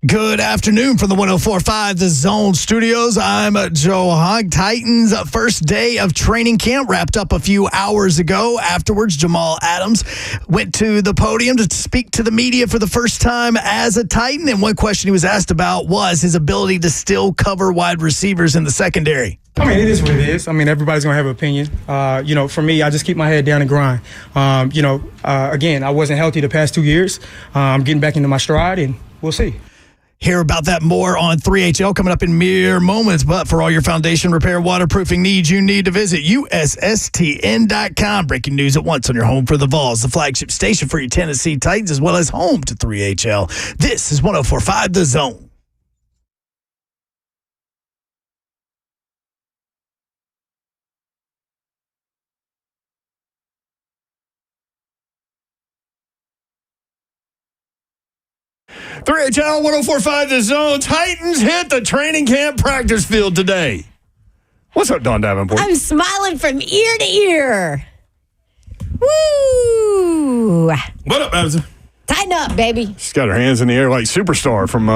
Good afternoon from the 104.5 The Zone Studios. I'm Joe Hogg. Titans' first day of training camp wrapped up a few hours ago. Afterwards, Jamal Adams went to the podium to speak to the media for the first time as a Titan. And one question he was asked about was his ability to still cover wide receivers in the secondary. I mean, it is what it is. I mean, everybody's going to have an opinion. For me, I just keep my head down and grind. Again, I wasn't healthy the past 2 years. I'm getting back into my stride, and we'll see. Hear about that more on 3HL coming up in mere moments. But for all your foundation repair waterproofing needs, you need to visit USSTN.com. Breaking news at once on your home for the Vols, the flagship station for your Tennessee Titans, as well as home to 3HL. This is 104.5 The Zone. HL 104.5 The Zone. Titans hit the training camp practice field today. What's up, Dawn Davenport? I'm smiling from ear to ear. Woo! What up, Madison? Tighten up, baby. She's got her hands in the air like Superstar from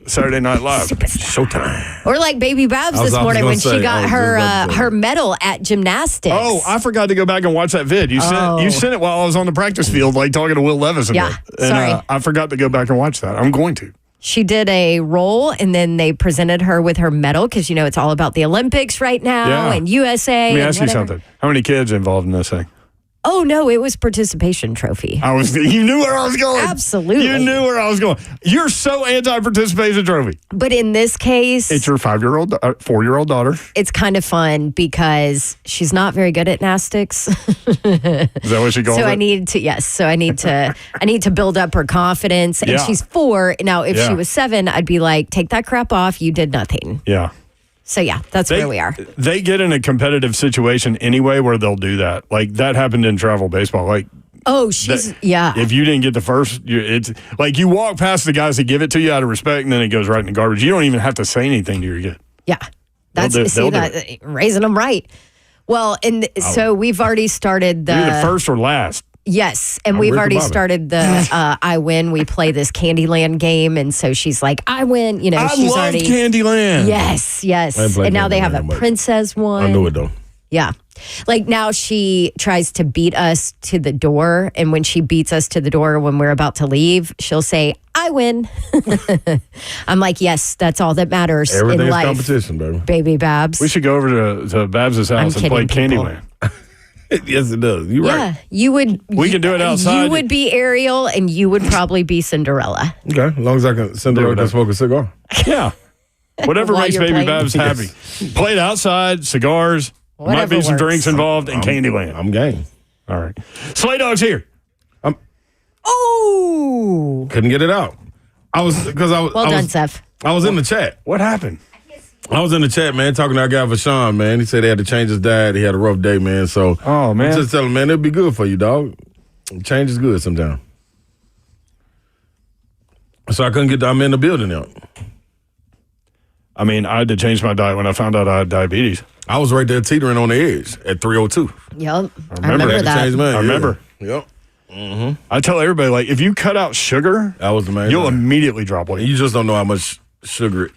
Saturday Night Live. Showtime. Or like Baby Babs this morning when she got her medal at gymnastics. Oh, I forgot to go back and watch that vid. You sent it while I was on the practice field, like talking to Will Levis. Sorry. I forgot to go back and watch that. I'm going to. She did a roll, and then they presented her with her medal because, it's all about the Olympics right now and USA. Let me ask you something. How many kids involved in this thing? Oh, no, it was participation trophy. You knew where I was going. Absolutely. You knew where I was going. You're so anti-participation trophy. But in this case, it's your 4-year-old daughter. It's kind of fun because she's not very good at gymnastics. Is that what she calls it? I need to build up her confidence. And she's 4. Now, if she was 7, I'd be like, take that crap off. You did nothing. Yeah. So, that's where we are. They get in a competitive situation anyway where they'll do that. Like, that happened in travel baseball. Like, if you didn't get the first, it's like you walk past the guys that give it to you out of respect, and then it goes right in the garbage. You don't even have to say anything to your kid. Yeah. Raising them right. Well, so we've already started You're the first or last. Yes, and we've already started the I Win. We play this Candyland game, and so she's like, I win. She's love Candyland. Yes. And now they have a princess one. I know it, though. Yeah. Like now she tries to beat us to the door, and when she beats us to the door when we're about to leave, she'll say, I win. I'm like, yes, that's all that matters in life. Competition, baby. Baby Babs. We should go over to Babs' house and play Candyland. Yes, it does. You're right. You would. We can do it outside. You would be Ariel, and you would probably be Cinderella. Okay, as long as I can smoke a cigar. Yeah. Whatever makes Baby Babs happy. Play it outside, cigars, might be some drinks involved, and Candyland. I'm game. All right. Slay Dog's here. Couldn't get it out. Well done, Seth. I was in the chat. What happened? I was in the chat, man, talking to our guy Vashawn, man. He said they had to change his diet. He had a rough day, man. So, man. I'm just telling him, man, it'll be good for you, dog. Change is good sometimes. So I couldn't get I'm in the building now. I mean, I had to change my diet when I found out I had diabetes. I was right there teetering on the edge at 3:02. Yep. I remember that. I remember. Yep. Mm-hmm. I tell everybody, like, if you cut out sugar, that was the main you'll thing. Immediately drop weight. You just don't know how much sugar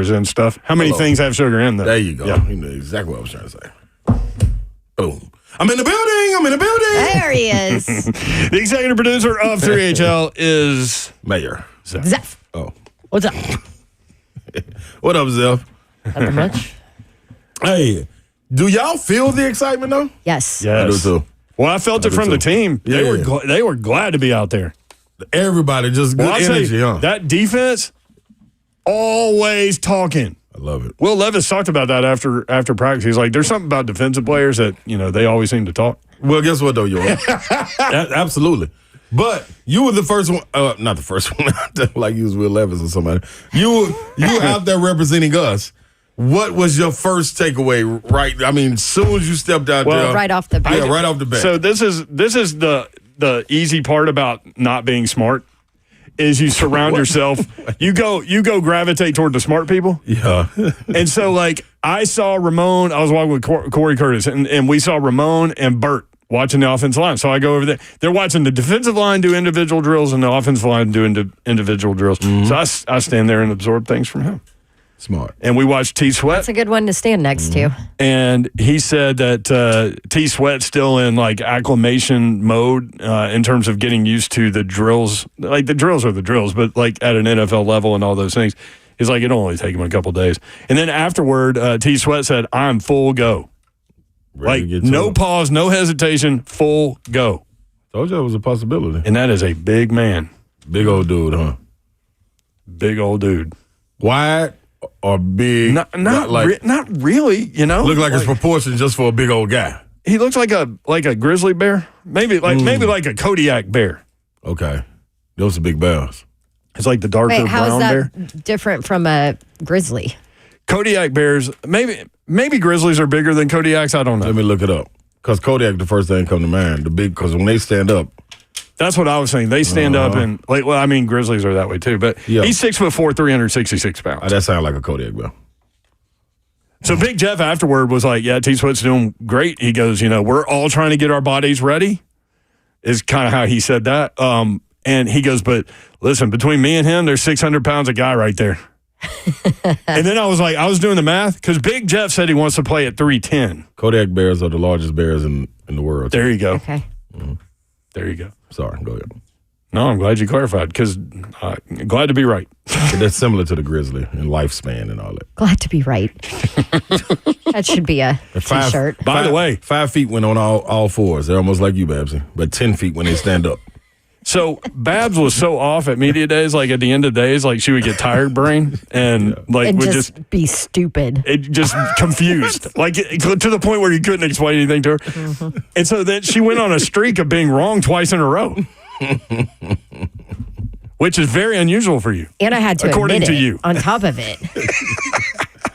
is in stuff. How many things have sugar in them? There you go. Yeah. You know exactly what I was trying to say. Boom. I'm in the building. There he is. The executive producer of 3HL is Mayor Zeph. Oh. What's up? What up, Zeph? Nothing much. Hey, do y'all feel the excitement, though? Yes. I do, too. Well, I felt it from the team. They were glad to be out there. Everybody just good energy, huh? That defense, always talking. I love it. Will Levis talked about that after practice. He's like, there's something about defensive players that, they always seem to talk. Well, guess what, though, York? Absolutely. But you were the first one, not the first one, like you was Will Levis or somebody. You out there representing us. What was your first takeaway, right? I mean, as soon as you stepped out there. Right off the bat. Yeah, right off the bat. So this is the easy part about not being smart. Is you surround yourself, you go gravitate toward the smart people. Yeah. And so, like, I saw Ramon, I was walking with Corey Curtis, and we saw Ramon and Bert watching the offensive line. So I go over there. They're watching the defensive line do individual drills and the offensive line do individual drills. So I stand there and absorb things from him. Smart. And we watched T. Sweat. That's a good one to stand next to. And he said that T. Sweat's still in like acclimation mode in terms of getting used to the drills. Like the drills are the drills, but like at an NFL level and all those things. He's like, it'll only take him a couple days. And then afterward, T. Sweat said, I'm full go. Like no pause, no hesitation, full go. Told you that was a possibility. And that is a big man. Big old dude, huh? Big old dude. Wide or big? Not really, you know. Look like it's proportioned just for a big old guy. He looks like a grizzly bear. Maybe like a Kodiak bear. Okay. Those are big bears. It's like the darker Wait, how is brown that bear. different from a grizzly? Kodiak bears, maybe grizzlies are bigger than Kodiaks. I don't know. Let me look it up. Because Kodiak, the first thing come to mind. Because when they stand up. That's what I was saying. They stand up and, grizzlies are that way too. But he's 6'4", 366 pounds. That sounds like a Kodiak bear. So Big Jeff afterward was like, yeah, T. Sweat's doing great. He goes, we're all trying to get our bodies ready, is kind of how he said that. And he goes, but listen, between me and him, there's 600 pounds of guy right there. And then I was doing the math because Big Jeff said he wants to play at 310. Kodiak bears are the largest bears in the world. There you go. Okay. There you go. Sorry, go ahead. No, I'm glad you clarified because glad to be right. That's similar to the grizzly in lifespan and all that. Glad to be right. That should be a T-shirt. By the way, 5 feet went on all fours. They're almost like you, Babsy, but 10 feet when they stand up. So Babs was so off at media days, like at the end of days, like she would get tired brain and like And would just be stupid. it just confused, like to the point where you couldn't explain anything to her. And so then she went on a streak of being wrong twice in a row, which is very unusual for you. And I had to according admit to it you. on top of it.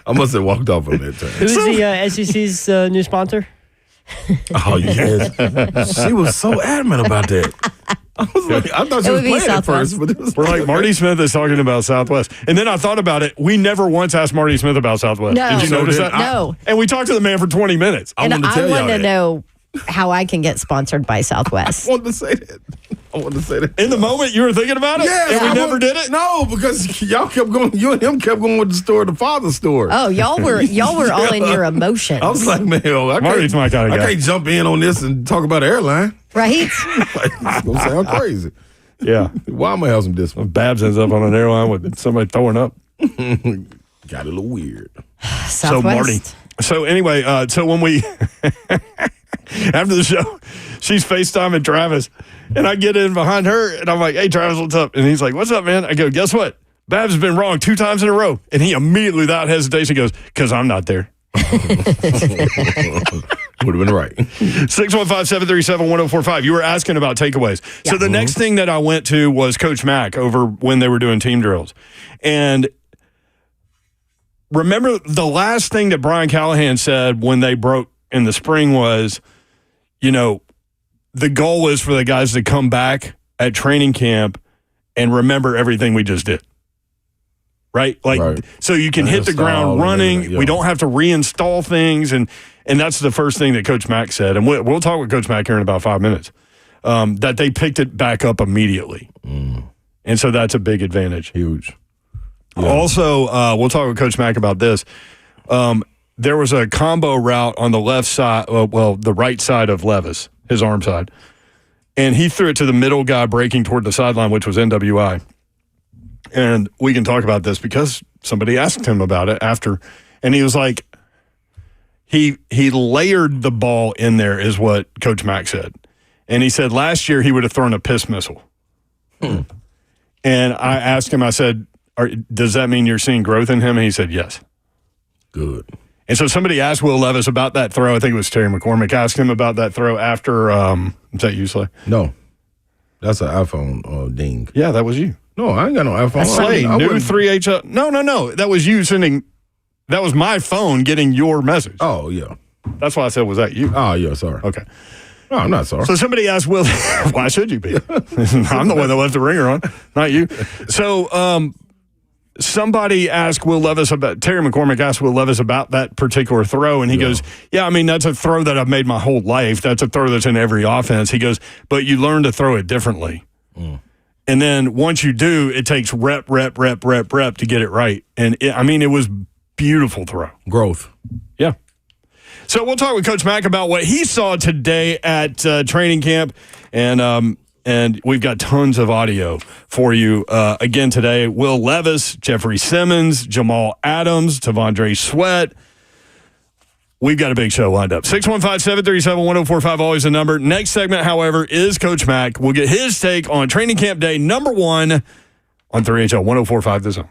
I must have walked off on that time. Who's the SEC's new sponsor? Oh, yes. She was so adamant about that. I thought she was playing at first. But it was We're like, Marty Smith is talking about Southwest. And then I thought about it. We never once asked Marty Smith about Southwest. No. Did you notice that? No. And we talked to the man for 20 minutes. And I want to know how I can get sponsored by Southwest. I wanted to say that. In the moment, you were thinking about it? Yeah, and we never did it? No, because y'all kept going. You and him kept going with the father's store. Oh, y'all were all in your emotions. I was like, man, Marty's my kind of guy. I can't jump in on this and talk about an airline. Right? It's gonna sound crazy. Yeah. Why am I have some discipline? Babs ends up on an airline with somebody throwing up. Got a little weird. Southwest. So Marty. So anyway, so when we after the show, she's FaceTiming Travis, and I get in behind her, and I'm like, "Hey, Travis, what's up?" And he's like, "What's up, man?" I go, "Guess what? Babs has been wrong 2 times in a row," and he immediately, without hesitation, goes, "'Cause I'm not there." Would have been right. 615-737-1045. You were asking about takeaways. Yeah. So the next thing that I went to was Coach Mack over when they were doing team drills. And remember the last thing that Brian Callahan said when they broke in the spring was, the goal is for the guys to come back at training camp and remember everything we just did. Right? So you can hit the ground running. We don't have to reinstall things. And that's the first thing that Coach Mack said. And we'll talk with Coach Mack here in about 5 minutes. That they picked it back up immediately. And so that's a big advantage. Huge. Yeah. Also, we'll talk with Coach Mack about this. There was a combo route on the left side, the right side of Levis, his arm side. And he threw it to the middle guy breaking toward the sideline, which was NWI. And we can talk about this because somebody asked him about it after. And he was like, he layered the ball in there is what Coach Mack said. And he said last year he would have thrown a piss missile. And I asked him, I said, does that mean you're seeing growth in him? And he said, yes. Good. And so somebody asked Will Levis about that throw. I think it was Terry McCormick asked him about that throw after, is that you, Slay? No. That's an iPhone ding. Yeah, that was you. No, I ain't got no iPhone. Slay, new 3H. No. That was you sending, that was my phone getting your message. Oh, yeah. That's why I said, was that you? Oh, yeah, sorry. Okay. No, I'm not sorry. So somebody asked Will, why should you be? I'm the one that left the ringer on, not you. So somebody asked Will Levis about, Terry McCormick asked Will Levis about that particular throw, and he goes, yeah, I mean, that's a throw that I've made my whole life. That's a throw that's in every offense. He goes, but you learn to throw it differently. And then once you do, it takes rep to get it right. And it was beautiful throw. Growth. Yeah. So we'll talk with Coach Mack about what he saw today at training camp, and we've got tons of audio for you again today. Will Levis, Jeffrey Simmons, Jamal Adams, Tavondre Sweat. We've got a big show lined up. 615-737-1045, always the number. Next segment, however, is Coach Mack. We'll get his take on training camp day number 1 on 3HL 1045 The Zone.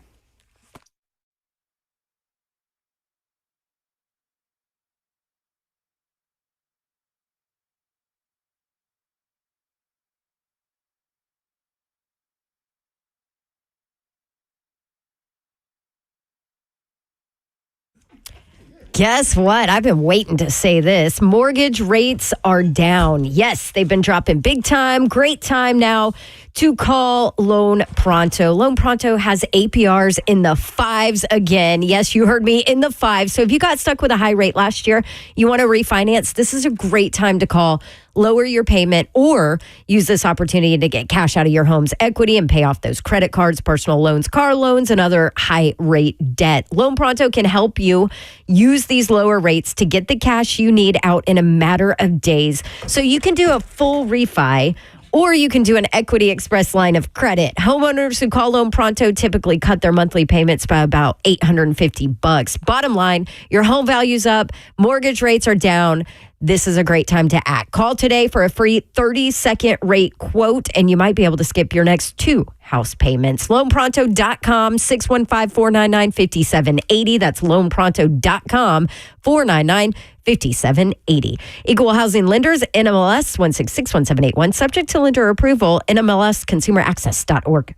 Guess what? I've been waiting to say this. Mortgage rates are down. Yes, they've been dropping big time. Great time now to call Loan Pronto. Loan Pronto has APRs in the 5s again. Yes, you heard me, in the 5s. So if you got stuck with a high rate last year, you want to refinance, this is a great time to call. Lower your payment or use this opportunity to get cash out of your home's equity and pay off those credit cards, personal loans, car loans, and other high rate debt. Loan Pronto can help you use these lower rates to get the cash you need out in a matter of days. So you can do a full refi, or you can do an Equity Express line of credit. Homeowners who call Loan Pronto typically cut their monthly payments by about $850. Bottom line, your home value's up, mortgage rates are down. This is a great time to act. Call today for a free 30-second rate quote, and you might be able to skip your next 2 house payments. LoanPronto.com, 615-499-5780. That's LoanPronto.com, 499-5780. Equal Housing Lenders, NMLS 1661781. Subject to lender approval, NMLSConsumerAccess.org.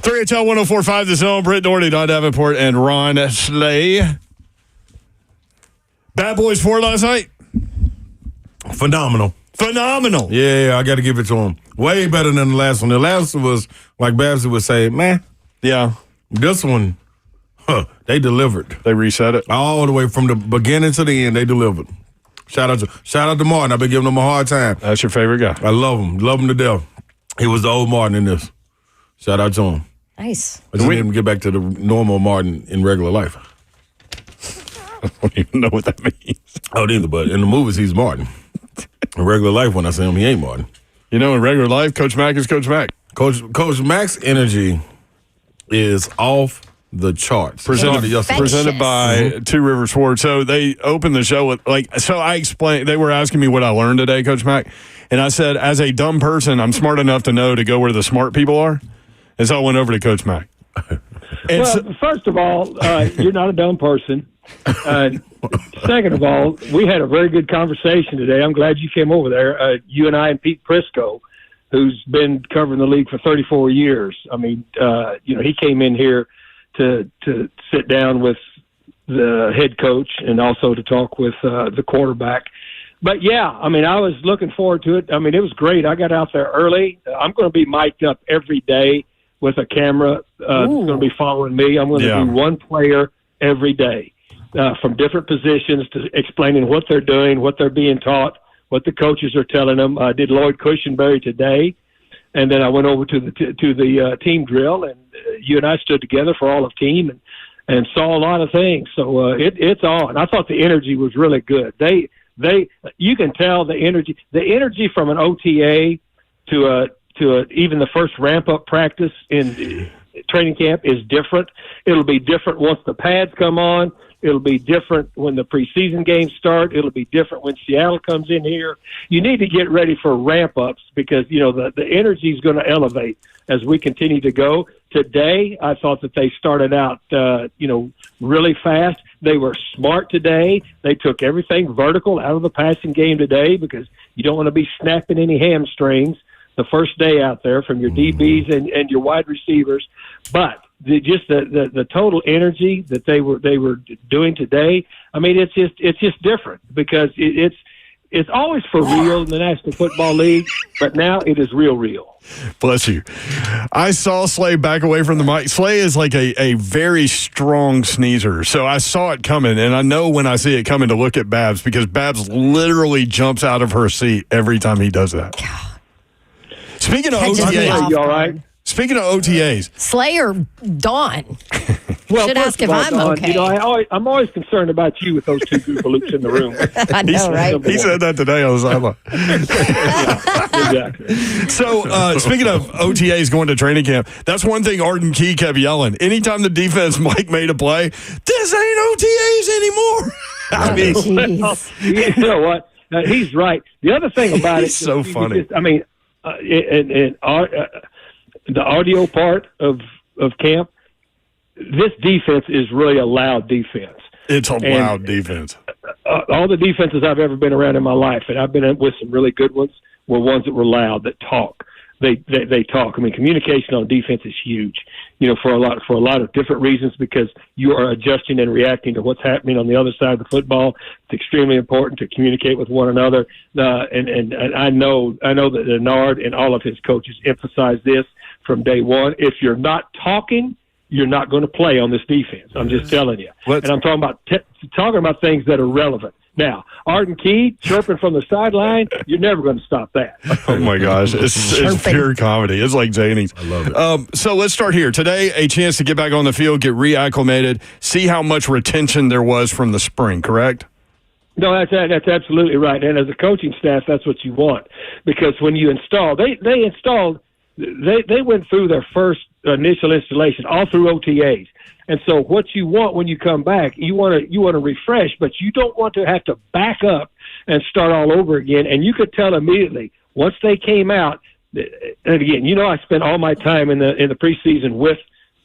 3HL 104.5 The Zone. Britt Doherty, Don Davenport, and Ron Slay. Bad Boys 4 last night? Phenomenal. Yeah, I got to give it to them. Way better than the last one. The last one was, like Babsy would say, man. Yeah. This one, they delivered. They reset it. All the way from the beginning to the end, they delivered. Shout out to Martin. I've been giving him a hard time. That's your favorite guy. I love him to death. He was the old Martin in this. Shout out to him. Nice. I just didn't get back to the normal Martin in regular life. I don't even know what that means. I don't either, but in the movies, he's Martin. In regular life, when I see him, he ain't Martin. You know, in regular life, Coach Mack is Coach Mack. Coach Mack's energy is off the charts. Presented by Two Rivers Ford. So they opened the show with, so I explained, they were asking me what I learned today, Coach Mack. And I said, as a dumb person, I'm smart enough to know to go where the smart people are. And so I went over to Coach Mack. First of all, you're not a dumb person. Second of all, we had a very good conversation today. I'm glad you came over there. You and I and Pete Prisco, who's been covering the league for 34 years. I mean, he came in here to sit down with the head coach and also to talk with the quarterback. But, yeah, I mean, I was looking forward to it. I mean, it was great. I got out there early. I'm going to be mic'd up every day with a camera that's going to be following me. I'm going to do one player every day from different positions to explaining what they're doing, what they're being taught, what the coaches are telling them. I did Lloyd Cushenberry today, and then I went over to the team drill, and you and I stood together for all of team and saw a lot of things. So it's on. I thought the energy was really good. You can tell the energy from an OTA to even the first ramp up practice in training camp is different. It'll be different once the pads come on. It'll be different when the preseason games start. It'll be different when Seattle comes in here. You need to get ready for ramp ups because the energy is going to elevate as we continue to go. Today, I thought that they started out really fast. They were smart today. They took everything vertical out of the passing game today because you don't want to be snapping any hamstrings the first day out there from your DBs and your wide receivers. But the total energy that they were doing today, I mean, it's just different because it's always for real in the National Football League, but now it is real. Bless you. I saw Slay back away from the mic. Slay is like a very strong sneezer. So I saw it coming, and I know when I see it coming to look at Babs because Babs literally jumps out of her seat every time he does that. Speaking of OTAs. You all right? Speaking of OTAs. Slay or Dawn? Well, should ask if all, I'm Dawn, okay. I'm always concerned about you with those two goofaloops in the room. I know, right? He said that today on the sideline. Exactly. So, speaking of OTAs going to training camp, that's one thing Arden Key kept yelling. Anytime the defense Mike made a play, this ain't OTAs anymore. I mean, well, you know what? He's right. The other thing about it's so funny. The audio part of camp, this defense is really a loud defense. It's a loud defense. All the defenses I've ever been around in my life, and I've been with some really good ones, were ones that were loud, that talk. They talk. I mean, communication on defense is huge. For a lot of different reasons, because you are adjusting and reacting to what's happening on the other side of the football. It's extremely important to communicate with one another. And I know that Denard and all of his coaches emphasize this from day one. If you're not talking, you're not going to play on this defense. I'm just telling you. And I'm talking about things that are relevant. Now, Arden Key chirping from the sideline, you're never going to stop that. Oh, my gosh. It's pure comedy. It's like Zanies. I love it. So let's start here. Today, a chance to get back on the field, get reacclimated, see how much retention there was from the spring, correct? No, that's absolutely right. And as a coaching staff, that's what you want. Because when you install, they went through their first initial installation all through OTAs. And so what you want when you come back, you want to refresh, but you don't want to have to back up and start all over again. And you could tell immediately once they came out, and again, I spent all my time in the preseason with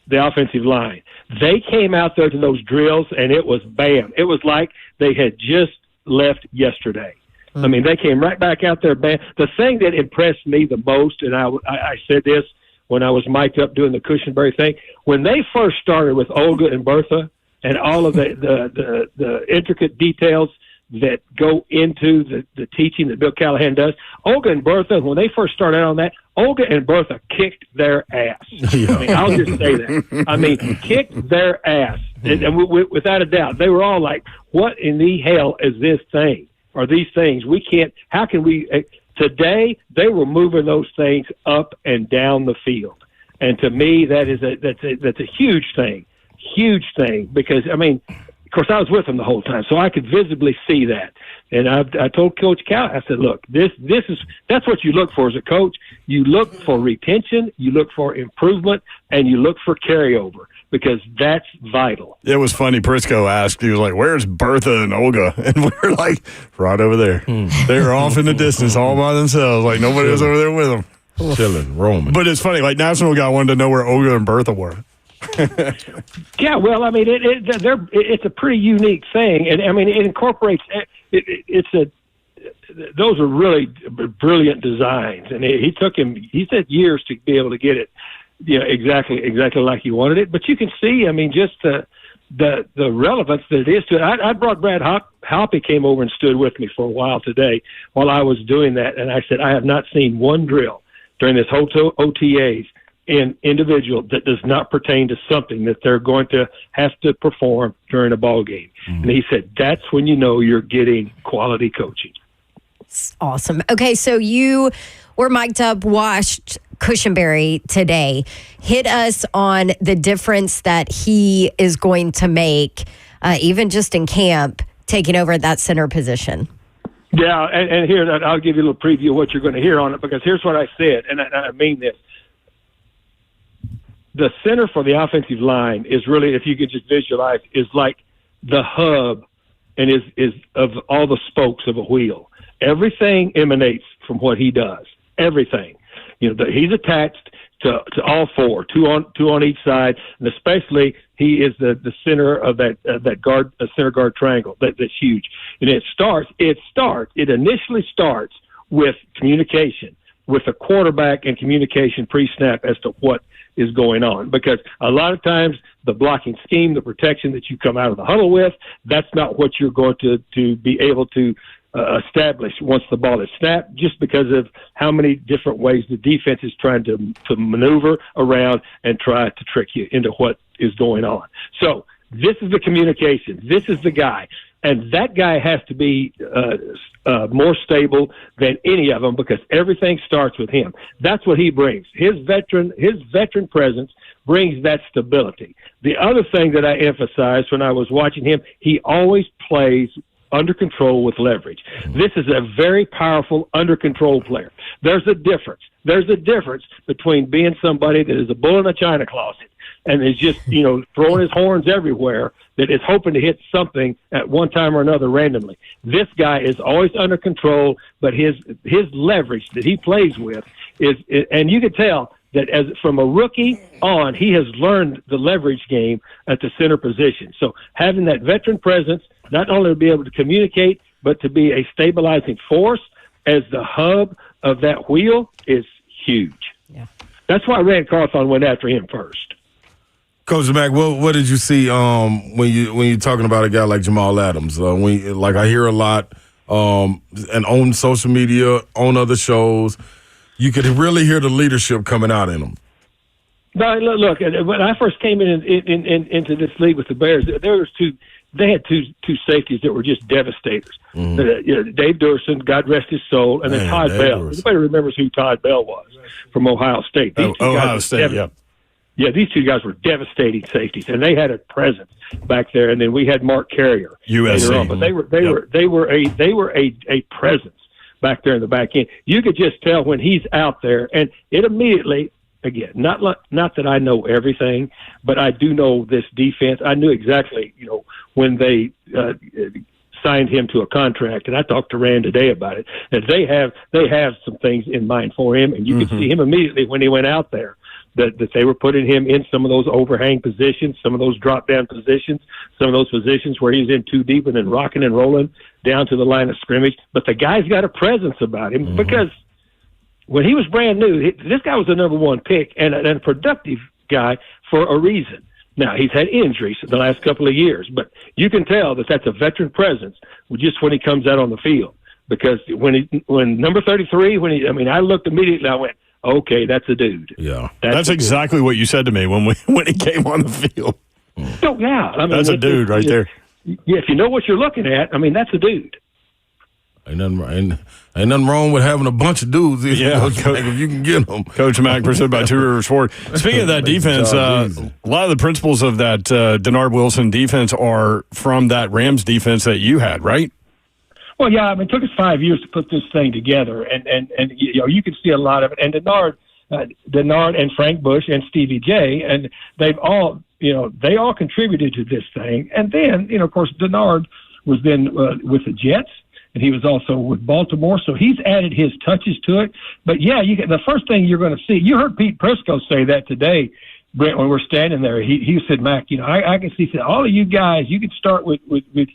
the offensive line. They came out there to those drills, and it was bam. It was like they had just left yesterday. I mean, they came right back out there, bam. The thing that impressed me the most, and I said this when I was mic'd up doing the Cushenberry thing. When they first started with Olga and Bertha and all of the intricate details that go into the teaching that Bill Callahan does, Olga and Bertha, when they first started out on that, Olga and Bertha kicked their ass. I mean, I'll just say that. I mean, kicked their ass. And without a doubt, they were all like, what in the hell is this thing? Or these things? We can't, how can we, today, they were moving those things up and down the field. And to me, that's a huge thing, because, I mean, of course, I was with them the whole time, so I could visibly see that. And I told Coach Cal, I said, look, that's what you look for as a coach. You look for retention, you look for improvement, and you look for carryover, because that's vital. It was funny. Prisco asked, he was like, where's Bertha and Olga? And we were like, right over there. They were off in the distance all by themselves. Like, nobody was over there with them. Chilling, roaming. But it's funny. Like, National guy wanted to know where Olga and Bertha were. Yeah, well, I mean, it's a pretty unique thing, and I mean, it incorporates. Those are really brilliant designs, and he said years to be able to get it, exactly like he wanted it. But you can see, I mean, just the relevance that it is to it. I brought Brad Hoppy came over and stood with me for a while today while I was doing that, and I said, I have not seen one drill during this whole OTAs in individual that does not pertain to something that they're going to have to perform during a ball game. And he said, that's when you know you're getting quality coaching. Awesome. Okay, so you were mic'd up, watched Cushenberry today. Hit us on the difference that he is going to make, even just in camp, taking over that center position. Yeah, and here, I'll give you a little preview of what you're going to hear on it, because here's what I said, and I mean this. The center for the offensive line is really, if you could just visualize, is like the hub and is of all the spokes of a wheel. Everything emanates from what he does. Everything. He's attached to all four, two on each side, and especially he is the center of that guard, center guard triangle. That's huge. And it initially starts with communication, with the quarterback and communication pre-snap as to what is going on, because a lot of times the blocking scheme, the protection that you come out of the huddle with, that's not what you're going to be able to establish once the ball is snapped, just because of how many different ways the defense is trying to maneuver around and try to trick you into what is going on. So this is the communication. This is the guy. And that guy has to be more stable than any of them, because everything starts with him. That's what he brings. His veteran presence brings that stability. The other thing that I emphasized when I was watching him, he always plays under control with leverage. This is a very powerful under control player. There's a difference. There's a difference between being somebody that is a bull in a china closet and is just, throwing his horns everywhere, that is hoping to hit something at one time or another randomly. This guy is always under control, but his leverage that he plays with is, and you can tell that as from a rookie on, he has learned the leverage game at the center position. So having that veteran presence, not only to be able to communicate, but to be a stabilizing force as the hub of that wheel is huge. Yeah. That's why Rand Carthon went after him first. Coach Mack, what did you see when you're talking about a guy like Jamal Adams? I hear a lot, and on social media, on other shows, you could really hear the leadership coming out in him. No, look. When I first came into this league with the Bears, they had two safeties that were just devastators. Dave Durson, God rest his soul, and then Todd Bell. Everybody remembers who Todd Bell was from Ohio State. Ohio State, yeah. Yeah, these two guys were devastating safeties, and they had a presence back there. And then we had Mark Carrier later on, but they were a presence back there in the back end. You could just tell when he's out there, and it immediately. Again, not that I know everything, but I do know this defense. I knew exactly, when they signed him to a contract, and I talked to Rand today about it. That they have some things in mind for him, and you could see him immediately when he went out there. That they were putting him in some of those overhang positions, some of those drop down positions, some of those positions where he's in too deep and then rocking and rolling down to the line of scrimmage. But the guy's got a presence about him because when he was brand new, this guy was the number one pick and a productive guy for a reason. Now, he's had injuries the last couple of years, but you can tell that that's a veteran presence just when he comes out on the field. Because when number 33, I looked immediately, I went, okay, that's a dude. Yeah. That's exactly what you said to me when he came on the field. Oh, yeah. That's a dude right there. Yeah, if you know what you're looking at, that's a dude. Ain't nothing wrong with having a bunch of dudes. If you can get them. Coach Mac, presented by Two Rivers Ford. Speaking of that defense, a lot of the principles of that Denard Wilson defense are from that Rams defense that you had, right? Well, yeah, it took us 5 years to put this thing together, and you can see a lot of it. And Denard and Frank Bush and Stevie J, and they've all, they all contributed to this thing. And then, of course, Denard was then with the Jets, and he was also with Baltimore, so he's added his touches to it. But, yeah, the first thing you're going to see, you heard Pete Prisco say that today, Brent, when we're standing there. He said, Mac, I can see all of you guys, you could start with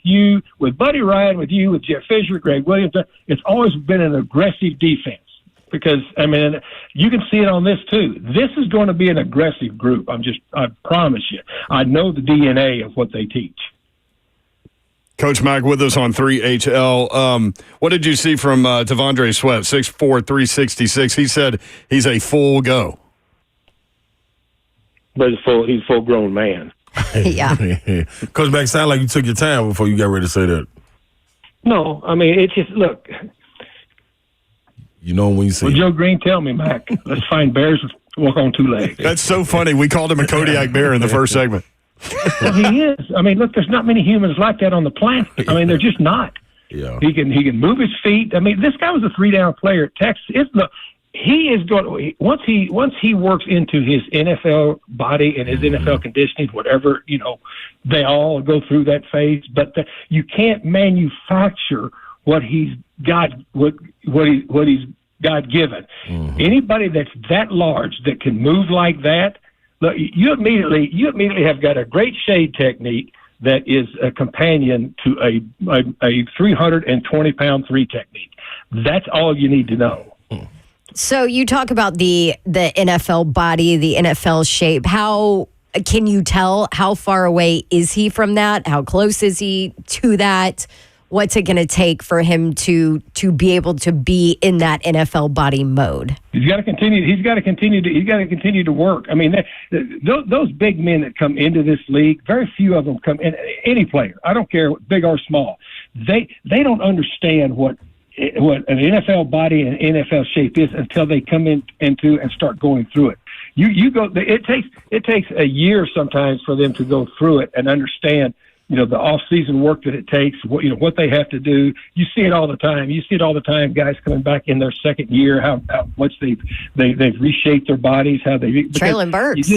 you, with Buddy Ryan, with you, with Jeff Fisher, Greg Williams. It's always been an aggressive defense because, you can see it on this too. This is going to be an aggressive group. I promise you. I know the DNA of what they teach. Coach Mac with us on 3HL. What did you see from Devondre Sweat, 6'4", 366? He said he's a full go. But he's a full-grown man. Yeah. Coach Mac, sound like you took your time before you got ready to say that. No, it's just, look. You know when you see Joe Green, tell me, Mac, let's find bears walk on two legs. That's so funny. We called him a Kodiak bear in the first segment. Well, he is. Look, there's not many humans like that on the planet. They're just not. Yeah. He can move his feet. This guy was a 3-down player at Texas. He is going once he works into his NFL body and his NFL conditioning, whatever, they all go through that phase. But you can't manufacture what he's got, what he's God given. Mm-hmm. Anybody that's that large that can move like that, look, you immediately have got a great shade technique that is a companion to a 320-pound three technique. That's all you need to know. So you talk about the NFL body, the NFL shape. How can you tell how far away is he from that? How close is he to that? What's it going to take for him to be able to be in that NFL body mode? He's got to continue to work. Those big men that come into this league, very few of them come in. Any player, I don't care, big or small, they don't understand what an NFL body and NFL shape is until they come into and start going through it. You go. It takes a year sometimes for them to go through it and understand. The off-season work that it takes. What they have to do. You see it all the time. Guys coming back in their second year. How much they've reshaped their bodies. How they. Traylon Burks.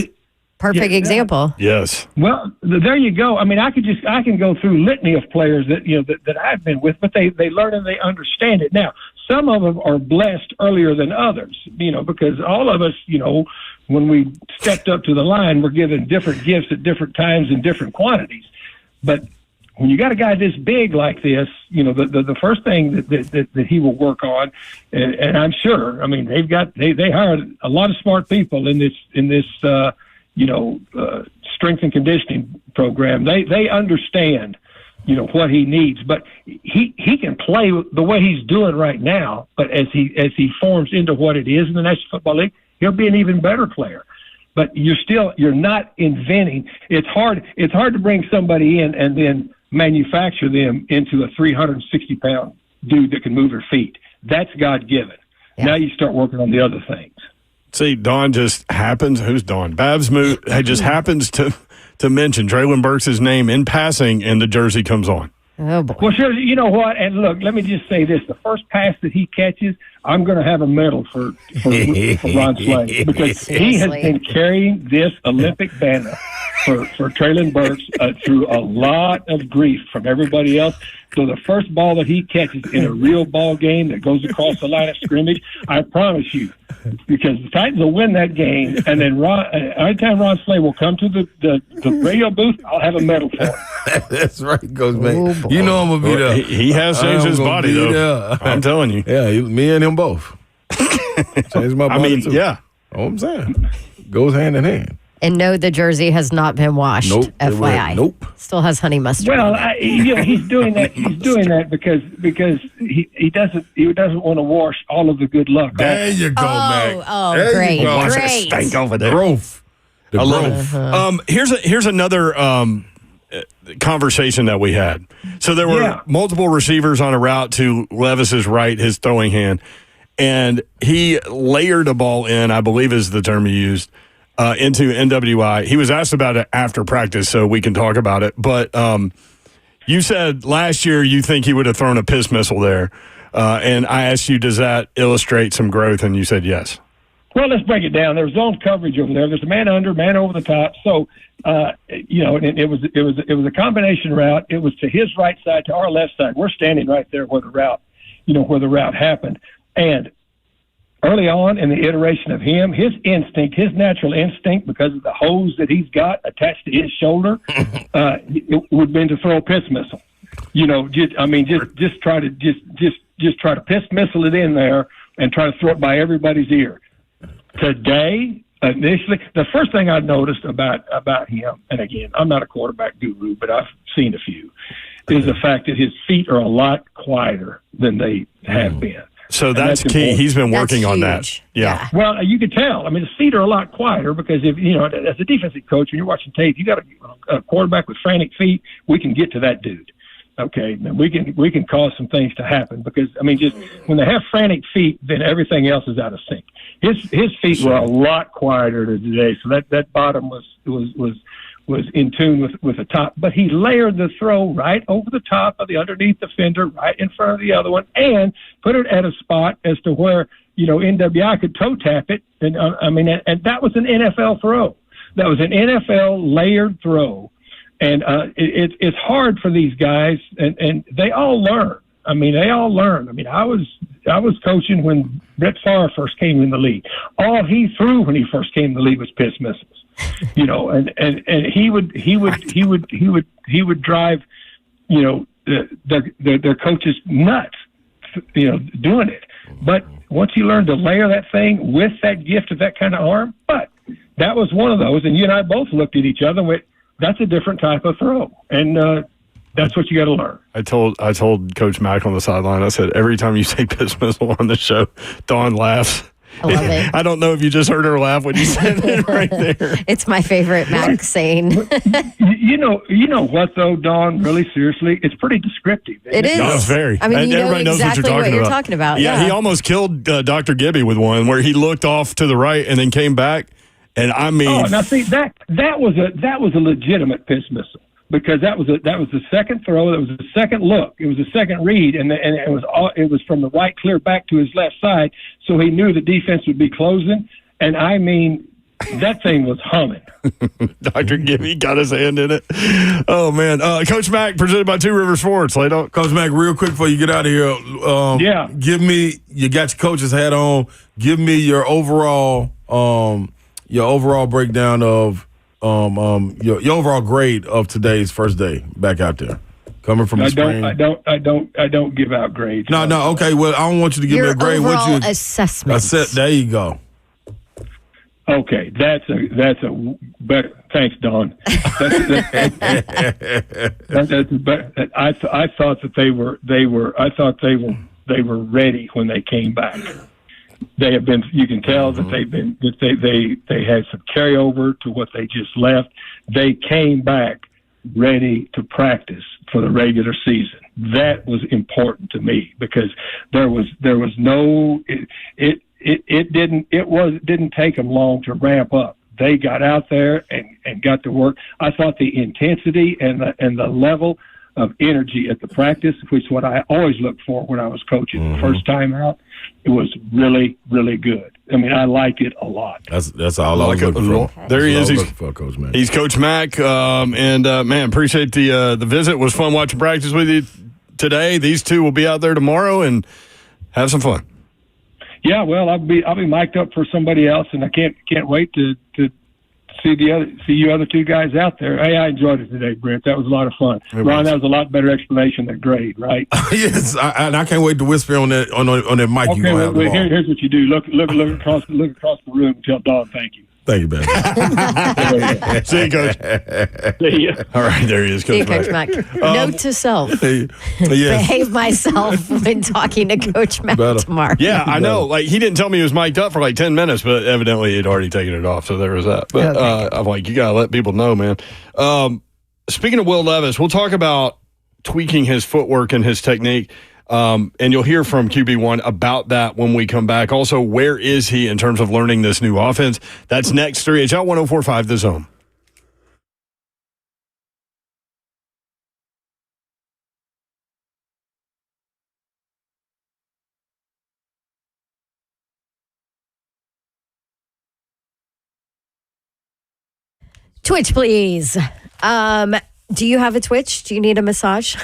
Perfect example. Yes. Well, there you go. I can go through litany of players that I've been with, but they learn and they understand it. Now, some of them are blessed earlier than others, because all of us, when we stepped up to the line, we're given different gifts at different times in different quantities. But when you got a guy this big like this, the first thing that he will work on, and I'm sure, they hired a lot of smart people in this strength and conditioning program. They understand, what he needs, but he can play the way he's doing right now. But as he forms into what it is in the National Football League, he'll be an even better player. But you're not inventing. It's hard to bring somebody in and then manufacture them into a 360-pound dude that can move her feet. That's God-given. Yeah. Now you start working on the other things. See, Don just happens. Who's Don? Babs just happens to mention Traylon Burks' name in passing, and the jersey comes on. Oh boy. Well, sure. You know what? And look, let me just say this: the first pass that he catches, I'm going to have a medal for Ron Slay, because he has been carrying this Olympic banner for Traylon Burks through a lot of grief from everybody else. So the first ball that he catches in a real ball game that goes across the line of scrimmage, I promise you, because the Titans will win that game, and then every time Ron Slay will come to the radio booth, I'll have a medal for him. That's right, Coach Mac. You know I'm going to be there. He has changed his body, though. I'm telling you. Yeah, me and him both. Changed my body too. yeah. All I'm saying. Goes hand in hand. And no, the jersey has not been washed. Nope. FYI. Nope. Still has honey mustard. Well, he's doing that. He's doing that because he doesn't want to wash all of the good luck. There you go, Mac. Oh, There great. you go. Watch Great. that stank over there. Growth. The I love growth. it. Here's another conversation that we had. So there were multiple receivers on a route to Levis's right, his throwing hand, and he layered a ball in, I believe is the term he used, into NWI. He was asked about it after practice, so we can talk about it. But you said last year you think he would have thrown a piss missile there, and I asked you, does that illustrate some growth? And you said yes. Well, let's break it down. There's zone coverage over there. There's a man under, man over the top. So, it was a combination route. It was to his right side, to our left side. We're standing right there where the route happened. And early on in the iteration of him, his natural instinct, because of the hose that he's got attached to his shoulder, it would have been to throw a piss missile. Just try to piss missile it in there and try to throw it by everybody's ear. Today, initially, the first thing I noticed about him, and again, I'm not a quarterback guru, but I've seen a few, is the fact that his feet are a lot quieter than they have been. So that's key. Important. He's been working on that. huge. Yeah. Well, you could tell. I mean, his feet are a lot quieter because if as a defensive coach, when you're watching tape, you got a quarterback with frantic feet. We can get to that dude. Okay, and we can cause some things to happen because just when they have frantic feet, then everything else is out of sync. His feet were a lot quieter today, so that bottom was in tune with the top. But he layered the throw right over the top of the underneath defender, right in front of the other one, and put it at a spot as to where NWI could toe tap it. And and that was an NFL throw. That was an NFL layered throw. And it's hard for these guys, and they all learn. I was coaching when Brett Favre first came in the league. All he threw when he first came in the league was piss missiles, and he would drive, their coaches nuts, doing it. But once he learned to layer that thing with that gift of that kind of arm, but that was one of those, and you and I both looked at each other and went, that's a different type of throw, and that's what you got to learn. I told Coach Mack on the sideline, I said, every time you say piss missile on the show, Dawn laughs. I love it. I don't know if you just heard her laugh when you said it right there. It's my favorite Mac saying. You know what, though, Dawn, really seriously, it's pretty descriptive. It is. No, it's very. I mean, everybody knows exactly what you're talking about. Yeah, he almost killed Dr. Gibby with one where he looked off to the right and then came back. And I mean, now see that was a legitimate piss missile because that was the second throw, that was the second look, it was the second read, and it was from the right clear back to his left side, so he knew the defense would be closing, and I mean that thing was humming. Dr. Gibby got his hand in it. Oh man, Coach Mack presented by Two Rivers Ford. Slay Dog. Coach Mack, real quick before you get out of here, give me, you got your coach's hat on. Give me your overall breakdown of your overall grade of today's first day back out there, coming from the spring. I don't give out grades. No. Okay. Well, I don't want you to give me a grade. Overall assessment. There you go. Okay, that's a better. Thanks, Don. I thought that they were ready when they came back. They have been. You can tell that they had some carryover to what they just left. They came back ready to practice for the regular season. That was important to me because there was no. It didn't take them long to ramp up. They got out there and got to work. I thought the intensity and the level of energy at the practice, which is what I always looked for when I was coaching the first time out, it was really, really good. I mean, I liked it a lot. That's all I was looking for. There he is. He's Coach Mack. He's Coach Mack, man, appreciate the visit. It was fun watching practice with you today. These two will be out there tomorrow and have some fun. Yeah, well, I'll be mic'd up for somebody else, and I can't wait to see you other two guys out there. Hey, I enjoyed it today, Brent. That was a lot of fun. Ron, that was a lot better explanation than grade, right? Yes, I can't wait to whisper on that mic. Okay, You gonna have tomorrow. Here's what you do. Look across the room and tell Don thank you. Thank you, baby. See you, Coach. See ya. All right, there he is, See you, Coach Coach Mack. Mack. Note to self. Yes. Behave myself when talking to Coach Mack Better. tomorrow. Yeah, I know. Like, he didn't tell me he was mic'd up for like 10 minutes, but evidently he'd already taken it off. So there was that. But I'm like, you got to let people know, man. Speaking of Will Levis, we'll talk about tweaking his footwork and his technique. And you'll hear from QB1 about that when we come back. Also, where is he in terms of learning this new offense? That's next. 3HL 1045 The Zone. Twitch, please. Do you have a Twitch? Do you need a massage?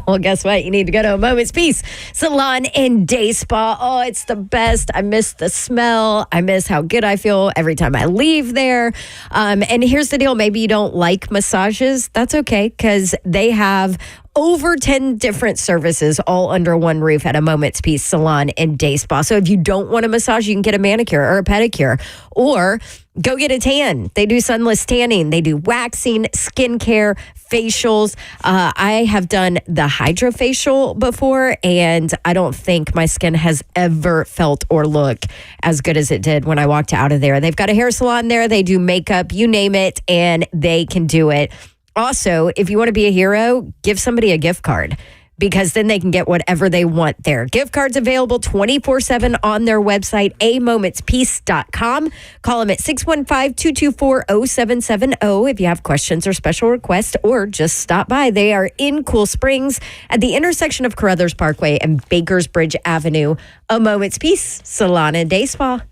Well, guess what? You need to go to a Moment's Peace Salon and Day Spa. Oh, it's the best. I miss the smell. I miss how good I feel every time I leave there. And here's the deal. Maybe you don't like massages. That's okay, because they have over 10 different services all under one roof at a Moment's Peace Salon and Day Spa. So if you don't want a massage, you can get a manicure or a pedicure, or go get a tan. They do sunless tanning. They do waxing, skincare, facials. I have done the hydrofacial before, and I don't think my skin has ever felt or looked as good as it did when I walked out of there. They've got a hair salon there. They do makeup, you name it, and they can do it. Also, if you want to be a hero, give somebody a gift card, because then they can get whatever they want there. Gift cards available 24/7 on their website, amomentspeace.com. Call them at 615-224-0770 if you have questions or special requests, or just stop by. They are in Cool Springs at the intersection of Carruthers Parkway and Bakers Bridge Avenue. A Moment's Peace Salon and Day Spa.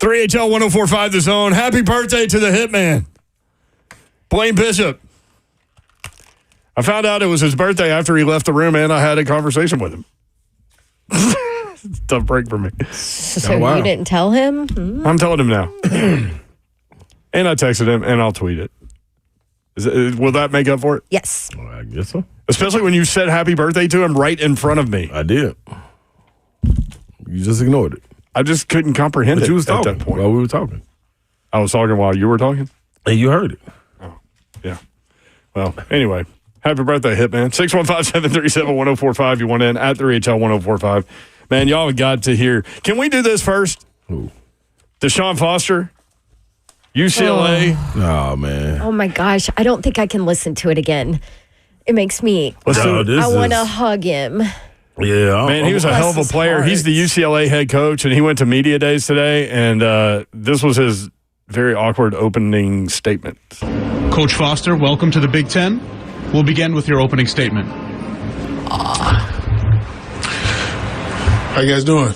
3HL 1045 The Zone. Happy birthday to the Hitman, Blaine Bishop. I found out it was his birthday after he left the room, and I had a conversation with him. It's a tough break for me. So you didn't tell him? I'm telling him now. And I texted him, and I'll tweet it. Will that make up for it? Yes. Well, I guess so. Especially when you said happy birthday to him right in front of me. I did. You just ignored it. I just couldn't comprehend But it you was talking at that point. while we were talking. I was talking while you were talking? And you heard it. Oh, yeah. Well, anyway, happy birthday, Hitman. 615-737-1045. You want in at 3HL 1045. Man, y'all have got to hear. Can we do this first? Who? Deshaun Foster, UCLA. Oh, man. Oh my gosh. I don't think I can listen to it again. It makes me. I want to hug him. Yeah. Man, he was a hell of a player. He's the UCLA head coach, and he went to media days today, and this was his very awkward opening statement. Coach Foster, welcome to the Big Ten. We'll begin with your opening statement. How you guys doing?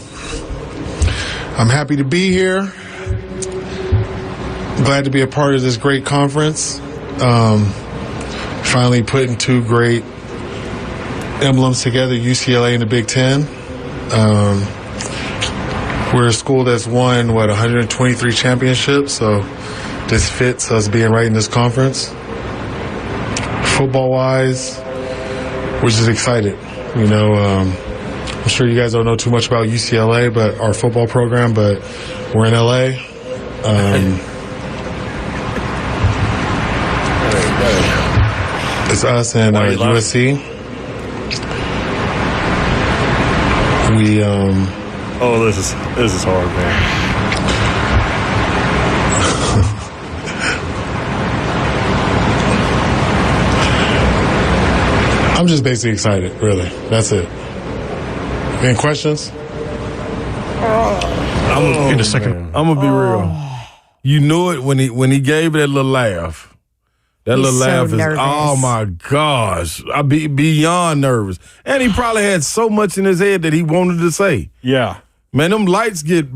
I'm happy to be here. Glad to be a part of this great conference. Finally putting two great emblems together, UCLA and the Big Ten. We're a school that's won, 123 championships, so this fits us being right in this conference. Football-wise, we're just excited. You know, I'm sure you guys don't know too much about UCLA, but our football program, but we're in LA. It's us and USC. We Oh, this is hard, man. I'm just basically excited, really. That's it. Any questions? In a second. I'm gonna be real. You knew it when he gave that little laugh. That He's little so laugh is, nervous. oh my gosh. I'd be beyond nervous. And he probably had so much in his head that he wanted to say. Yeah. Man, them lights get.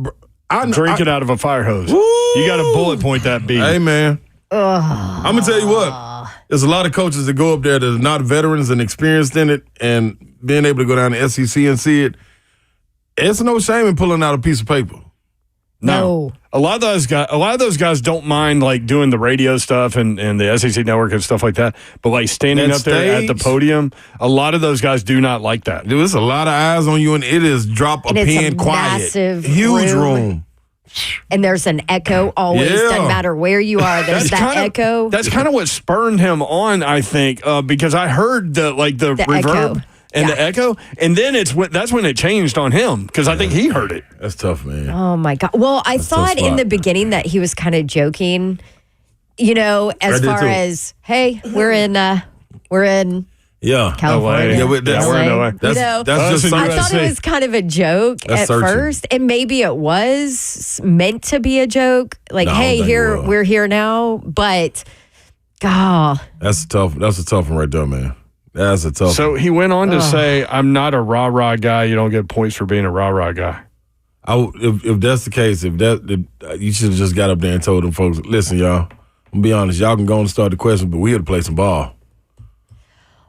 Drink it out of a fire hose. Woo! You got to bullet point that beat. Hey, man. I'm going to tell you what. There's a lot of coaches that go up there that are not veterans and experienced in it, and being able to go down to SEC and see it, it's no shame in pulling out a piece of paper. No. A lot of those guys don't mind like doing the radio stuff and the SEC network and stuff like that. But like standing That up there at the stage? podium, a lot of those guys do not like that. Dude, there's a lot of eyes on you, and it is drop a And it's a pin quiet. massive Huge room. room. And there's an echo always. Yeah. Doesn't matter where you are. There's that echo. That's kind of what spurned him on, I think, because I heard the reverb echo. and Yeah. the echo, and then that's when it changed on him because I think he heard it. That's tough, man. Oh my God. Well, I thought in spot. the beginning that he was kind of joking, as did far too. as, hey, we're in Yeah. California. Yeah, but that's- we're in LA. LA. That's just in something. I thought it was kind of a joke That's at searching. first, and maybe it was meant to be a joke. Like, No, I don't hey, think here it was. we're here now, but God, That's tough. That's a tough one right there, man. That's a tough So one. he went on to say, "I'm not a rah-rah guy. You don't get points for being a rah-rah guy." If that's the case, you should have just got up there and told them folks, listen, y'all, I'm going to be honest, y'all can go and start the question, but we had to play some ball.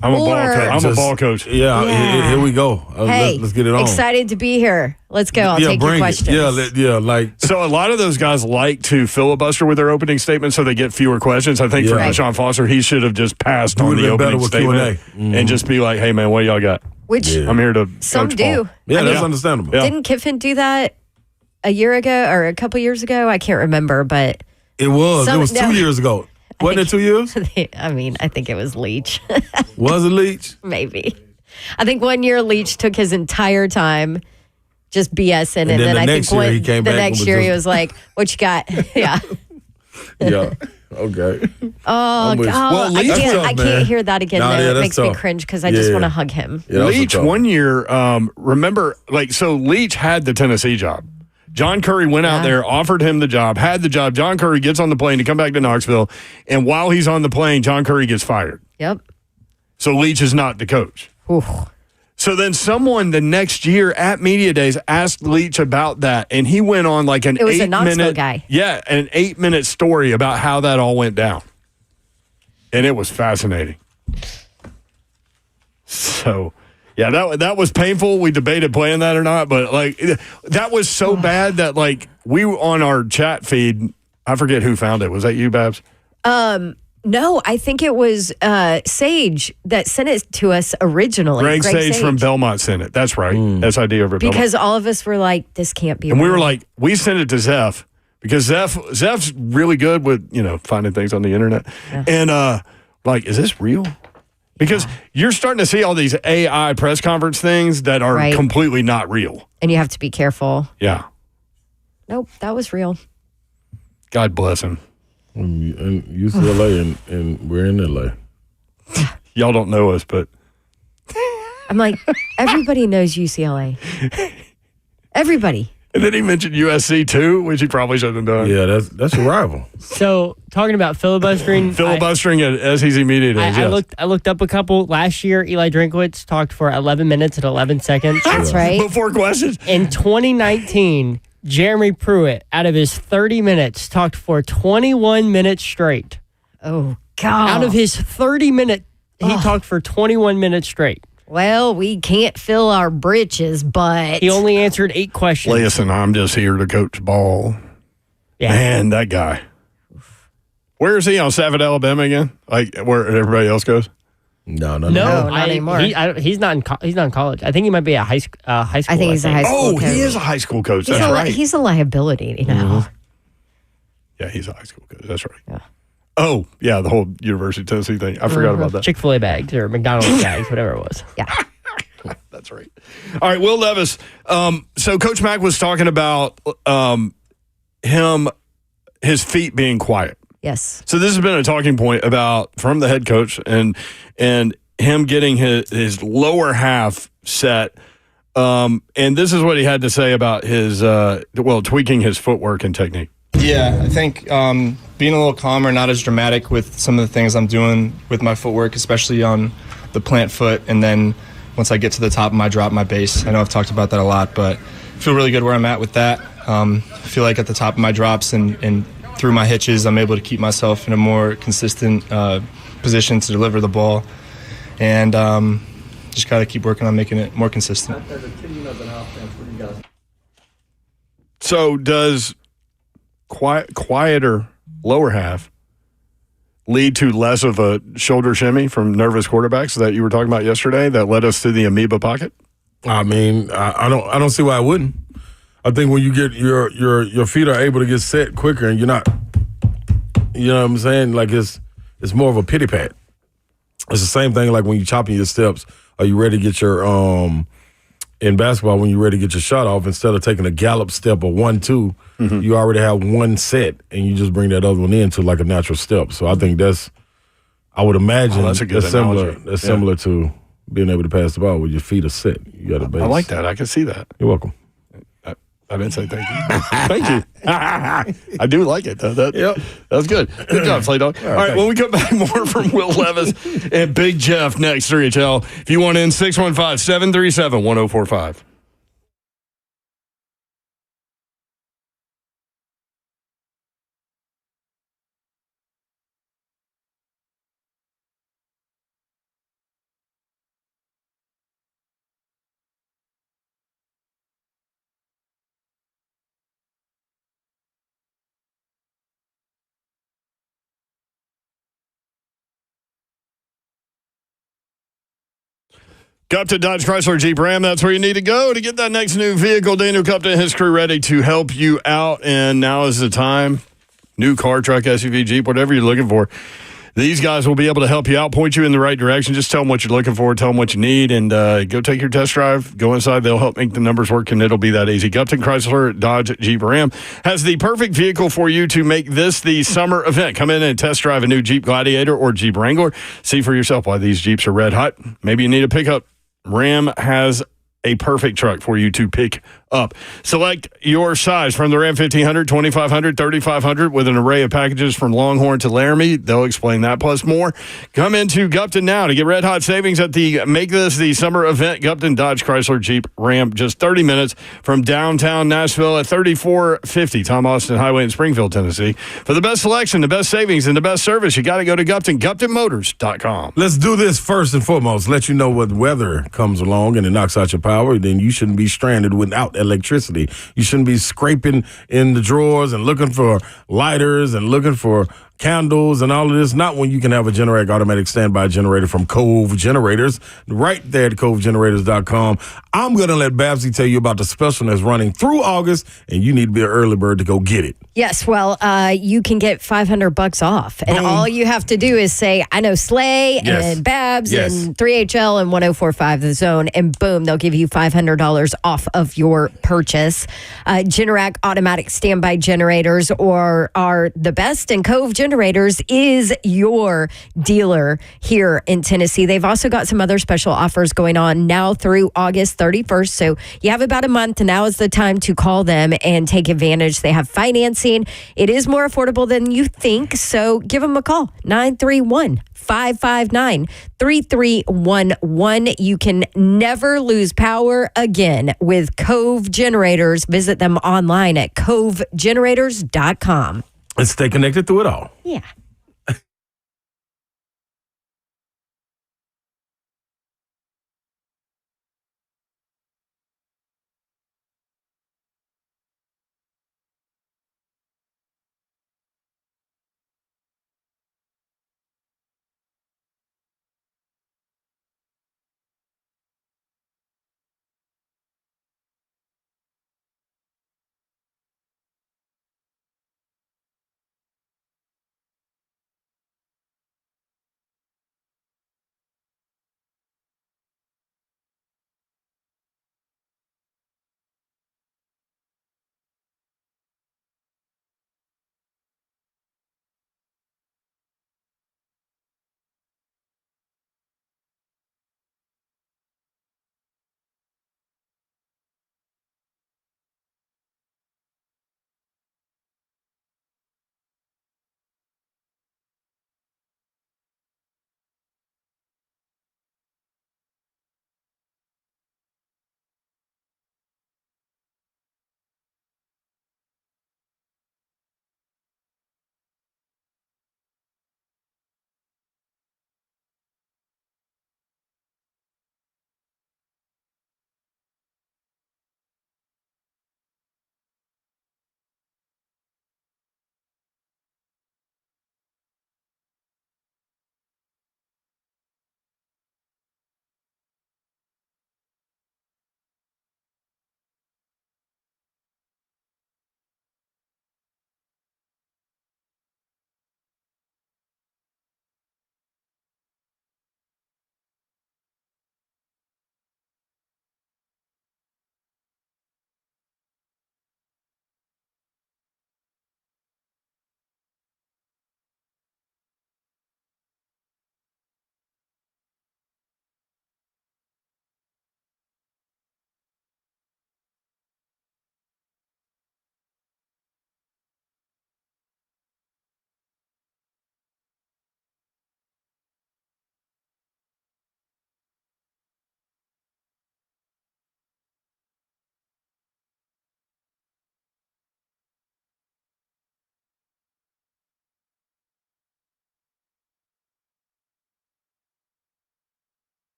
I'm a ball Or- coach. I'm a Just- ball coach. Yeah. Here we go. hey, Let's get it on. excited to be here. Let's go. I'll take your bring questions. it. Like So a lot of those guys like to filibuster with their opening statement so they get fewer questions. I think for Yeah. Deshaun Foster, he should have just passed on would've the been better opening with statement Q&A. and just be like, "Hey man, what y'all got? Which I'm here to some coach do. ball." yeah, that's Yeah. understandable. Yeah. Didn't Kiffin do that a year ago or a couple years ago? I can't remember, but It was. Some- it was 2 no. years ago. Wasn't it 2 years? I mean, I think it was Leach. Was it Leach? Maybe. I think 1 year Leach took his entire time just BSing, and then then the I next think year he came the back and next was year he just- was like, "What you got?" Yeah. Yeah. Okay. Oh I'm with you. God, Well, I Leach- can't. That's tough, I can't man. hear that again. Nah, though. yeah, It that's makes me tough. cringe because I just Yeah. want to hug him. Yeah, that was a Leach tough one year, remember, so Leach had the Tennessee job. John Curry went out there, offered him the job, had the job. John Curry gets on the plane to come back to Knoxville, and while he's on the plane, John Curry gets fired. Yep. So Leach is not the coach. Ooh. So then someone the next year at Media Days asked Leach about that, and he went on like an 8-minute guy. Yeah, an 8-minute story about how that all went down. And it was fascinating. So, yeah, that was painful. We debated playing that or not, but like that was so bad that like we were on our chat feed. I forget who found it. Was that you, Babs? No, I think it was Sage that sent it to us originally. Greg Sage from Belmont sent it. That's right. SID over Belmont. Because all of us were like, this can't be And real. we were like, we sent it to Zeph because Zeph's really good with, finding things on the internet. Yeah. And like, is this real? Because you're starting to see all these AI press conference things that are completely not real. And you have to be careful. Yeah. Nope, that was real. God bless him. And UCLA and we're in LA. Y'all don't know us, but I'm like, everybody knows UCLA. Everybody. And then he mentioned USC too, which he probably shouldn't have done. Yeah, that's a rival. So talking about filibustering, at SEC Media Days. I looked up a couple last year. Eli Drinkwitz talked for 11 minutes and 11 seconds. That's right. Before questions. In 2019, Jeremy Pruitt, out of his 30 minutes, talked for 21 minutes straight. Oh, God. Out of his 30 minute, he talked for 21 minutes straight. Well, we can't fill our britches, but... He only answered 8 questions. Listen, I'm just here to coach ball. Yeah. Man, that guy. Where is he, on Savage, Alabama again? Like where everybody else goes? No, not anymore. He's not in college. I think he might be a high school. I think he's a high school coach. He is a high school coach. That's right. He's a liability now. Yeah, he's a high school coach. That's right. Yeah. Oh, yeah, the whole University of Tennessee thing. I forgot about that. Chick-fil-A bags or McDonald's bags, whatever it was. Yeah. That's right. All right, Will Levis. So Coach Mack was talking about his feet being quiet. Yes. So this has been a talking point from the head coach and him getting his lower half set. And this is what he had to say about his tweaking his footwork and technique. Yeah, I think being a little calmer, not as dramatic with some of the things I'm doing with my footwork, especially on the plant foot, and then once I get to the top of my drop, my base. I know I've talked about that a lot, but I feel really good where I'm at with that. I feel like at the top of my drops and through my hitches, I'm able to keep myself in a more consistent position to deliver the ball, and just got to keep working on making it more consistent. So does quieter lower half lead to less of a shoulder shimmy from nervous quarterbacks that you were talking about yesterday that led us to the amoeba pocket? I mean, I don't see why I wouldn't. I think when you get your feet are able to get set quicker and you're not, you know what I'm saying? Like it's more of a pity pat. It's the same thing like when you're chopping your steps. Are you ready to get your in basketball when you're ready to get your shot off, instead of taking a gallop step or 1-2, you already have one set and you just bring that other one into like a natural step. So I think I would imagine that's a good analogy. That's similar to being able to pass the ball with your feet are set. You got a base. I like that. I can see that. You're welcome. I didn't say thank you. Thank you. I do like it, though. That's good. Good job, Slay Dog. All right, when we come back, more from Will Levis and Big Jeff next, 3HL. If you want in, 615-737-1045. Upton Dodge Chrysler Jeep Ram, that's where you need to go to get that next new vehicle. Daniel Cupton and his crew ready to help you out, and now is the time. New car, truck, SUV, Jeep, whatever you're looking for. These guys will be able to help you out, point you in the right direction. Just tell them what you're looking for, tell them what you need, and go take your test drive. Go inside. They'll help make the numbers work, and it'll be that easy. Upton Chrysler Dodge Jeep Ram has the perfect vehicle for you to make this the summer event. Come in and test drive a new Jeep Gladiator or Jeep Wrangler. See for yourself why these Jeeps are red hot. Maybe you need a pickup. Ram has a perfect truck for you to pick up. Select your size from the Ram 1500, 2500, 3500 with an array of packages from Longhorn to Laramie. They'll explain that plus more. Come into Gupton now to get red hot savings at the Make This the Summer event. Gupton Dodge Chrysler Jeep Ram, just 30 minutes from downtown Nashville at 3450 Tom Austin Highway in Springfield, Tennessee. For the best selection, the best savings, and the best service, you got to go to Gupton, GuptonMotors.com. Let's do this first and foremost. Let you know what weather comes along and it knocks out your power. Then you shouldn't be stranded without electricity. You shouldn't be scraping in the drawers and looking for lighters and looking for candles and all of this. Not when you can have a Generac automatic standby generator from Cove Generators right there at covegenerators.com. I'm going to let Babsy tell you about the special that's running through August, and you need to be an early bird to go get it. Yes, well, you can get $500 off, and all you have to do is say, "I know Slay and Babs and 3HL and 104.5 The Zone," and boom, they'll give you $500 off of your purchase. Generac automatic standby generators are the best, and Cove Generators is your dealer here in Tennessee. They've also got some other special offers going on now through August 31st. So you have about a month, and now is the time to call them and take advantage. They have financing. It is more affordable than you think. So give them a call, 931-559-3311. You can never lose power again with Cove Generators. Visit them online at covegenerators.com. And stay connected through it all. Yeah.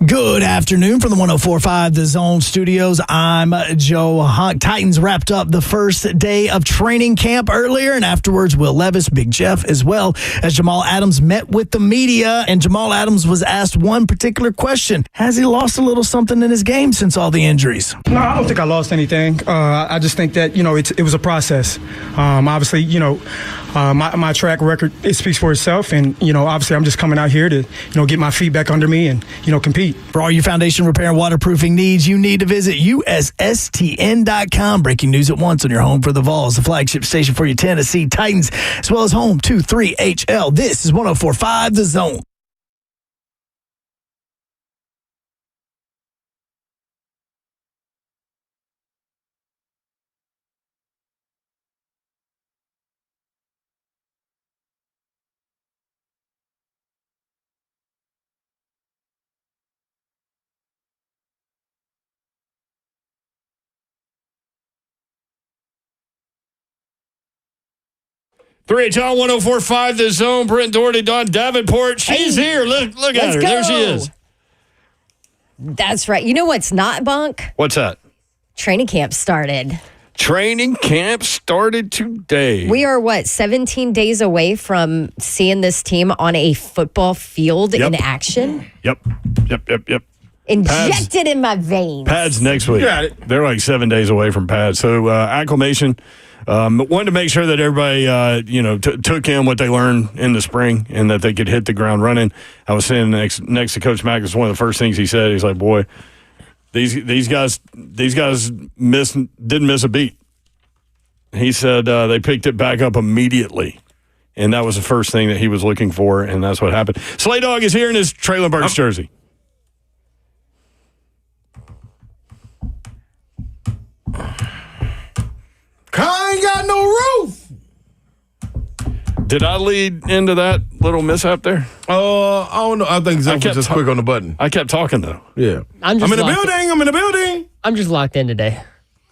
Good afternoon from the 104.5 The Zone Studios. I'm Joe Honk. Titans wrapped up the first day of training camp earlier, and afterwards, Will Levis, Big Jeff, as well as Jamal Adams met with the media, and Jamal Adams was asked one particular question. Has he lost a little something in his game since all the injuries? No, I don't think I lost anything. I just think that, it was a process. Obviously, my track record, it speaks for itself, and, obviously I'm just coming out here to, get my feet back under me and, compete. For all your foundation repair and waterproofing needs, you need to visit USSTN.com. Breaking news at once on your home for the Vols, the flagship station for your Tennessee Titans, as well as home to 3HL. This is 104.5 The Zone. John 104.5 The Zone. Brent Doherty, Dawn Davenport. She's here. Look at her. Go. There she is. That's right. You know what's not bunk? What's that? Training camp started. Training camp started today. We are, 17 days away from seeing this team on a football field in action? Yep. Injected in my veins. Pads next week. Got it. They're like 7 days away from pads. So acclimation. Wanted to make sure that everybody, took in what they learned in the spring and that they could hit the ground running. I was sitting next to Coach Mack. It's one of the first things he said. He's like, "Boy, these guys didn't miss a beat." He said they picked it back up immediately, and that was the first thing that he was looking for, and that's what happened. Slay Dog is here in his Traylon Burks jersey. I ain't got no roof. Did I lead into that little mishap there? I don't know. I think Zach was just quick on the button. I kept talking, though. Yeah. I'm in the building. I'm just locked in today.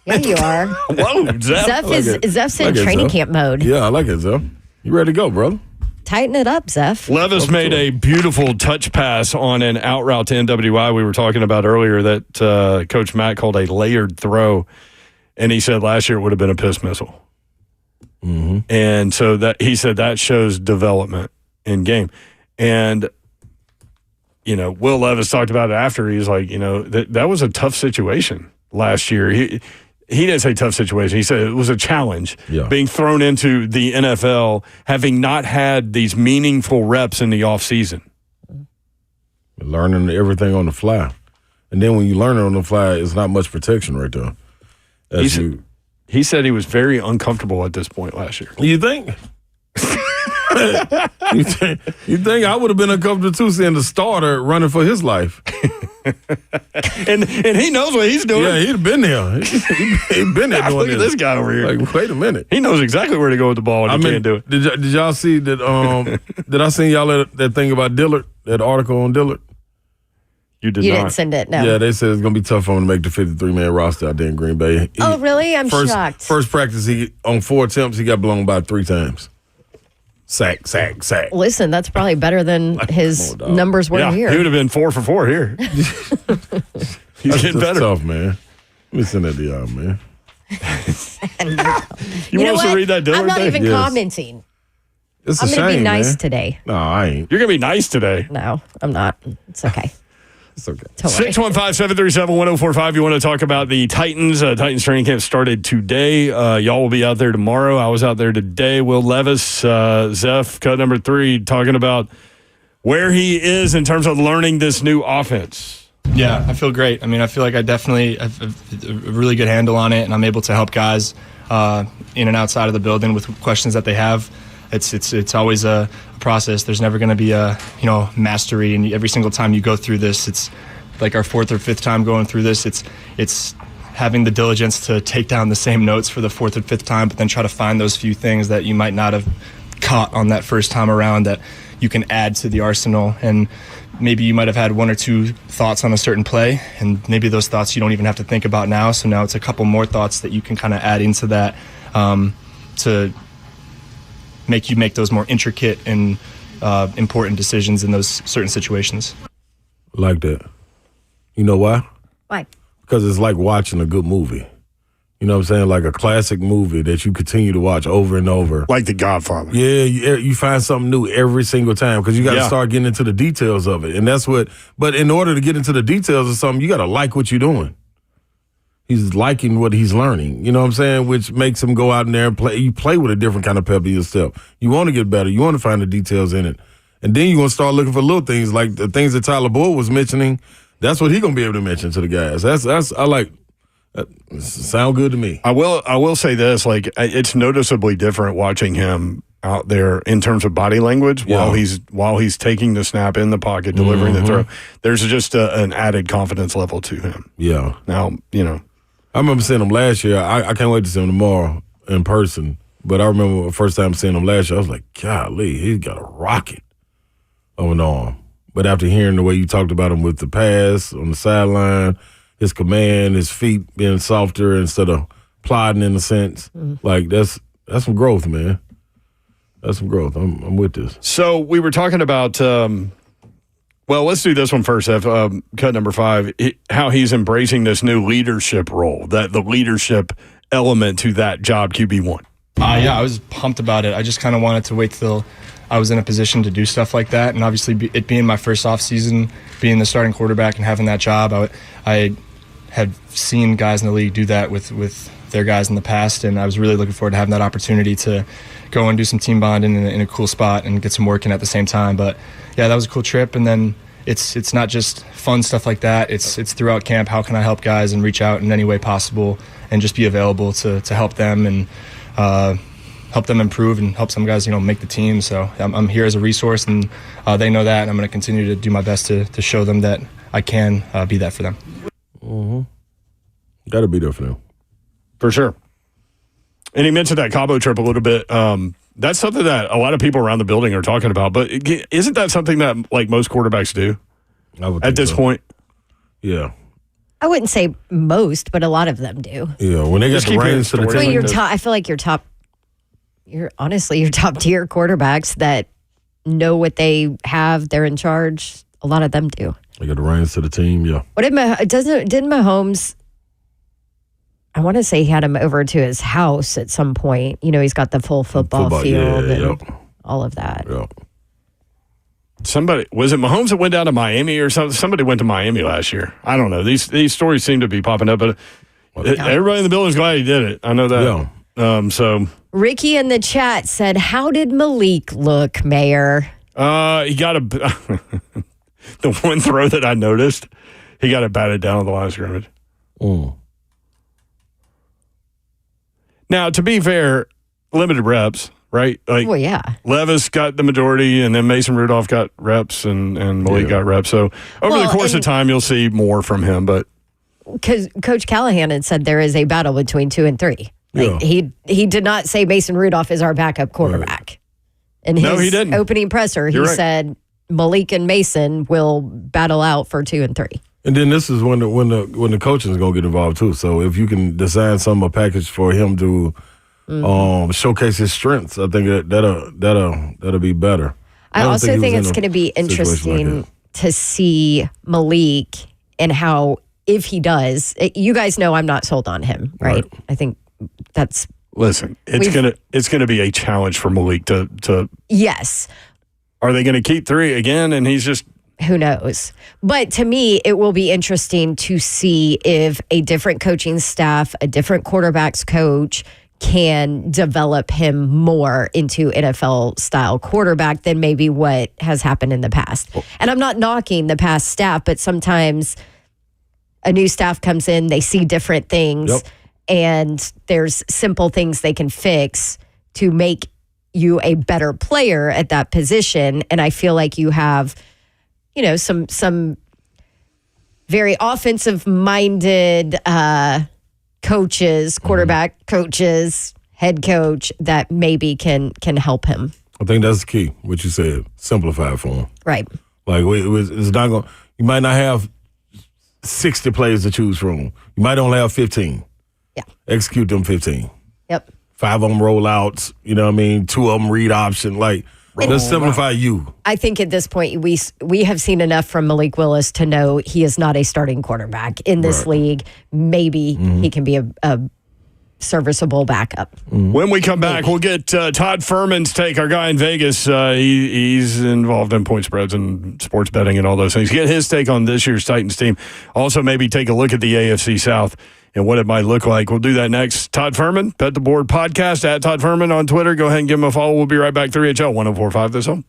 Yeah, you are. Whoa, Zeph. Zeph's in training camp mode. Yeah, I like it, Zeph. You ready to go, brother? Tighten it up, Zeph. Levis made a beautiful touch pass on an out route to NWI we were talking about earlier that Coach Matt called a layered throw. And he said last year it would have been a piss missile. Mm-hmm. And so he said that shows development in game. And, Will Levis talked about it after. He was like, that was a tough situation last year. He didn't say tough situation. He said it was a challenge being thrown into the NFL, having not had these meaningful reps in the offseason. Learning everything on the fly. And then when you learn it on the fly, it's not much protection right there. He said he was very uncomfortable at this point last year. You think? you think I would have been uncomfortable too seeing the starter running for his life? and he knows what he's doing. Yeah, he'd been there. He'd been there doing Look at this guy over here. Like, wait a minute. He knows exactly where to go with the ball, and he can't do it. Did y'all see that? Did I send y'all that thing about Dillard? That article on Dillard? You didn't send it, no. Yeah, they said it's going to be tough for him to make the 53-man roster out there in Green Bay. Oh, really? I'm shocked. First practice, on 4 attempts, he got blown by 3 times. Sack. Listen, that's probably better than his numbers were here. He would have been 4 for 4 here. He's getting better. Tough, man. Let me send that to y'all, man. You want us to read that Dillard I'm not thing? even commenting. It's I'm going to be nice man. today. No, I ain't. You're going to be nice today. No, I'm not. It's okay. It's okay. 615-737-1045. You want to talk about the Titans? Titans training camp started today. Y'all will be out there tomorrow. I was out there today. Will Levis, Zeph, cut number 3, talking about where he is in terms of learning this new offense. Yeah, I feel great. I mean, I feel like I definitely have a really good handle on it, and I'm able to help guys in and outside of the building with questions that they have. It's always a process. There's never going to be a mastery, and every single time you go through this, it's like our 4th or 5th time going through this. It's having the diligence to take down the same notes for the 4th or 5th time, but then try to find those few things that you might not have caught on that first time around that you can add to the arsenal. And maybe you might have had 1 or 2 thoughts on a certain play, and maybe those thoughts you don't even have to think about now. So now it's a couple more thoughts that you can kind of add into that to make you make those more intricate and important decisions in those certain situations. Like that. You know why? Why? Because it's like watching a good movie. You know what I'm saying? Like a classic movie that you continue to watch over and over. Like The Godfather. Yeah, you find something new every single time because you got to start getting into the details of it. And that's what, but in order to get into the details of something, you got to like what you're doing. He's liking what he's learning, you know what I'm saying? Which makes him go out in there and play. You play with a different kind of pep in your step. You want to get better. You want to find the details in it. And then you're going to start looking for little things like the things that Tyler Boyd was mentioning. That's what he's going to be able to mention to the guys. I like. That sound good to me. I will say this, like it's noticeably different watching him out there in terms of body language while he's taking the snap in the pocket, delivering the throw. There's just an added confidence level to him. Yeah. Now, I remember seeing him last year. I can't wait to see him tomorrow in person. But I remember the first time seeing him last year, I was like, golly, he's got a rocket of an arm. But after hearing the way you talked about him with the pass on the sideline, his command, his feet being softer instead of plodding in a sense. Like that's some growth, man. That's some growth. I'm with this. So we were talking about, let's do this one first, cut number 5, how he's embracing this new leadership role, the leadership element to that job, QB1. Yeah, I was pumped about it. I just kind of wanted to wait till I was in a position to do stuff like that. And obviously it being my first offseason, being the starting quarterback and having that job, I had seen guys in the league do that with their guys in the past, and I was really looking forward to having that opportunity to go and do some team bonding in a cool spot and get some work in at the same time. But yeah, that was a cool trip. And then it's not just fun stuff like that. It's throughout camp. How can I help guys and reach out in any way possible and just be available to help them and help them improve and help some guys make the team. So I'm here as a resource, and they know that, and I'm going to continue to do my best to show them that I can be that for them. Got to be there for them. For sure. And he mentioned that Cabo trip a little bit. That's something that a lot of people around the building are talking about. But isn't that something that like most quarterbacks do at this point? Yeah. I wouldn't say most, but a lot of them do. Yeah, when they got the reins to the Well, team. I feel like you're honestly your top tier quarterbacks that know what they have. They're in charge. A lot of them do. They got the reins to the team. Yeah. What didn't Mahomes? I want to say he had him over to his house at some point. He's got the full football field and all of that. Yeah. Somebody, was it Mahomes that went down to Miami or something? Somebody went to Miami last year. I don't know. These stories seem to be popping up, but everybody in the building is glad he did it. I know that. Yeah. So Ricky in the chat said, "How did Malik look, Mayor?" He got the one throw that I noticed, he got it batted down on the line of scrimmage. Now, to be fair, limited reps, right? Like, well, yeah. Levis got the majority, and then Mason Rudolph got reps, and Malik got reps. So over the course of time, you'll see more from him. But because Coach Callahan had said there is a battle between 2 and 3. Like, he did not say Mason Rudolph is our backup quarterback. In his opening presser, he said Malik and Mason will battle out for 2 and 3. And then this is when the coaching is going to get involved too. So if you can design a package for him to showcase his strengths, I think that'll be better. I also think it's going to be interesting to see Malik and how, if he does, you guys know I'm not sold on him, right? I think that's. Listen, it's gonna be a challenge for Malik to. Yes. Are they going to keep 3 again? And he's just. Who knows? But to me, it will be interesting to see if a different coaching staff, a different quarterbacks coach can develop him more into NFL-style quarterback than maybe what has happened in the past. And I'm not knocking the past staff, but sometimes a new staff comes in, they see different things, and there's simple things they can fix to make you a better player at that position. And I feel like you have some very offensive-minded coaches, quarterback coaches, head coach that maybe can help him. I think that's the key, what you said. Simplify it for him. Right. Like, it's not going. You might not have 60 players to choose from. You might only have 15. Yeah. Execute them 15. Yep. 5 of them rollouts, 2 of them read option. Like, Let's simplify you. I think at this point we have seen enough from Malik Willis to know he is not a starting quarterback in this league. Maybe he can be a serviceable backup. When we come back, we'll get Todd Fuhrman's take, our guy in Vegas. He's involved in point spreads and sports betting and all those things. Get his take on this year's Titans team. Also, maybe take a look at the AFC South and what it might look like. We'll do that next. Todd Fuhrman, Bet the Board Podcast, at Todd Fuhrman on Twitter. Go ahead and give him a follow. We'll be right back. 3HL 1045 this home.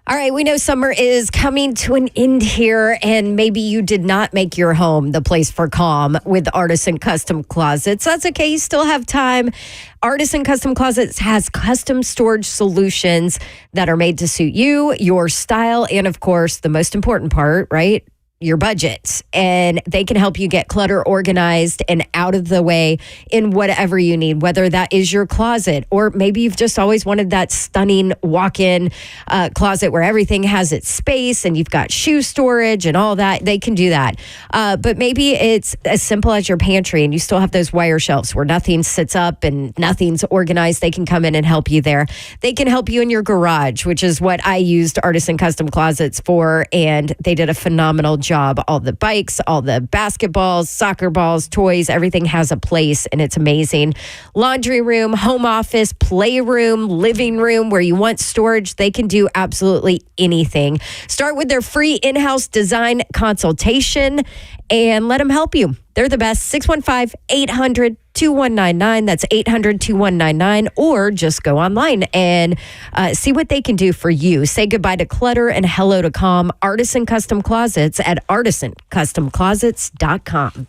All right, we know summer is coming to an end here, and maybe you did not make your home the place for calm with Artisan Custom Closets. That's okay, you still have time. Artisan Custom Closets has custom storage solutions that are made to suit you, your style, and of course, the most important part, right? Your budget. And they can help you get clutter organized and out of the way in whatever you need, whether that is your closet, or maybe you've just always wanted that stunning walk-in closet where everything has its space and you've got shoe storage and all that. They can do that. But maybe it's as simple as your pantry and you still have those wire shelves where nothing sits up and nothing's organized. They can come in and help you there. They can help you in your garage, which is what I used Artisan Custom Closets for, and they did a phenomenal job. All the bikes, all the basketballs, soccer balls, toys, everything has a place, and it's amazing. Laundry room, home office, playroom, living room, where you want storage, they can do absolutely anything. Start with their free in-house design consultation and let them help you. They're the best. 615-800-2199. That's 800-2199. Or just go online and see what they can do for you. Say goodbye to clutter and hello to calm. Artisan Custom Closets at artisancustomclosets.com.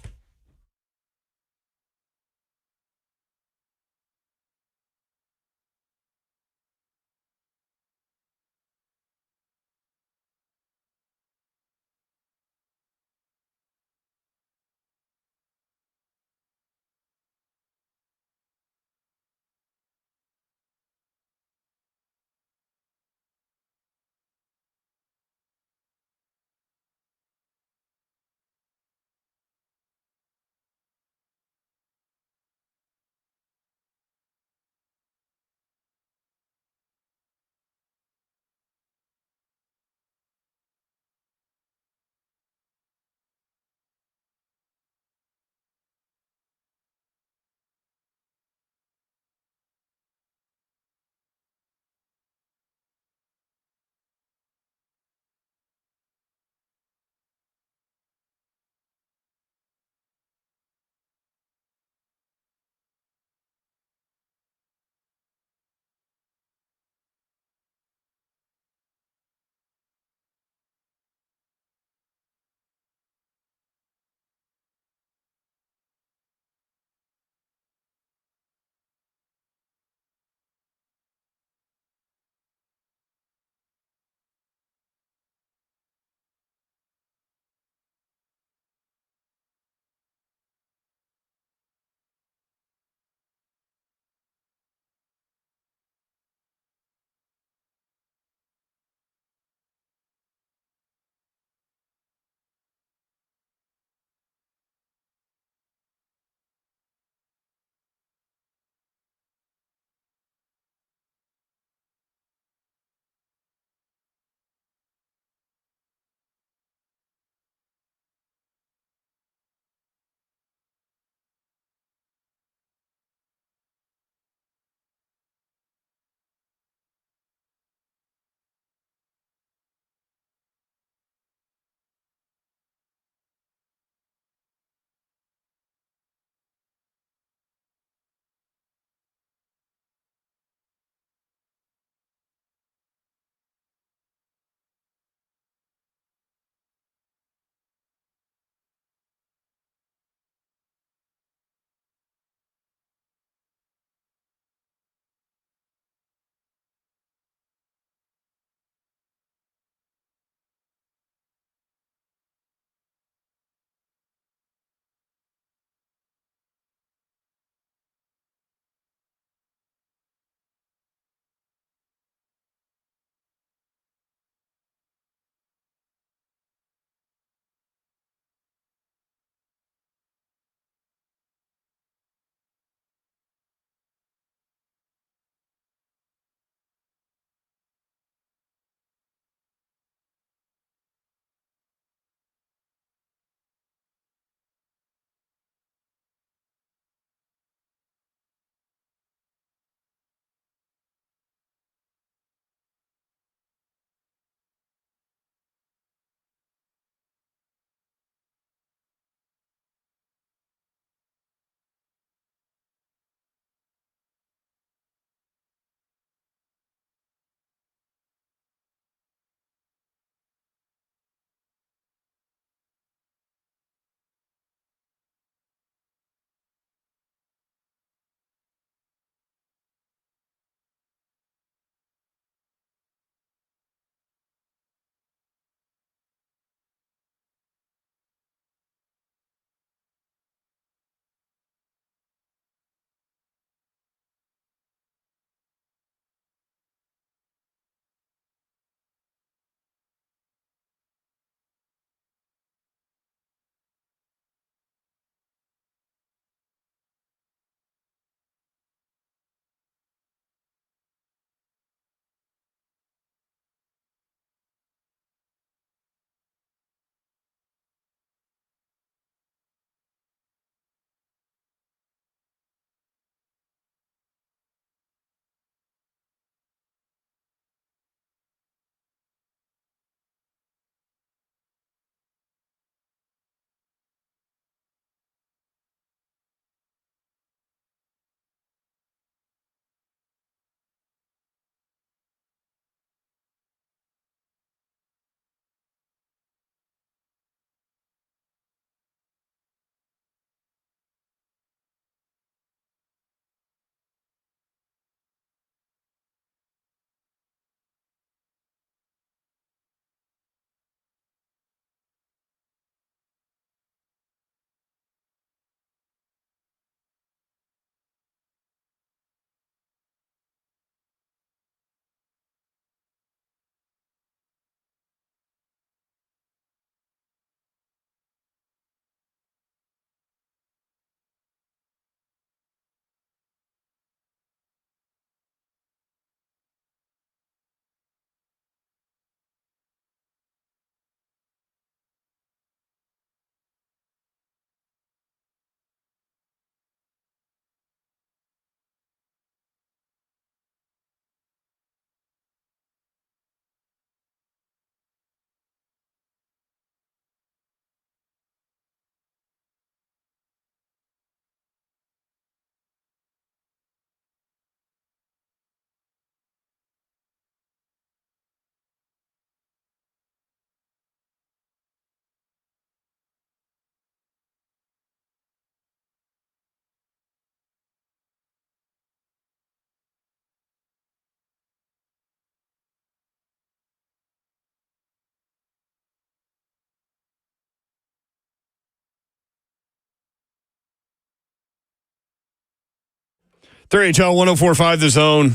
3HL 104.5 The Zone.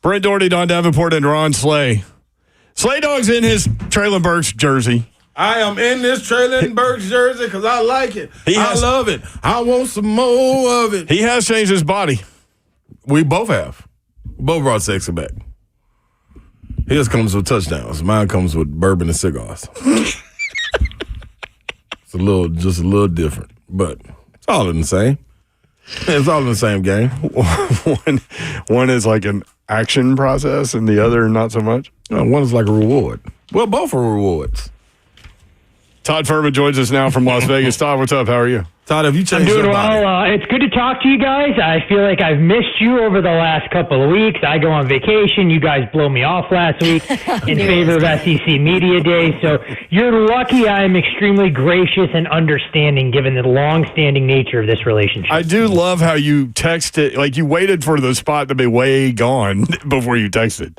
Brent Doherty, Don Davenport, and Ron Slay. Slay Dog's in his Traylon Burks jersey. I am in this Traylon Burks jersey because I like it. I love it. I want some more of it. He has changed his body. We both have. Both brought sexy back. His comes with touchdowns. Mine comes with bourbon and cigars. It's just a little different, but it's all in the same. It's all in the same game. One is like an action process and the other not so much. One is like a reward. Well, both are rewards. Todd Fuhrman joins us now from Las Vegas. Todd, what's up? How are you? Todd, have you changed your body? I'm doing well. It's good to talk to you guys. I feel like I've missed you over the last couple of weeks. I go on vacation. You guys blow me off last week in favor of SEC Media Day. So you're lucky I am extremely gracious and understanding given the long-standing nature of this relationship. I do love how you texted, like you waited for the spot to be way gone before you texted.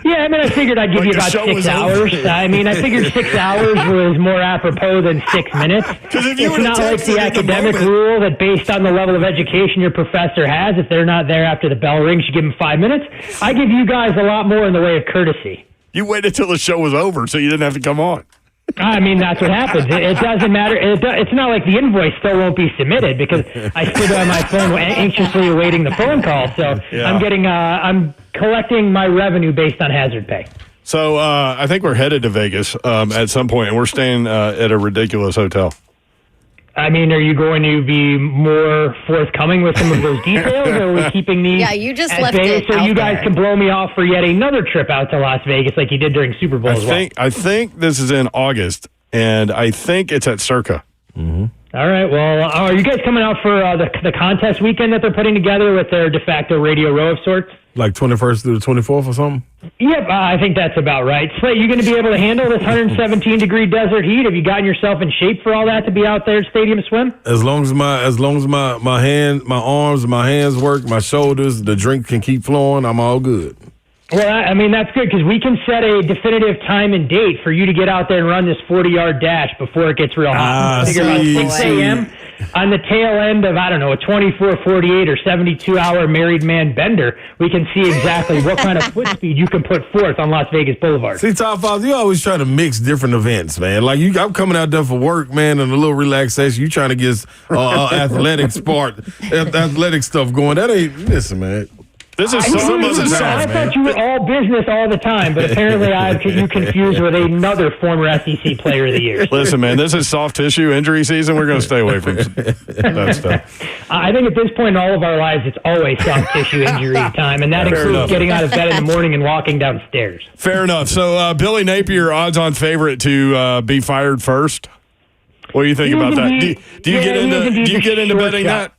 Yeah, I mean, I figured I'd give you about 6 hours. I mean, I figured 6 hours was more apropos than 6 minutes. It's not like the academic rule that based on the level of education your professor has, if they're not there after the bell rings, you give them 5 minutes. I give you guys a lot more in the way of courtesy. You waited till the show was over so you didn't have to come on. I mean, that's what happens. It doesn't matter. It's not like the invoice still won't be submitted because I stood on my phone anxiously awaiting the phone call. So yeah. I'm collecting my revenue based on hazard pay. So I think we're headed to Vegas at some point, and we're staying at a ridiculous hotel. I mean, are you going to be more forthcoming with some of those details, or are we keeping these? Yeah, you just left Vegas it so out you guys there. can blow me off for yet another trip out to Las Vegas like you did during Super Bowl as well. I think this is in August, and I think it's at Circa. Mm-hmm. All right. Well, are you guys coming out for the contest weekend that they're putting together with their de facto Radio Row of sorts? Like 21st through the 24th or something? Yep, I think that's about right. Slate, you going to be able to handle this 117-degree desert heat? Have you gotten yourself in shape for all that to be out there at Stadium Swim? As long as my arms, my hands work, my shoulders, the drink can keep flowing, I'm all good. Well, I mean, that's good because we can set a definitive time and date for you to get out there and run this 40-yard dash before it gets real hot. I figure about 6 a.m. on the tail end of, I don't know, a 24, 48, or 72-hour married man bender, we can see exactly what kind of foot speed you can put forth on Las Vegas Boulevard. See, Todd Fox, you always try to mix different events, man. Like, I'm coming out there for work, man, and a little relaxation. You trying to get athletic stuff going. That ain't, listen, man. This is so much of I thought you were all business all the time, but apparently I have you confused with another former SEC Player of the Year. Listen, man, this is soft tissue injury season. We're going to stay away from that stuff. I think at this point in all of our lives, it's always soft tissue injury time, and that includes getting out of bed in the morning and walking downstairs. Fair enough. So, Billy Napier, odds-on favorite to be fired first. What do you think about that? Do you get into betting that?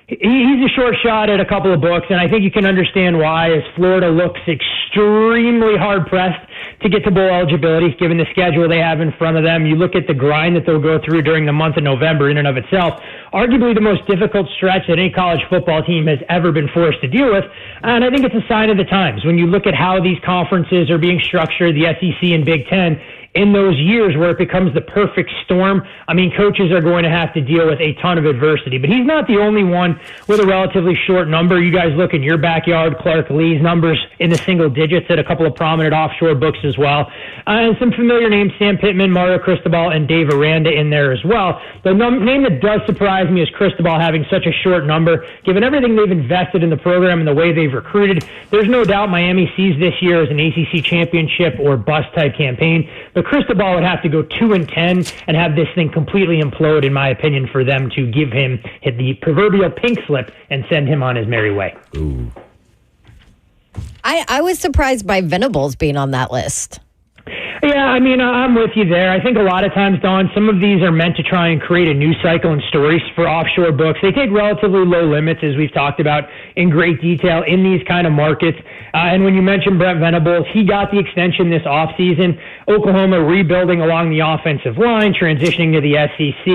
He's a short shot at a couple of books, and I think you can understand why, as Florida looks extremely hard-pressed to get to bowl eligibility, given the schedule they have in front of them. You look at the grind that they'll go through during the month of November in and of itself, arguably the most difficult stretch that any college football team has ever been forced to deal with, and I think it's a sign of the times. When you look at how these conferences are being structured, the SEC and Big Ten, in those years where it becomes the perfect storm, I mean, coaches are going to have to deal with a ton of adversity. But he's not the only one with a relatively short number. You guys look in your backyard, Clark Lee's numbers in the single digits at a couple of prominent offshore books as well. And some familiar names, Sam Pittman, Mario Cristobal, and Dave Aranda in there as well. The name that does surprise me is Cristobal having such a short number. Given everything they've invested in the program and the way they've recruited, there's no doubt Miami sees this year as an ACC championship or bust type campaign. But Cristobal would have to go 2-10 and have this thing completely implode, in my opinion, for them to give him the proverbial pink slip and send him on his merry way. Ooh. I was surprised by Venables being on that list. Yeah, I mean, I'm with you there. I think a lot of times, Dawn, some of these are meant to try and create a news cycle and stories for offshore books. They take relatively low limits, as we've talked about in great detail in these kind of markets. And when you mentioned Brent Venables, he got the extension this offseason. Oklahoma rebuilding along the offensive line, transitioning to the SEC.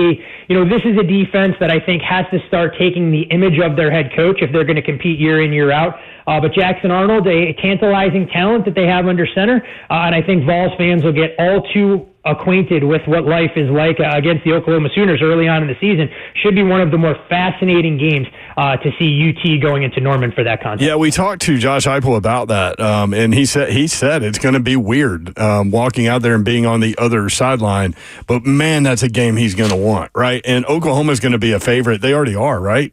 You know, this is a defense that I think has to start taking the image of their head coach if they're going to compete year in, year out. But Jackson Arnold, a tantalizing talent that they have under center. And I think Vols fans will get all too acquainted with what life is like against the Oklahoma Sooners early on in the season. Should be one of the more fascinating games to see UT going into Norman for that contest. Yeah, we talked to Josh Heupel about that, and he said it's going to be weird walking out there and being on the other sideline. But man, that's a game he's going to want, right? And Oklahoma's going to be a favorite. They already are, right?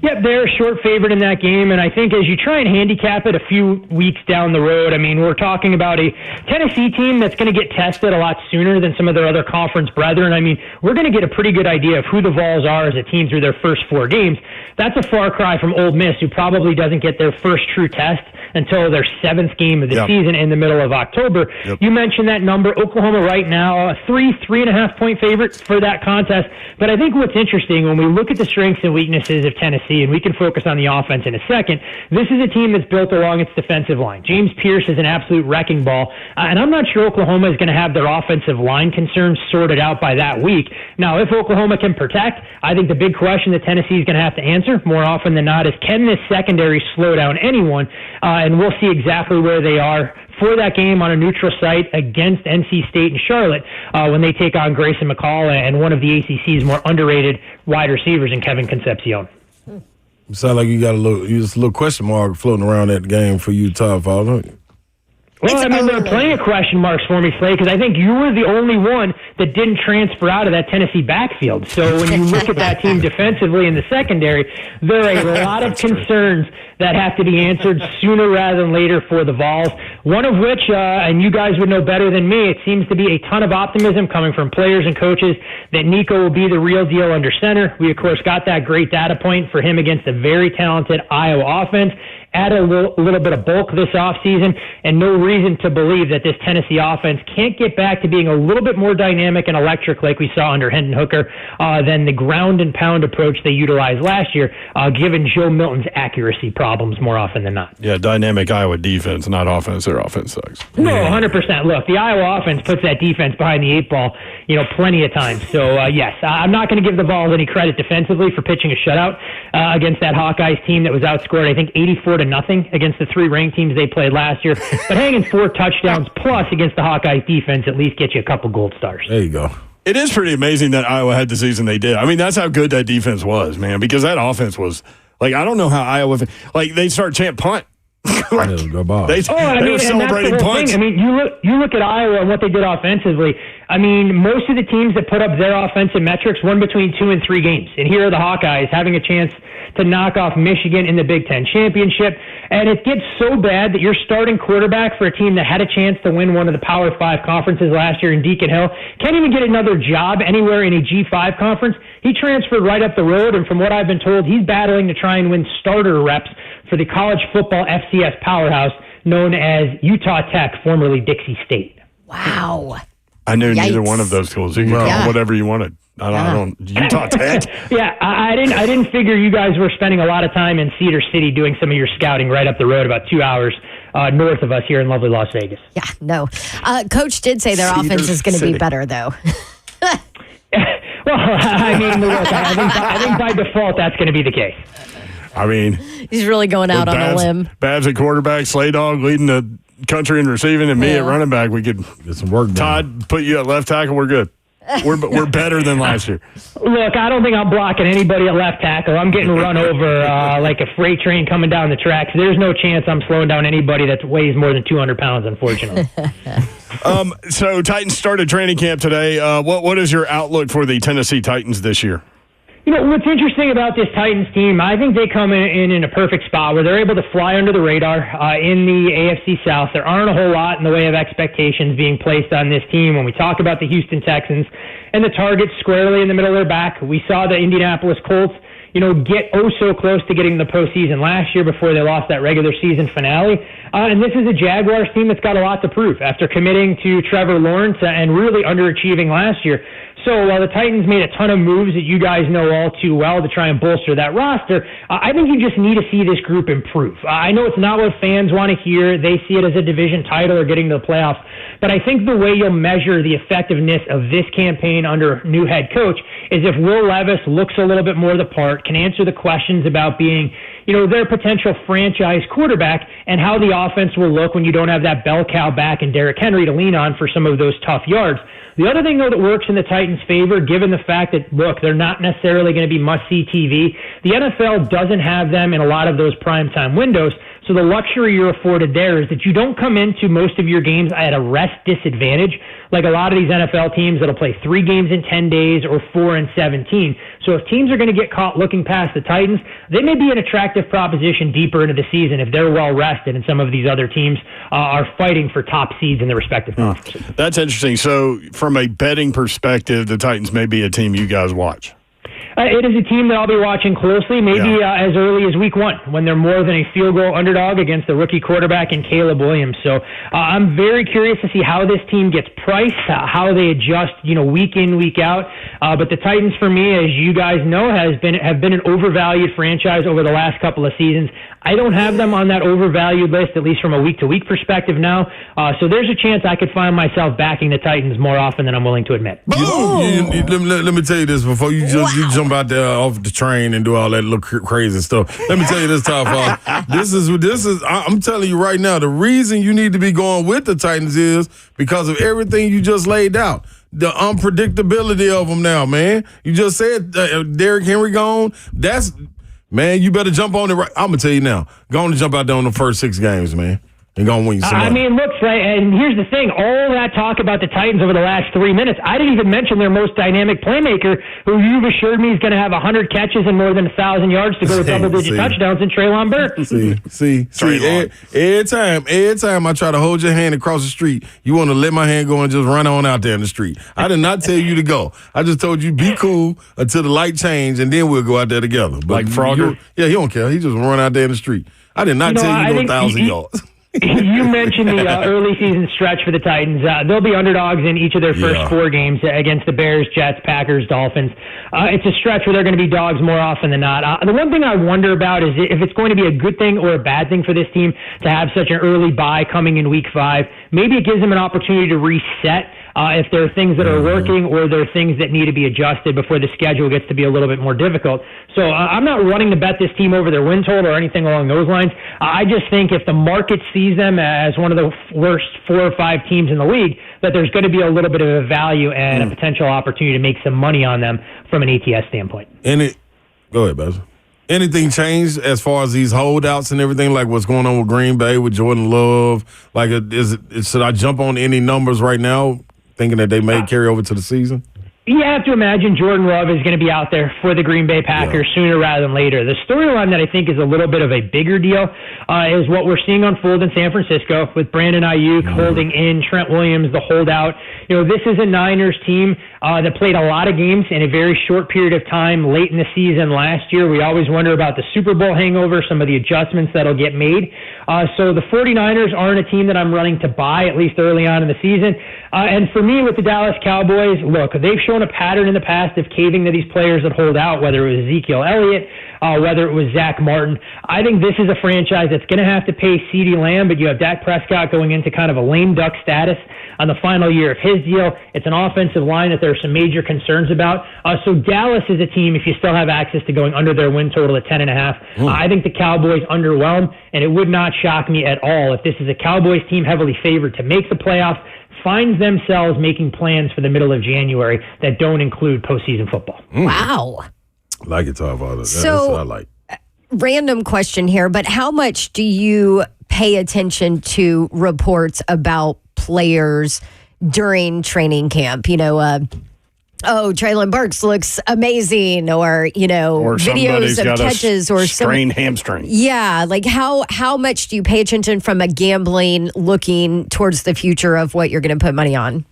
Yep, they're a short favorite in that game, and I think as you try and handicap it a few weeks down the road, I mean, we're talking about a Tennessee team that's going to get tested a lot sooner than some of their other conference brethren. I mean, we're going to get a pretty good idea of who the Vols are as a team through their first 4 games. That's a far cry from Ole Miss, who probably doesn't get their first true test until their 7th game of the season in the middle of October. You mentioned that number. Oklahoma right now, a 3.5 point favorite for that contest. But I think what's interesting when we look at the strengths and weaknesses of Tennessee, and we can focus on the offense in a second, this is a team that's built along its defensive line. James Pierce is an absolute wrecking ball, and I'm not sure Oklahoma is going to have their offensive line concerns sorted out by that week. Now, if Oklahoma can protect, I think the big question that Tennessee is going to have to answer more often than not is, can this secondary slow down anyone? And we'll see exactly where they are for that game on a neutral site against NC State and Charlotte when they take on Grayson McCall and one of the ACC's more underrated wide receivers in Kevin Concepcion. You sound like you got a little question mark floating around that game for you, Todd Fuhrman. Well, I mean, there are plenty of question marks for me, Slay, because I think you were the only one that didn't transfer out of that Tennessee backfield. So when you look at that team defensively in the secondary, there are a lot of concerns that have to be answered sooner rather than later for the Vols. One of which, and you guys would know better than me, it seems to be a ton of optimism coming from players and coaches that Nico will be the real deal under center. We, of course, got that great data point for him against a very talented Iowa offense. Added a little bit of bulk this offseason, and no reason to believe that this Tennessee offense can't get back to being a little bit more dynamic and electric like we saw under Hendon Hooker than the ground and pound approach they utilized last year, given Joe Milton's accuracy problems more often than not. Yeah, dynamic Iowa defense, not offense. Their offense sucks. No, 100%. Look, the Iowa offense puts that defense behind the 8 ball, plenty of times. So, yes, I'm not going to give the Vols any credit defensively for pitching a shutout against that Hawkeyes team that was outscored, I think, 84-0 against the 3 ranked teams they played last year. But hanging 4 touchdowns plus against the Hawkeyes defense at least gets you a couple gold stars. There you go. It is pretty amazing that Iowa had the season they did. I mean, that's how good that defense was, man, because that offense was, like, I don't know how Iowa, like, they start chant punt. They were celebrating punts. I mean, you look at Iowa and what they did offensively. I mean, most of the teams that put up their offensive metrics won between 2 and 3 games. And here are the Hawkeyes having a chance to knock off Michigan in the Big Ten championship. And it gets so bad that your starting quarterback for a team that had a chance to win one of the Power 5 conferences last year in Deacon Hill can't even get another job anywhere in a G5 conference. He transferred right up the road, and from what I've been told, he's battling to try and win starter reps for the college football FCS powerhouse known as Utah Tech, formerly Dixie State. Wow. I knew neither one of those schools. You can call whatever you wanted. I don't. Utah Tech. Yeah, I didn't figure you guys were spending a lot of time in Cedar City doing some of your scouting right up the road, about 2 hours north of us here in lovely Las Vegas. Yeah, no. Coach did say their offense is going to be better, though. Well, I mean, look, I think by default that's going to be the case. I mean, he's really going out on a limb. Babs at quarterback, Slay Dog leading the country in receiving, and me at running back. We could get some work done. Todd, put you at left tackle. We're good. We're better than last year. Look, I don't think I'm blocking anybody at left tackle. I'm getting run over like a freight train coming down the tracks. There's no chance I'm slowing down anybody that weighs more than 200 pounds, unfortunately. So Titans started training camp today. What is your outlook for the Tennessee Titans this year? What's interesting about this Titans team, I think they come in a perfect spot where they're able to fly under the radar in the AFC South. There aren't a whole lot in the way of expectations being placed on this team. When we talk about the Houston Texans and the targets squarely in the middle of their back, we saw the Indianapolis Colts, get so close to getting the postseason last year before they lost that regular season finale. And this is a Jaguars team that's got a lot to prove after committing to Trevor Lawrence and really underachieving last year. So while the Titans made a ton of moves that you guys know all too well to try and bolster that roster, I think you just need to see this group improve. I know it's not what fans want to hear. They see it as a division title or getting to the playoffs. But I think the way you'll measure the effectiveness of this campaign under new head coach is if Will Levis looks a little bit more the part, can answer the questions about being their potential franchise quarterback and how the offense will look when you don't have that bell cow back in Derrick Henry to lean on for some of those tough yards. The other thing, though, that works in the Titans' favor, given the fact that, look, they're not necessarily going to be must-see TV, the NFL doesn't have them in a lot of those primetime windows. So the luxury you're afforded there is that you don't come into most of your games at a rest disadvantage like a lot of these NFL teams that'll play 3 games in 10 days or 4 in 17. So if teams are going to get caught looking past the Titans, they may be an attractive proposition deeper into the season if they're well rested and some of these other teams are fighting for top seeds in their respective conferences. That's interesting. So from a betting perspective, the Titans may be a team you guys watch. It is a team that I'll be watching closely, maybe as early as week 1, when they're more than a field goal underdog against the rookie quarterback in Caleb Williams. So I'm very curious to see how this team gets priced, how they adjust, week in, week out. But the Titans, for me, as you guys know, have been an overvalued franchise over the last couple of seasons. I don't have them on that overvalued list, at least from a week-to-week perspective now. So there's a chance I could find myself backing the Titans more often than I'm willing to admit. Let me tell you this before you jump out there off the train and do all that little crazy stuff. Let me tell you this, Todd Fuhrman. This is. I'm telling you right now, the reason you need to be going with the Titans is because of everything you just laid out. The unpredictability of them now, man. You just said Derrick Henry gone. Man, you better jump on it right. I'm going to tell you now. Go on and jump out there on the first 6 games, man. And go and win you some money. Look, and here's the thing. All that talk about the Titans over the last 3 minutes, I didn't even mention their most dynamic playmaker, who you've assured me is going to have 100 catches and more than 1,000 yards to go with double-digit touchdowns in Treylon Burks. See. Every time I try to hold your hand across the street, you want to let my hand go and just run on out there in the street. I did not tell you to go. I just told you be cool until the light change, and then we'll go out there together. But like Frogger? He don't care. He just run out there in the street. I did not tell you 1,000 yards. You mentioned the early season stretch for the Titans. They'll be underdogs in each of their first 4 games against the Bears, Jets, Packers, Dolphins. It's a stretch where they're going to be dogs more often than not. The one thing I wonder about is if it's going to be a good thing or a bad thing for this team to have such an early bye coming in week 5. Maybe it gives them an opportunity to reset if there are things that are working or there are things that need to be adjusted before the schedule gets to be a little bit more difficult. So I'm not running to bet this team over their win total or anything along those lines. I just think if the market sees them as one of the worst 4 or 5 teams in the league, that there's going to be a little bit of a value and a potential opportunity to make some money on them from an ATS standpoint. Go ahead, Basil. Anything changed as far as these holdouts and everything, like what's going on with Green Bay, with Jordan Love? Like, should I jump on any numbers right now, thinking that they may carry over to the season? You have to imagine Jordan Love is going to be out there for the Green Bay Packers sooner rather than later. The storyline that I think is a little bit of a bigger deal is what we're seeing unfold in San Francisco with Brandon Ayuk holding in, Trent Williams, the holdout. This is a Niners team that played a lot of games in a very short period of time late in the season last year. We always wonder about the Super Bowl hangover, some of the adjustments that'll get made. So the 49ers aren't a team that I'm running to buy, at least early on in the season. And for me, with the Dallas Cowboys, look, they've shown a pattern in the past of caving to these players that hold out, whether it was Ezekiel Elliott, whether it was Zach Martin. I think this is a franchise that's going to have to pay CeeDee Lamb, but you have Dak Prescott going into kind of a lame duck status on the final year of his deal. It's an offensive line that there are some major concerns about. So Dallas is a team, if you still have access to going under their win total at 10.5. I think the Cowboys underwhelm, and it would not shock me at all if this is a Cowboys team heavily favored to make the playoffs, finds themselves making plans for the middle of January that don't include postseason football. Wow. I like it, Todd Fuhrman. That's So, what I like. Random question here, but how much do you pay attention to reports about players during training camp? Treylon Burks looks amazing, or videos of catches or strained hamstring. Yeah, like how much do you pay attention from a gambling looking towards the future of what you're going to put money on?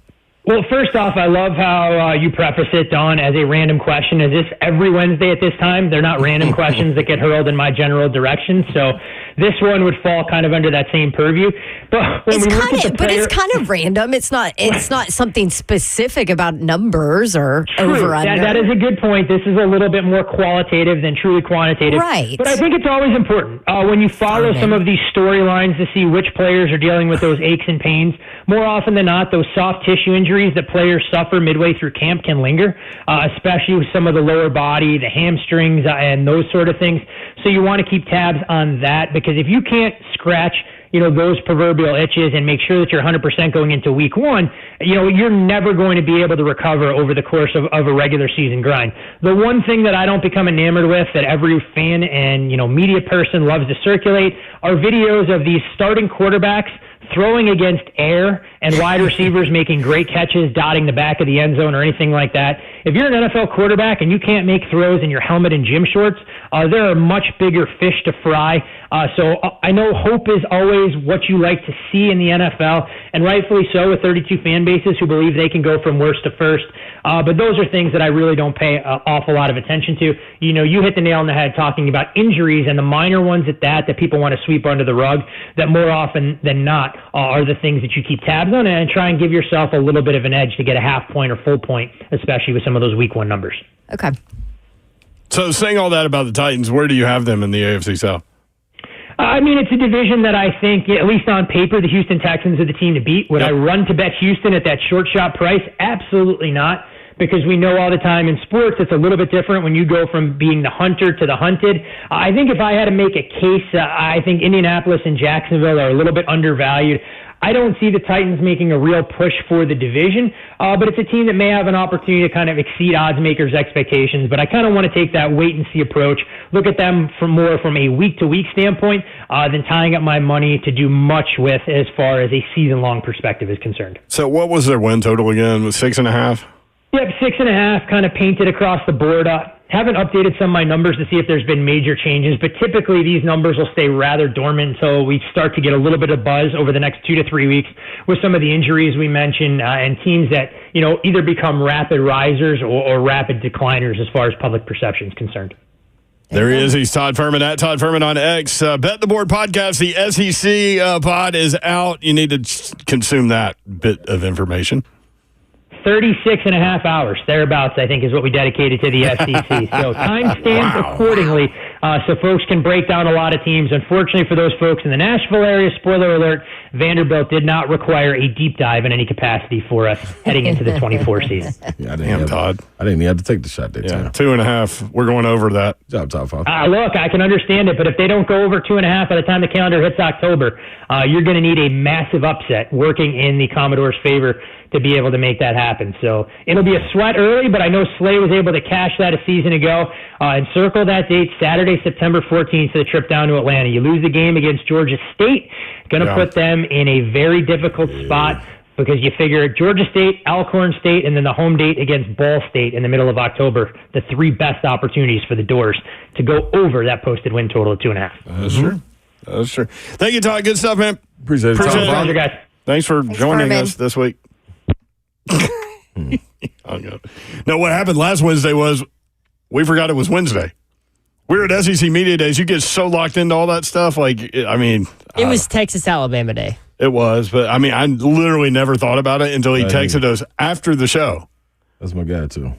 Well, first off, I love how you preface it, Dawn, as a random question. Is this every Wednesday at this time? They're not random questions that get hurled in my general direction. So This one would fall kind of under that same purview. But when we look at the player, it's kind of random. It's not something specific about numbers or over under. That is a good point. This is a little bit more qualitative than truly quantitative. Right. But I think it's always important when you follow some of these storylines to see which players are dealing with those aches and pains. More often than not, those soft tissue injuries that players suffer midway through camp can linger, especially with some of the lower body, the hamstrings, and those sort of things. So you want to keep tabs on that, because if you can't scratch those proverbial itches and make sure that you're 100% going into week one, you're never going to be able to recover over the course of a regular season grind. The one thing that I don't become enamored with, that every fan and, media person loves to circulate, are videos of these starting quarterbacks throwing against air and wide receivers making great catches, dotting the back of the end zone or anything like that. If you're an NFL quarterback and you can't make throws in your helmet and gym shorts, there are much bigger fish to fry. So I know hope is always what you like to see in the NFL, and rightfully so, with 32 fan bases who believe they can go from worst to first. But those are things that I really don't pay an awful lot of attention to. You hit the nail on the head talking about injuries, and the minor ones at that people want to sweep under the rug, that more often than not are the things that you keep tabs on and try and give yourself a little bit of an edge to get a half point or full point, especially with some of those week one numbers. Okay. So saying all that about the Titans, where do you have them in the AFC South? It's a division that I think, at least on paper, the Houston Texans are the team to beat. Would I run to bet Houston at that short shot price? Absolutely not, because we know all the time in sports it's a little bit different when you go from being the hunter to the hunted. I think if I had to make a case, I think Indianapolis and Jacksonville are a little bit undervalued. I don't see the Titans making a real push for the division, but it's a team that may have an opportunity to kind of exceed odds makers' expectations. But I kind of want to take that wait-and-see approach, look at them from a week-to-week standpoint than tying up my money to do much with as far as a season-long perspective is concerned. So what was their win total again? Was 6.5? Yep, 6.5, kind of painted across the board. Haven't updated some of my numbers to see if there's been major changes, but typically these numbers will stay rather dormant until we start to get a little bit of buzz over the next 2 to 3 weeks with some of the injuries we mentioned and teams that either become rapid risers or rapid decliners as far as public perception is concerned. There he is. He's Todd Fuhrman at Todd Fuhrman on X. Bet the Board podcast. The SEC pod is out. You need to consume that bit of information. 36 and a half hours, thereabouts, I think, is what we dedicated to the SEC. So time stamped accordingly so folks can break down a lot of teams. Unfortunately for those folks in the Nashville area, spoiler alert, Vanderbilt did not require a deep dive in any capacity for us heading into the 24 season. Yeah, I didn't even have to take the shot that time. 2.5. We're going over that. Good job, Top 5. Look, I can understand it, but if they don't go over 2.5 by the time the calendar hits October, you're going to need a massive upset working in the Commodores' favor to be able to make that happen. So it'll be a sweat early, but I know Slay was able to cash that a season ago and circle that date, Saturday, September 14th, for the trip down to Atlanta. You lose the game against Georgia State, going to put them in a very difficult spot because you figure Georgia State, Alcorn State, and then the home date against Ball State in the middle of October, the 3 best opportunities for the Doors to go over that posted win total of 2.5. That's true. That's true. Thank you, Todd. Good stuff, man. Appreciate it. Pleasure, guys. Thanks for joining us this week. No, what happened last Wednesday was we forgot it was Wednesday. We were at SEC Media Days. You get so locked into all that stuff. It was Texas-Alabama Day. It was, but I literally never thought about it until he texted us after the show. That's my guy, too.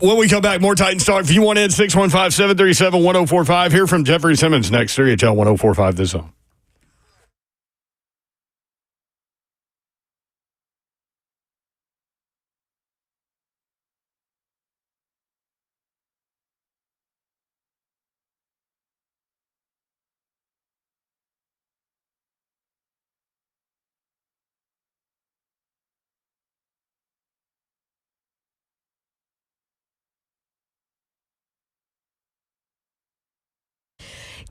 When we come back, more Titans talk. If you want in, 615-737-1045. Hear from Jeffrey Simmons next, 3HL 1045 this zone.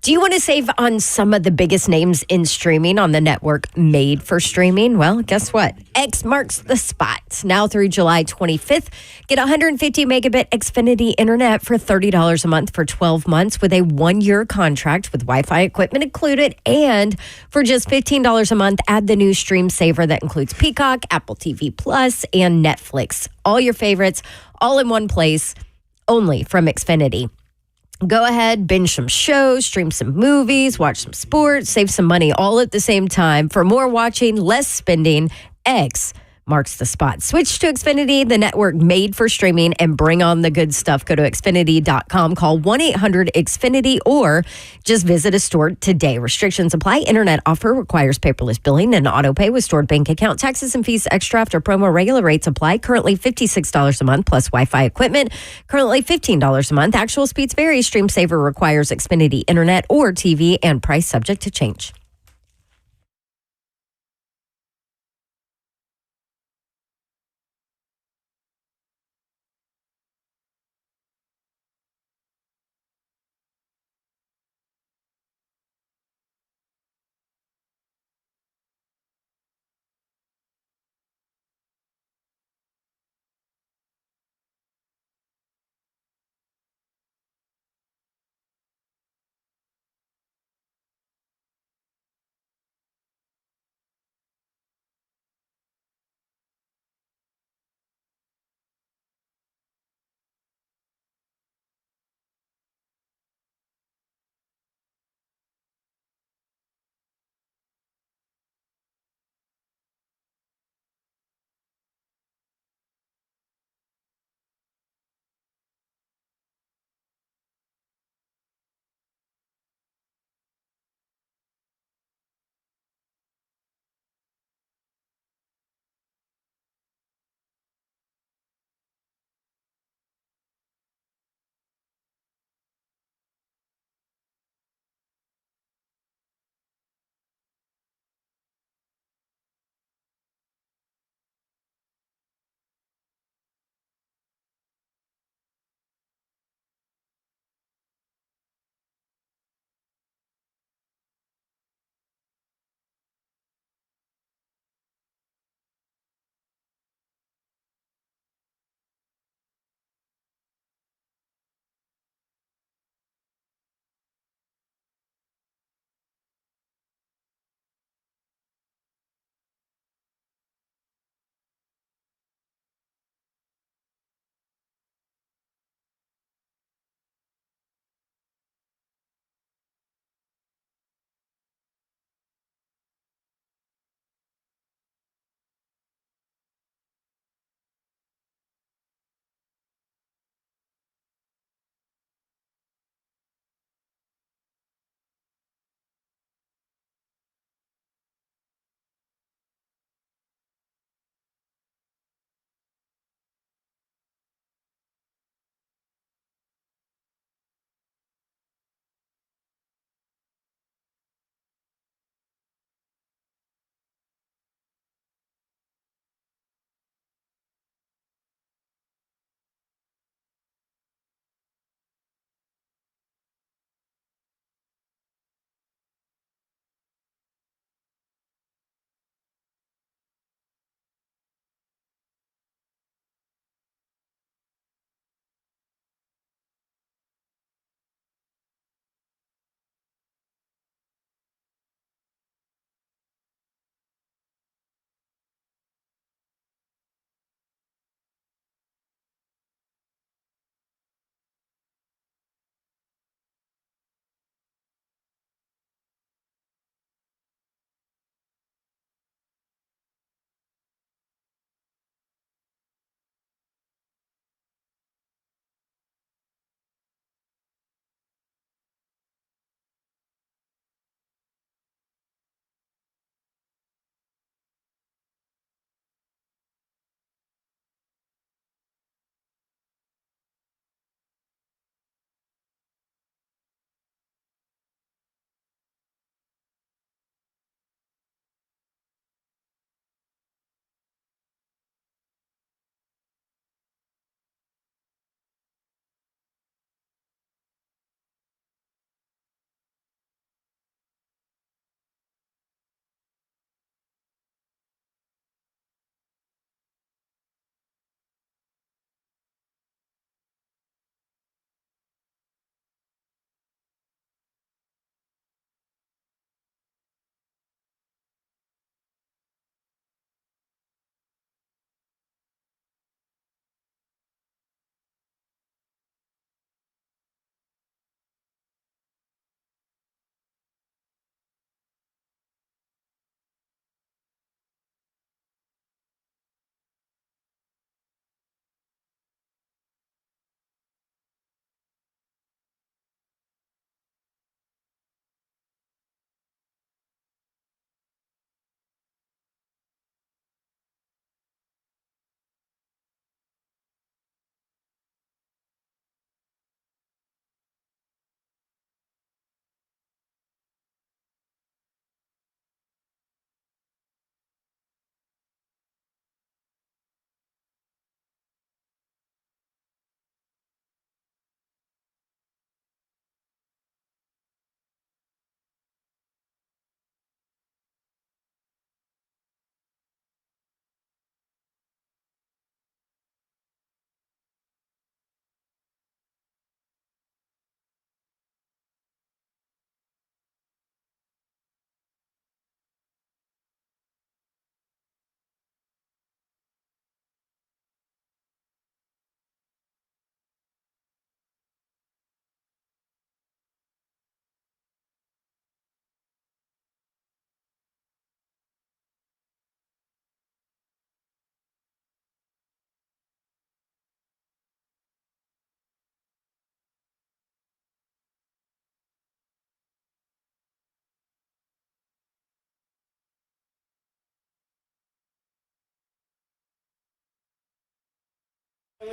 Do you want to save on some of the biggest names in streaming on the network made for streaming? Well, guess what? X marks the spot. Now through July 25th, get 150 megabit Xfinity internet for $30 a month for 12 months with a 1-year contract with Wi-Fi equipment included. And for just $15 a month, add the new Stream Saver that includes Peacock, Apple TV Plus, and Netflix. All your favorites, all in one place, only from Xfinity. Go ahead, binge some shows, stream some movies, watch some sports, save some money all at the same time. For more watching, less spending, X marks the spot. Switch to Xfinity, the network made for streaming, and bring on the good stuff. Go to Xfinity.com, call 1-800-XFINITY, or just visit a store today. Restrictions apply. Internet offer requires paperless billing and auto pay with stored bank account. Taxes and fees extra after promo. Regular rates apply. Currently $56 a month plus Wi-Fi equipment. Currently $15 a month. Actual speeds vary. Stream Saver requires Xfinity Internet or TV, and price subject to change.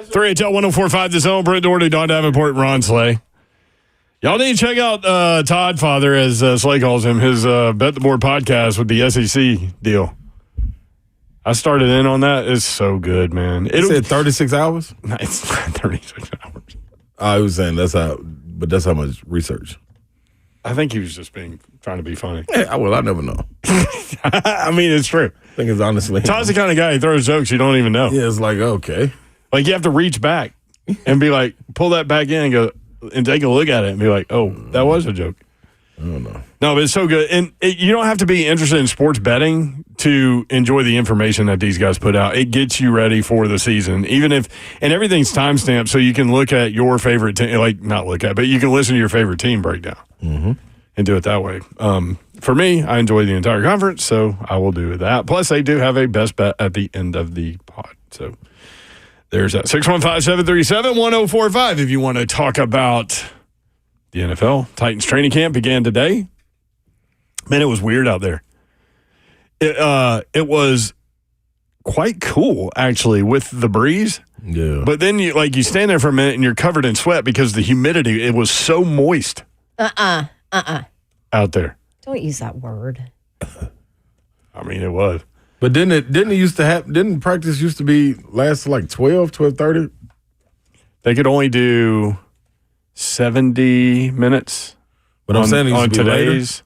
3HL 104.5 The Zone, Brent Doherty, Don Davenport, Ron Slay. Y'all need to check out Todd Father, as Slay calls him, his Bet the Board podcast with the SEC deal. I started in on that. It's so good, man. It said 36 hours? No, it's not 36 hours. I was saying that's how much research. I think he was just trying to be funny. Yeah, well, I never know. I mean, it's true. I think it's honestly. Todd's the kind of guy who throws jokes you don't even know. Yeah, it's like, okay. Like you have to reach back and be like, pull that back in and go and take a look at it and be like, oh, that was a joke. I don't know. No, but it's so good. And you don't have to be interested in sports betting to enjoy the information that these guys put out. It gets you ready for the season, and everything's timestamped so you can look at your favorite team, but you can listen to your favorite team breakdown and do it that way. For me, I enjoy the entire conference, so I will do that. Plus, they do have a best bet at the end of the pod. So there's that. 615-737-1045 if you want to talk about the NFL. Titans training camp began today. Man, it was weird out there. It was quite cool, actually, with the breeze. Yeah. But then you stand there for a minute and you're covered in sweat because the humidity, it was so moist. Out there. Don't use that word. I mean, it was. But didn't practice used to last like 12:30? They could only do 70 minutes. But I'm saying on today's.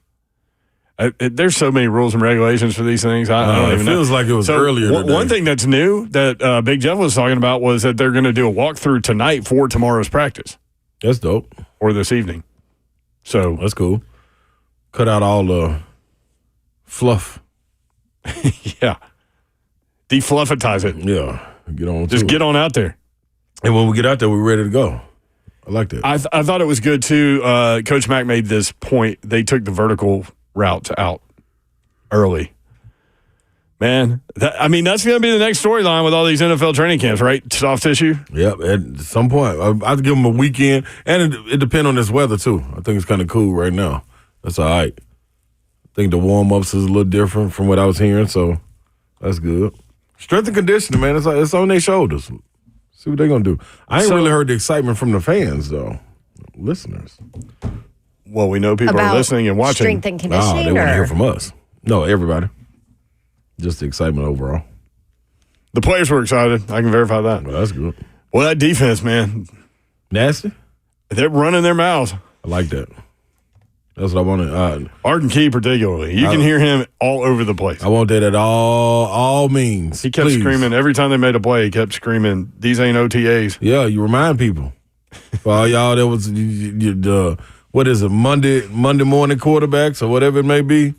There's so many rules and regulations for these things. I don't even know. It feels like it was earlier today. One thing that's new that Big Jeff was talking about was that they're going to do a walkthrough tonight for tomorrow's practice. That's dope. Or this evening. So that's cool. Cut out all the fluff. Yeah. Defluffitize it. Yeah. Get on out there. And when we get out there, we're ready to go. I like that. I thought it was good, too. Coach Mack made this point. They took the vertical route out early. Man, that's going to be the next storyline with all these NFL training camps, right? Soft tissue? Yep. At some point, I'd give them a weekend. And it depends on this weather, too. I think it's kind of cool right now. That's all right. I think the warm-ups is a little different from what I was hearing, so that's good. Strength and conditioning, man, it's on their shoulders. See what they're going to do. I ain't really heard the excitement from the fans, though. Listeners. Well, we know people are listening and watching. Strength and conditioning? They want to hear from us. No, everybody. Just the excitement overall. The players were excited. I can verify that. Well, that's good. Well, that defense, man. Nasty? They're running their mouths. I like that. That's what I wanted. Arden Key particularly. You can hear him all over the place. I want that at all means. He kept screaming. Every time they made a play, he kept screaming, these ain't OTAs. Yeah, you remind people. For all y'all that was, what is it, Monday morning quarterbacks or whatever it may be,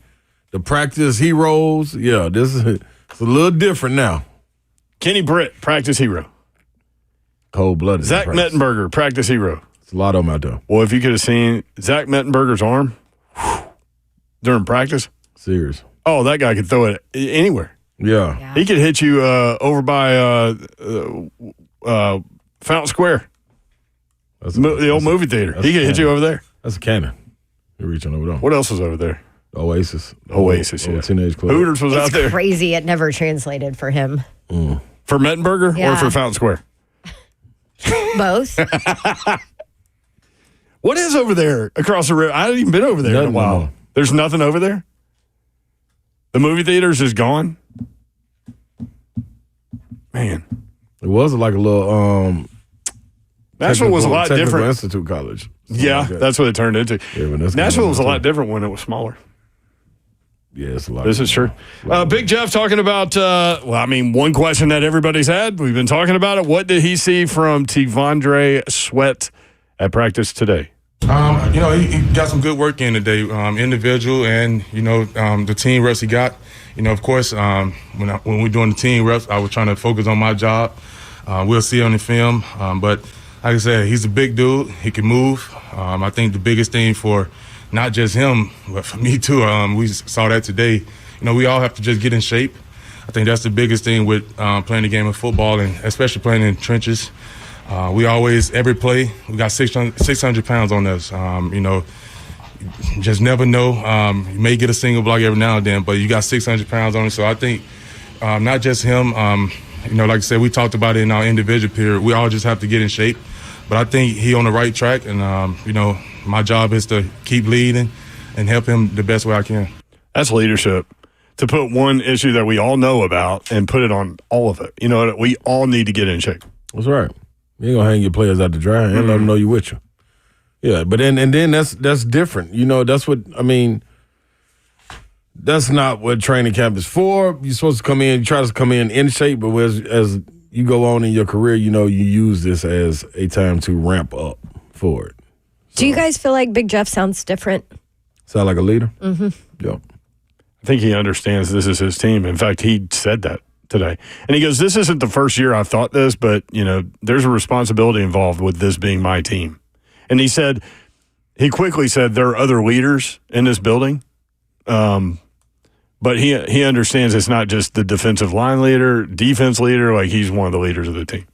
the practice heroes. Yeah, it's a little different now. Kenny Britt, practice hero. Cold-blooded. Zach Mettenberger, practice hero. It's a lot of them out there. Well, if you could have seen Zach Mettenberger's arm during practice. Serious. Oh, that guy could throw it anywhere. Yeah. He could hit you over by Fountain Square. The old movie theater. He could hit you over there. That's a cannon. You're reaching over there. What else was over there? Oasis, yeah. Teenage Club. Hooters was out there. Crazy. It never translated for him. For Mettenberger or for Fountain Square? Both. What is over there across the river? I haven't even been over there in a while. No. There's nothing over there? The movie theater's just gone? Man. It was like a little Nashville was a lot different. Institute College. Yeah, that's what it turned into. Yeah, Nashville was a lot different when it was smaller. Yeah, it's a lot. This is true. Big Jeff talking about, one question that everybody's had. We've been talking about it. What did he see from T'Vondre Sweat at practice today? He got some good work in today, individual and, the team reps he got. Of course, when we're doing the team reps, I was trying to focus on my job. We'll see on the film. But like I said, he's a big dude. He can move. I think the biggest thing for not just him, but for me too, we saw that today. We all have to just get in shape. I think that's the biggest thing with playing the game of football, and especially playing in trenches. We always, every play, we got 600 pounds on us. Just never know. You may get a single block every now and then, but you got 600 pounds on it. So I think not just him, like I said, we talked about it in our individual period. We all just have to get in shape. But I think he on the right track, and, my job is to keep leading and help him the best way I can. That's leadership. To put one issue that we all know about and put it on all of it. We all need to get in shape. That's right. You ain't going to hang your players out to dry and let them know you with you. Yeah, but then that's different. That's what, that's not what training camp is for. You're supposed to come in, try to come in shape, but as you go on in your career, you use this as a time to ramp up for it. Do you guys feel like Big Jeff sounds different? Sound like a leader? Mm-hmm. Yeah. I think he understands this is his team. In fact, he said that today. And he goes, this isn't the first year I've thought this, but, there's a responsibility involved with this being my team. And he quickly said there are other leaders in this building. But he understands it's not just the defensive line leader, defense leader, like he's one of the leaders of the team.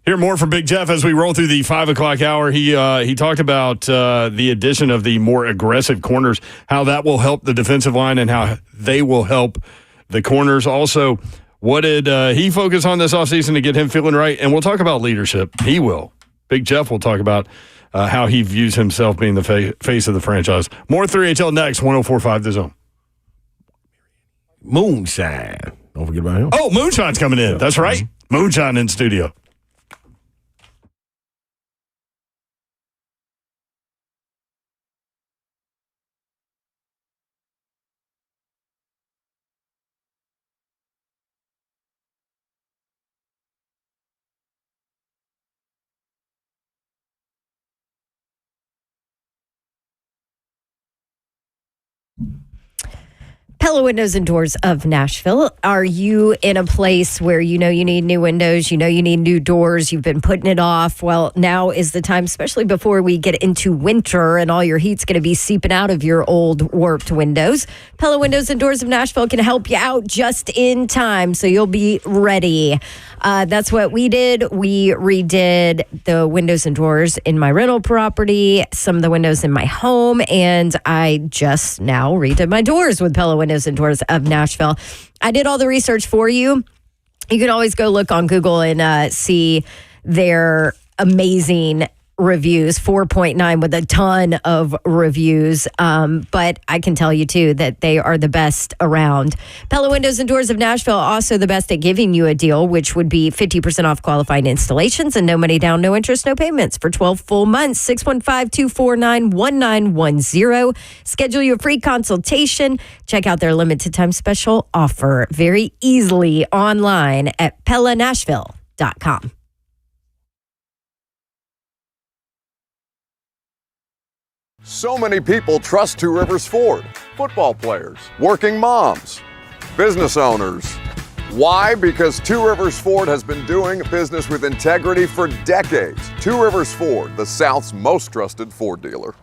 Hear more from Big Jeff as we roll through the 5 o'clock hour. He talked about the addition of the more aggressive corners, how that will help the defensive line and how they will help the corners. Also, what did he focus on this offseason to get him feeling right? And we'll talk about leadership. He will. Big Jeff will talk about how he views himself being the face of the franchise. More 3HL next, 104.5 The Zone. Moonshine. Don't forget about him. Oh, Moonshine's coming in. That's right. Moonshine in studio. Pella Windows and Doors of Nashville. Are you in a place where you need new windows, you need new doors, you've been putting it off? Well, now is the time, especially before we get into winter and all your heat's going to be seeping out of your old warped windows. Pella Windows and Doors of Nashville can help you out just in time so you'll be ready. That's what we did. We redid the windows and doors in my rental property, some of the windows in my home, and I just now redid my doors with Pella Windows and Doors of Nashville. I did all the research for you. You can always go look on Google and see their amazing reviews, 4.9 with a ton of reviews. But I can tell you, too, that they are the best around. Pella Windows and Doors of Nashville also the best at giving you a deal, which would be 50% off qualifying installations and no money down, no interest, no payments for 12 full months. 615-249-1910. Schedule your free consultation. Check out their limited time special offer very easily online at PellaNashville.com. So many people trust Two Rivers Ford. Football players, working moms, business owners. Why? Because Two Rivers Ford has been doing business with integrity for decades. Two Rivers Ford, the South's most trusted Ford dealer.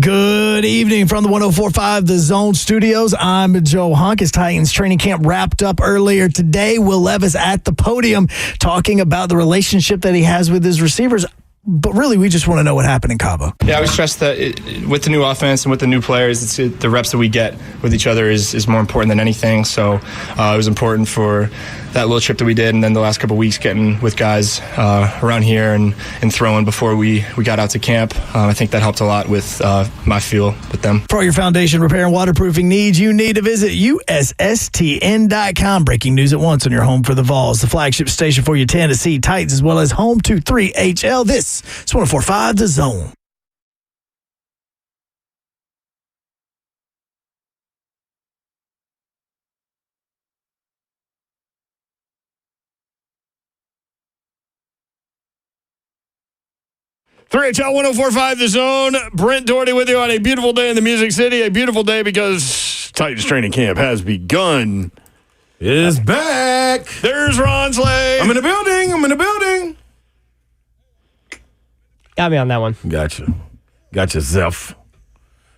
Good evening from the 104.5 The Zone Studios. I'm Joe Hunk. As Titans training camp wrapped up earlier today, Will Levis at the podium talking about the relationship that he has with his receivers. But really, we just want to know what happened in Cabo. Yeah, I would stress that with the new offense and with the new players, the reps that we get with each other is more important than anything. So it was important for that little trip that we did, and then the last couple of weeks getting with guys around here and throwing before we got out to camp. I think that helped a lot with my feel with them. For all your foundation repair and waterproofing needs, you need to visit USSTN.com. Breaking news at once on your home for the Vols, the flagship station for your Tennessee Titans, as well as home to 3HL. This is 104.5 The Zone. HL 104.5 The Zone. Brent Doherty with you on a beautiful day in the Music City. A beautiful day because Titans training camp has begun. It's back. There's Ron Slay. I'm in the building. Got me on that one. Gotcha, Zeph.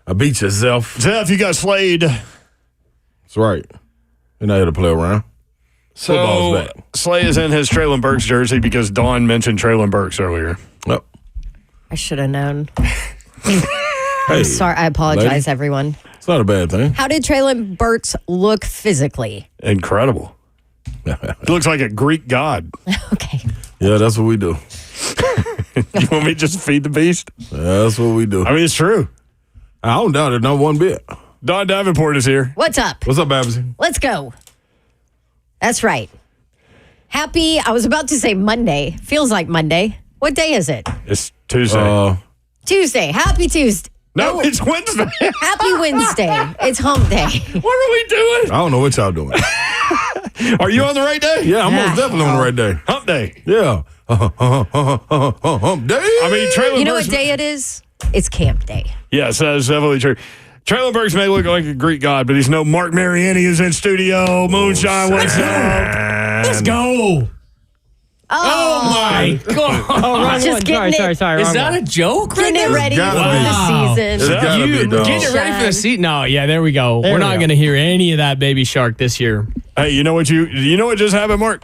I beat you, Zeph. Zeph, you got slayed. That's right. You're not here to play around. So, Slay is in his Traylon Burks jersey because Dawn mentioned Traylon Burks earlier. Yep. I should have known. I'm sorry. I apologize, everyone. It's not a bad thing. How did Traylon Burks look physically? Incredible. He looks like a Greek god. Okay. Yeah, that's what we do. You want me to just feed the beast? That's what we do. I mean, it's true. I don't doubt it, not one bit. Don Davenport is here. What's up? What's up, Babsy? Let's go. That's right. Happy, I was about to say Monday. Feels like Monday. What day is it? It's Tuesday. Tuesday. Happy Tuesday. No, it's Wednesday. Happy Wednesday. It's hump day. What are we doing? I don't know what y'all doing. Are you on the right day? Yeah, I'm most definitely on the right day. Hump day. Yeah. Hump day. I mean, Traylon You know Burks, what day it is? It's camp day. Yes, that's definitely true. Traylon Burks may look like a Greek god, but he's no Marc Mariani is in studio. Moonshine, what's up? Let's go. Oh my God. Oh, wrong Just one. getting Sorry. Is wrong that one. a joke? Getting it ready for the season. It's gotta be, dog. Getting it ready for the season. No, yeah, there we go. There We're we not go. going to hear any of that Baby Shark this year. Hey, you know what just happened, Mark?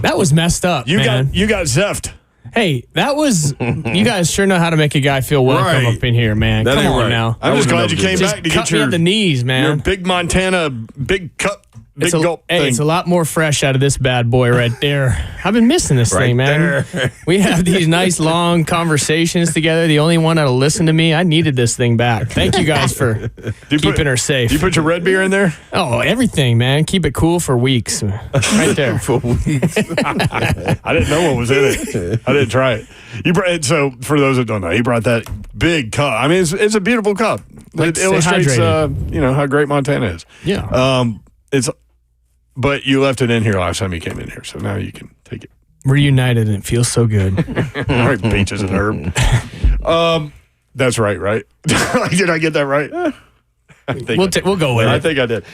That was messed up, You man. got zeffed. Hey, that was. You guys sure know how to make a guy feel welcome Right. up in here, man. That Come ain't on right. now. I'm just glad you came Just back to cut get me your at the knees, man. your big Montana big cup big gulp thing. It's a lot more fresh out of this bad boy right there. I've been missing this thing, man. there. We have these nice long conversations together. The only one that'll listen to me. I needed this thing back. Thank you guys for keeping her safe. Do you put your red beer in there? Oh, everything, man. Keep it cool for weeks. Right there. For weeks. I didn't know what was in it. I didn't try it. So for those that don't know, he brought that big cup. I mean, it's a beautiful cup. Like It to stay illustrates, hydrated. how great Montana is. Yeah. But you left it in here last time you came in here, so now you can take it. Reunited and it feels so good. All right, beaches and herb. That's right? Did I get that right? I think We'll go with I it. think I did.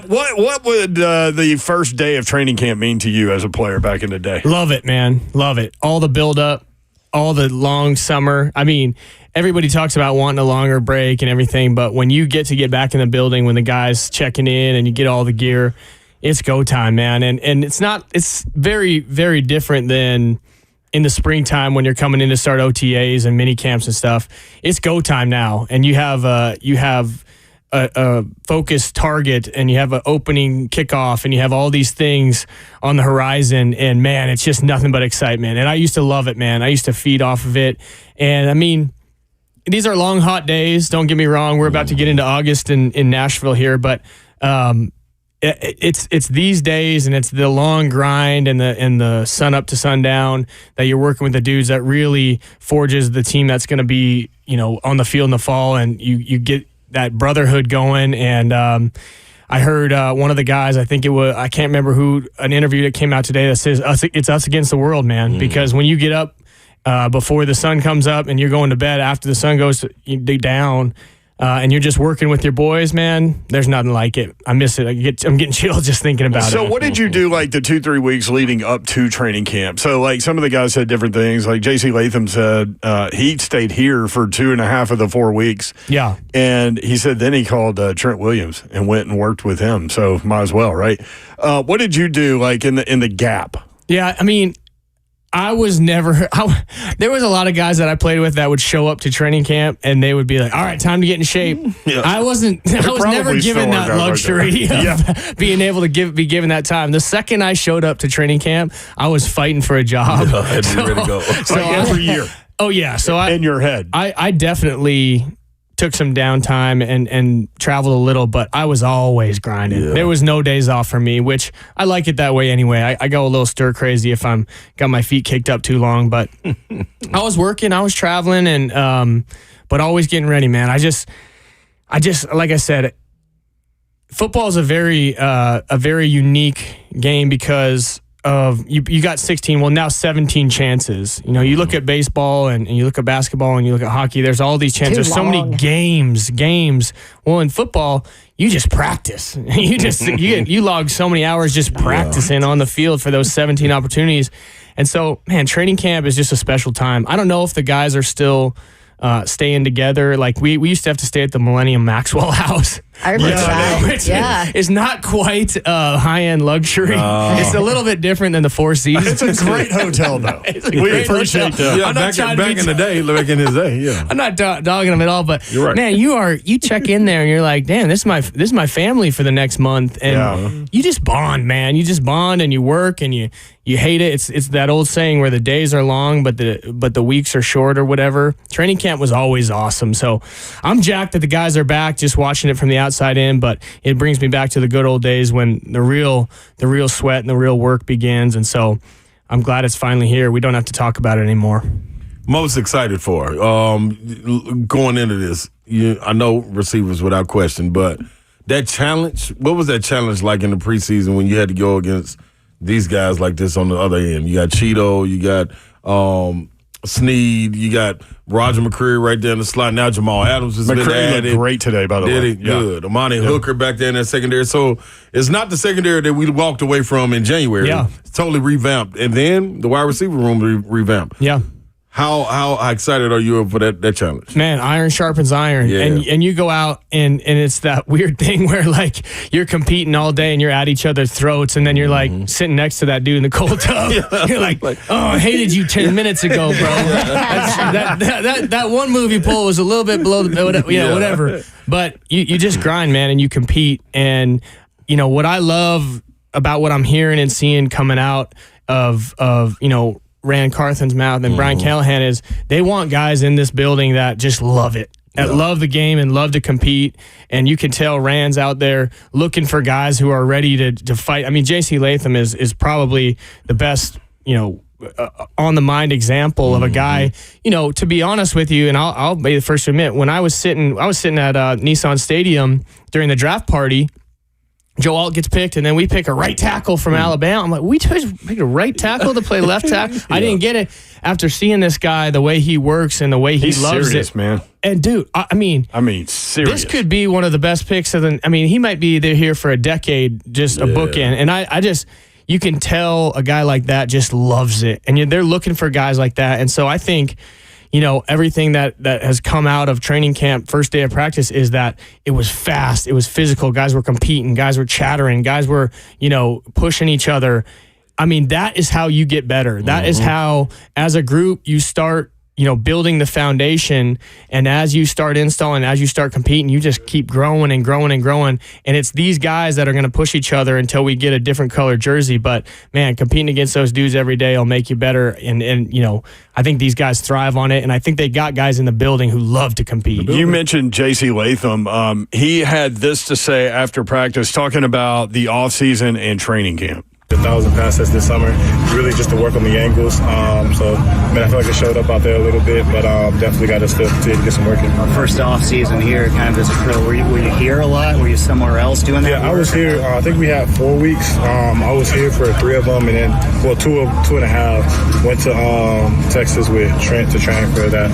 What would the first day of training camp mean to you as a player back in the day? Love it, man. Love it. All the build up, all the long summer. I mean, everybody talks about wanting a longer break and everything, but when you get back in the building, when the guys checking in and you get all the gear, it's go time, man. And it's very, very different than in the springtime when you're coming in to start OTAs and mini camps and stuff. It's go time now. And you have a focused target and you have an opening kickoff and you have all these things on the horizon. And man, it's just nothing but excitement. And I used to love it, man. I used to feed off of it. And I mean, these are long, hot days. Don't get me wrong. We're about to get into August in Nashville here, but it's these days and it's the long grind and the sun up to sundown that you're working with the dudes that really forges the team that's going to be, on the field in the fall, and you get that brotherhood going. And I heard one of the guys, I think it was, I can't remember who, an interview that came out today that says it's us against the world, man. Because when you get up before the sun comes up and you're going to bed after the sun goes down, and you're just working with your boys, man, there's nothing like it. I miss it. I'm getting chills just thinking about it. So what did you do like the 2-3 weeks leading up to training camp? So like some of the guys said different things. Like J.C. Latham said he stayed here for 2.5 of the 4 weeks. Yeah. And he said then he called Trent Williams and went and worked with him. So might as well, right? What did you do like in the gap? Yeah, I mean, there was a lot of guys that I played with that would show up to training camp and they would be like, all right, time to get in shape. Yeah. I was never given that luxury of being able to be given that time. The second I showed up to training camp, I was fighting for a job. I had to be ready to go. So every year. Oh yeah. So in your head. I definitely took some downtime and traveled a little, but I was always grinding. Yeah. There was no days off for me, which I like it that way anyway. I go a little stir crazy if I'm got my feet kicked up too long, but I was working, I was traveling, and but always getting ready, man. I just like I said, football is a very unique game because of you got 16, well now 17 chances. You know, you look at baseball and you look at basketball and you look at hockey, there's all these chances. There's so many games. Well, in football, you just practice. You log so many hours just practicing on the field for those 17 opportunities. And so, man, training camp is just a special time. I don't know if the guys are still staying together. Like we used to have to stay at the Millennium Maxwell House. I remember that. Which is not quite high-end luxury. It's a little bit different than the Four Seasons. It's a great hotel, though. We appreciate that. Yeah, back in his day, yeah. I'm not dogging them at all, but you're right. Man, you check in there and you're like, damn, this is my family for the next month, and you just bond, man. You just bond and you work and you hate it. It's that old saying where the days are long, but the weeks are short or whatever. Training camp was always awesome. So I'm jacked that the guys are back, just watching it from the outside in, but it brings me back to the good old days when the real sweat and the real work begins. And so I'm glad it's finally here. We don't have to talk about it anymore. Most excited for going into this. I know receivers without question, but that challenge, what was that challenge like in the preseason when you had to go against these guys like this on the other end? You got Cheeto, you got Sneed, you got Roger McCreary right there in the slot. Now Jamal Adams has been added. Looked great today, by the way. Did it good. Amani Hooker back there in that secondary. So it's not the secondary that we walked away from in January. Yeah. It's totally revamped. And then the wide receiver room revamped. Yeah. How excited are you for that challenge? Man, iron sharpens iron. Yeah. And you go out and it's that weird thing where like you're competing all day and you're at each other's throats, and then you're like sitting next to that dude in the cold tub. You're like, oh, I hated you 10 minutes ago, bro. That one move you pulled was a little bit below whatever. But you just grind, man, and you compete. And what I love about what I'm hearing and seeing coming out of Rand Carthen's mouth and Brian Callahan is they want guys in this building that just love it, that love the game and love to compete. And you can tell Rand's out there looking for guys who are ready to fight. I mean, J.C. Latham is probably the best, on the mind example of a guy, to be honest with you, and I'll be the first to admit, when I was sitting at Nissan Stadium during the draft party, Joe Alt gets picked, and then we pick a right tackle from Alabama. I'm like, we just picked a right tackle to play left tackle? I didn't get it after seeing this guy, the way he works and the way he loves serious, it. Man. And, dude, I mean, serious. This could be one of the best picks he might be there here for a decade, just a bookend. And I just, you can tell a guy like that just loves it. And they're looking for guys like that. And so I think, everything that has come out of training camp, first day of practice, is that it was fast, it was physical, guys were competing, guys were chattering, guys were, pushing each other. I mean, that is how you get better. That is how, as a group, you start, building the foundation. And as you start installing, as you start competing, you just keep growing and growing and growing. And it's these guys that are going to push each other until we get a different color jersey. But man, competing against those dudes every day will make you better. And I think these guys thrive on it. And I think they got guys in the building who love to compete. You mentioned J.C. Latham. He had this to say after practice, talking about the offseason and training camp. 1,000 passes this summer, really just to work on the angles. So, I feel like it showed up out there a little bit, but definitely got to still continue to get some work in. First off season here, kind of as a pro, were you here a lot? Were you somewhere else doing that? Yeah, I was here. I think we had 4 weeks. I was here for 3 of them, and then, 2.5. Went to Texas with Trent to train for that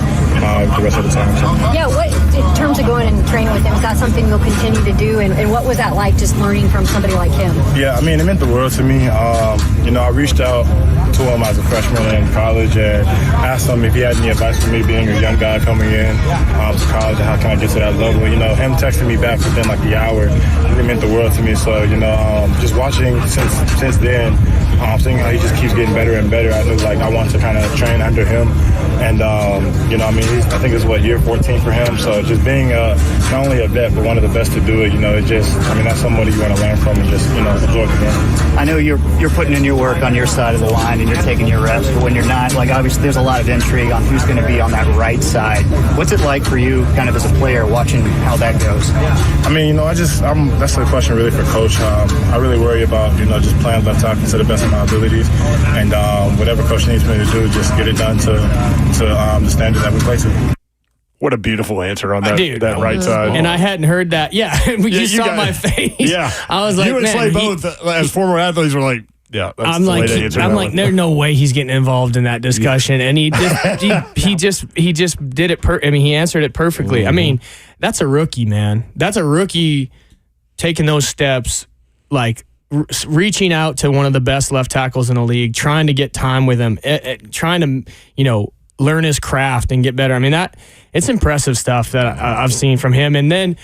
the rest of the time. So. Yeah, what in terms of going and training with him, is that something you'll continue to do? And what was that like, just learning from somebody like him? Yeah, I mean, it meant the world to me. I reached out to him as a freshman in college and asked him if he had any advice for me being a young guy coming in to college and how can I get to that level. Him texting me back within like the hour really meant the world to me. So, just watching since then, seeing how he just keeps getting better and better, I knew like I want to kind of train under him. And, I think it's year 14 for him. So just being not only a vet, but one of the best to do it, that's somebody you want to learn from and just, absorb the game. I know you're putting in your work on your side of the line and you're taking your reps, but when you're not, like obviously there's a lot of intrigue on who's going to be on that right side. What's it like for you kind of as a player watching how that goes? I mean, that's a question really for coach. I really worry about, just playing left tackle to the best of my abilities and whatever coach needs me to do, just get it done to the standard that we play to. What a beautiful answer on that right side. And I hadn't heard that. Yeah, you saw my face. Yeah. I was like, you and Slay both, as former athletes, were like, yeah, that's the way to answer that one. there's no way he's getting involved in that discussion. And he just did it. He answered it perfectly. Mm-hmm. I mean, that's a rookie, man. That's a rookie taking those steps, like reaching out to one of the best left tackles in the league, trying to get time with him, trying to, learn his craft and get better. I mean, it's impressive stuff that I've seen from him. And then,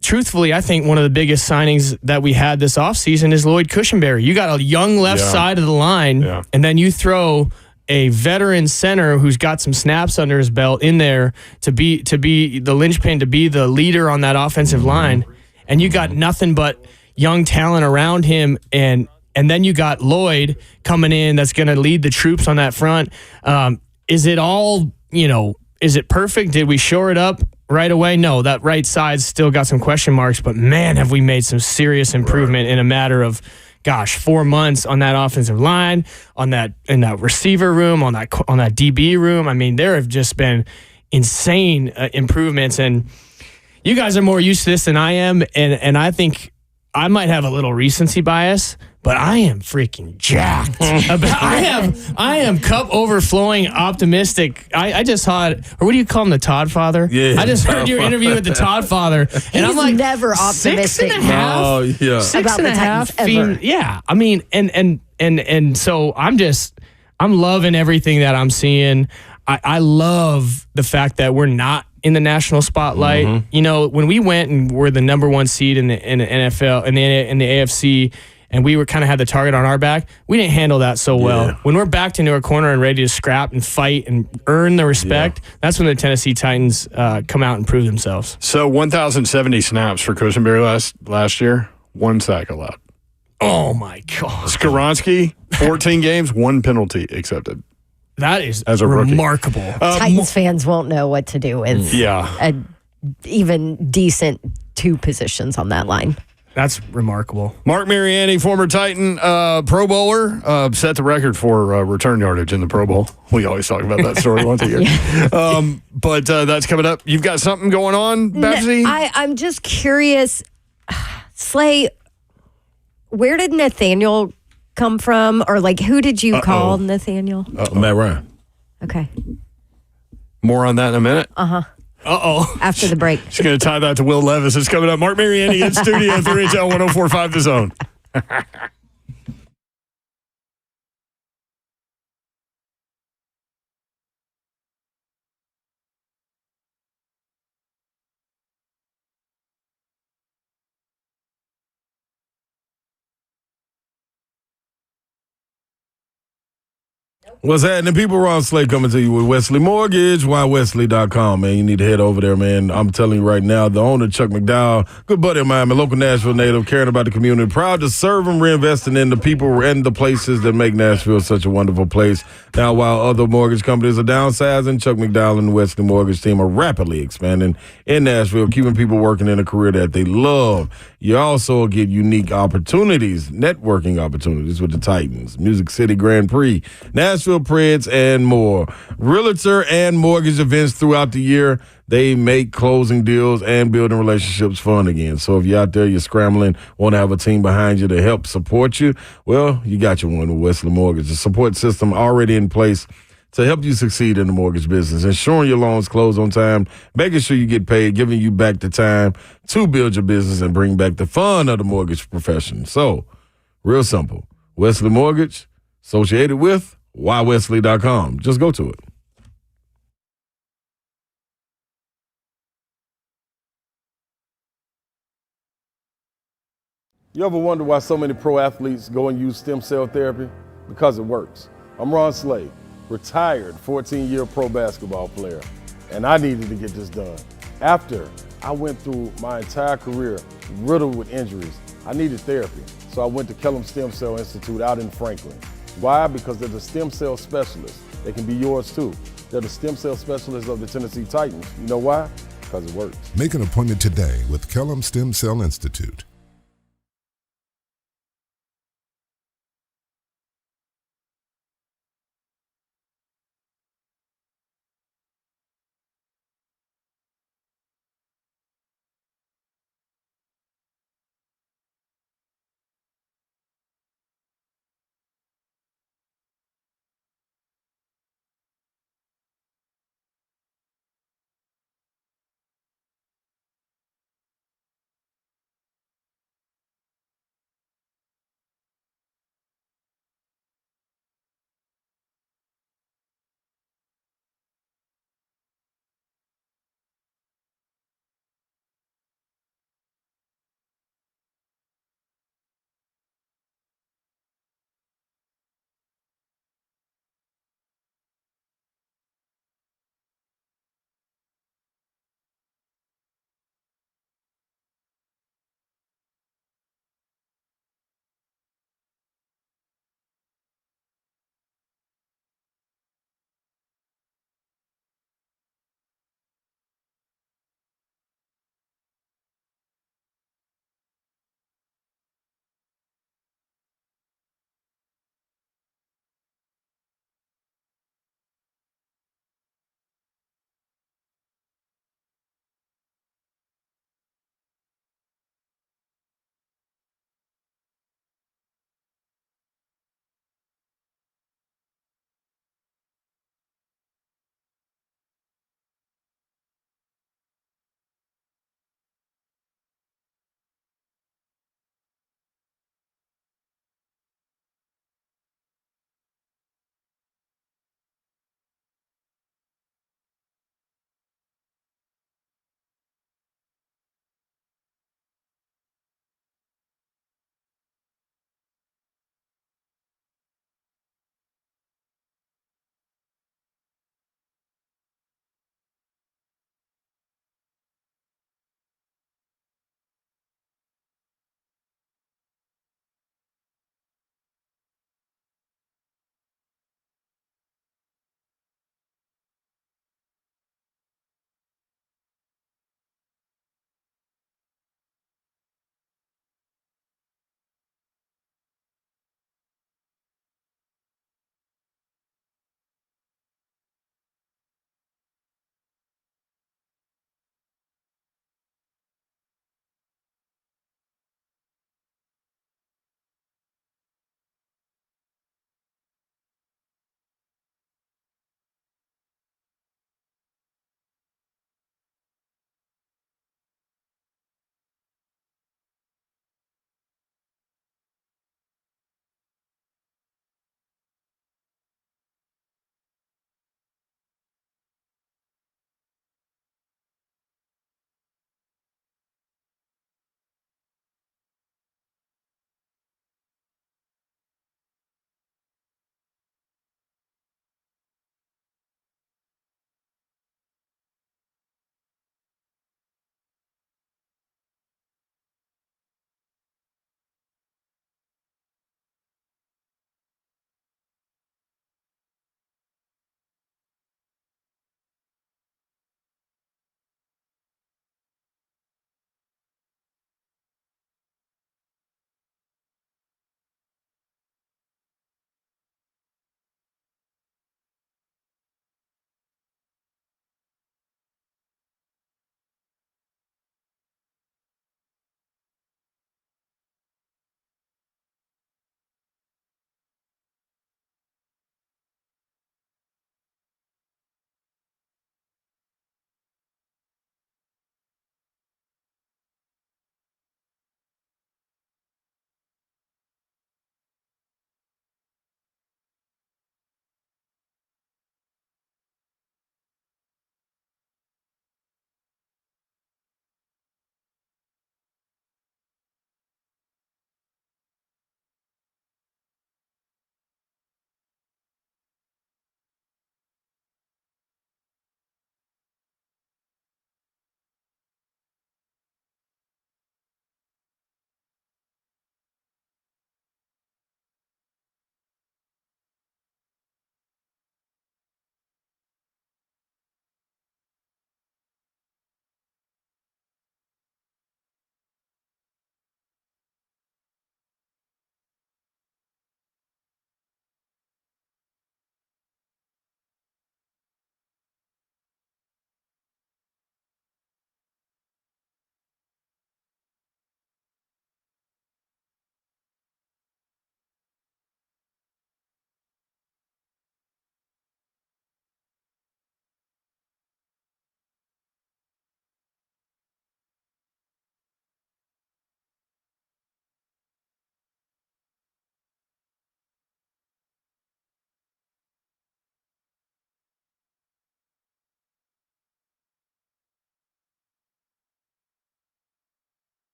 truthfully, I think one of the biggest signings that we had this offseason is Lloyd Cushenberry. You got a young left side of the line, and then you throw a veteran center who's got some snaps under his belt in there to be the linchpin, to be the leader on that offensive line. And you got nothing but young talent around him, and then you got Lloyd coming in that's going to lead the troops on that front. Is it all, is it perfect? Did we shore it up right away? No, that right side's still got some question marks, but man, have we made some serious improvement in a matter of, 4 months on that offensive line, in that receiver room, on that DB room. I mean, there have just been insane improvements, and you guys are more used to this than I am, and I think I might have a little recency bias, but I am freaking jacked. I am cup overflowing optimistic. I just saw it, or what do you call him, the Todd Father? Yeah, I just heard your interview with the Todd Father, and I'm like, never optimistic. 6.5. Oh yeah, 6.5 ever. Yeah, I mean, and so I'm loving everything that I'm seeing. I love the fact that we're not in the national spotlight. Mm-hmm. When we went and were the number one seed in the NFL, in the AFC, and we were kind of had the target on our back, we didn't handle that so well. Yeah. When we're backed into a corner and ready to scrap and fight and earn the respect, that's when the Tennessee Titans come out and prove themselves. So 1,070 snaps for Cushenberry last year, 1 sack allowed. Oh, my God. Skaronski, 14 games, 1 penalty accepted. That is as a remarkable. Titans fans won't know what to do with a even decent 2 positions on that line. That's remarkable. Marc Mariani, former Titan Pro Bowler, set the record for return yardage in the Pro Bowl. We always talk about that story once a year. But that's coming up. You've got something going on, Babsy? I'm just curious, Slay, where did Nathaniel come from? Or who did you call Nathaniel? Matt Ryan. Okay. More on that in a minute. After the break. She's going to tie that to Will Levis. It's coming up. Marc Mariani in studio, 3HL 104.5 The Zone. What's happening? People, Ron Slay coming to you with Wesley Mortgage. WhyWesley.com, man. You need to head over there, man. I'm telling you right now, the owner, Chuck McDowell, good buddy of mine, a local Nashville native, caring about the community, proud to serve and reinvesting in the people and the places that make Nashville such a wonderful place. Now, while other mortgage companies are downsizing, Chuck McDowell and the Wesley Mortgage team are rapidly expanding in Nashville, keeping people working in a career that they love. You also get unique opportunities, networking opportunities with the Titans, Music City Grand Prix, Nashville Preds, and more. Realtor and mortgage events throughout the year. They make closing deals and building relationships fun again. So if you're out there, you're scrambling, want to have a team behind you to help support you, well, you got your one with Wesley Mortgage. The support system already in place to help you succeed in the mortgage business, ensuring your loans close on time, making sure you get paid, giving you back the time to build your business and bring back the fun of the mortgage profession. So, real simple. Wesley Mortgage, associated with whywesley.com. Just go to it. You ever wonder why so many pro athletes go and use stem cell therapy? Because it works. I'm Ron Slade, retired 14-year pro basketball player, and I needed to get this done. After I went through my entire career riddled with injuries, I needed therapy, so I went to Kellum Stem Cell Institute out in Franklin. Why? Because they're the stem cell specialists. They can be yours too. They're the stem cell specialists of the Tennessee Titans. You know why? Because it works. Make an appointment today with Kellum Stem Cell Institute.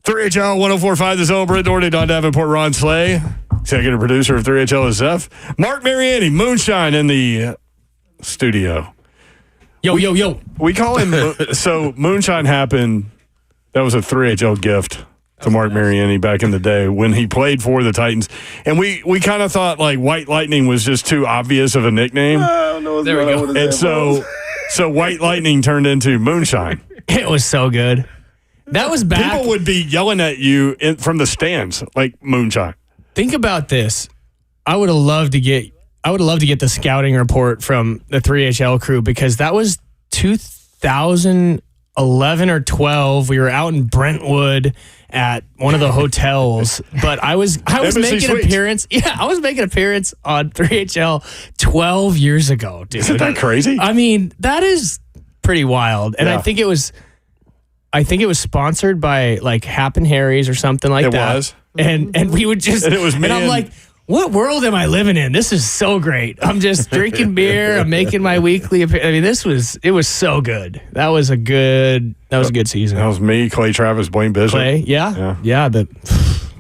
3HL 104.5 The Zone. Britt Doherty, Don Davenport, Ron Slay. Executive producer of 3HL is Zeph. Marc Mariani, Moonshine in the studio. Yo. We call him, so Moonshine happened, that was a 3HL gift to Marc Mariani back in the day when he played for the Titans. And we kind of thought like White Lightning was just too obvious of a nickname. There we go. And so White Lightning turned into Moonshine. It was so good. That was back. People would be yelling at you from the stands like Moonshine. Think about this. I would have loved to get the scouting report from the 3HL crew because that was 2011 or 12. We were out in Brentwood at one of the hotels, but I was making an appearance. Yeah, I was making an appearance on 3HL 12 years ago, dude. Isn't that crazy? I mean, that is pretty wild. And I think it was sponsored by like Happen Harry's or something like that. It was. And we would just, and it was me. And I'm like, what world am I living in? This is so great. I'm just drinking beer. I'm making my weekly appearance. I mean, it was so good. That was a good season. That was me, Clay Travis, Blaine Bishop. Clay, yeah.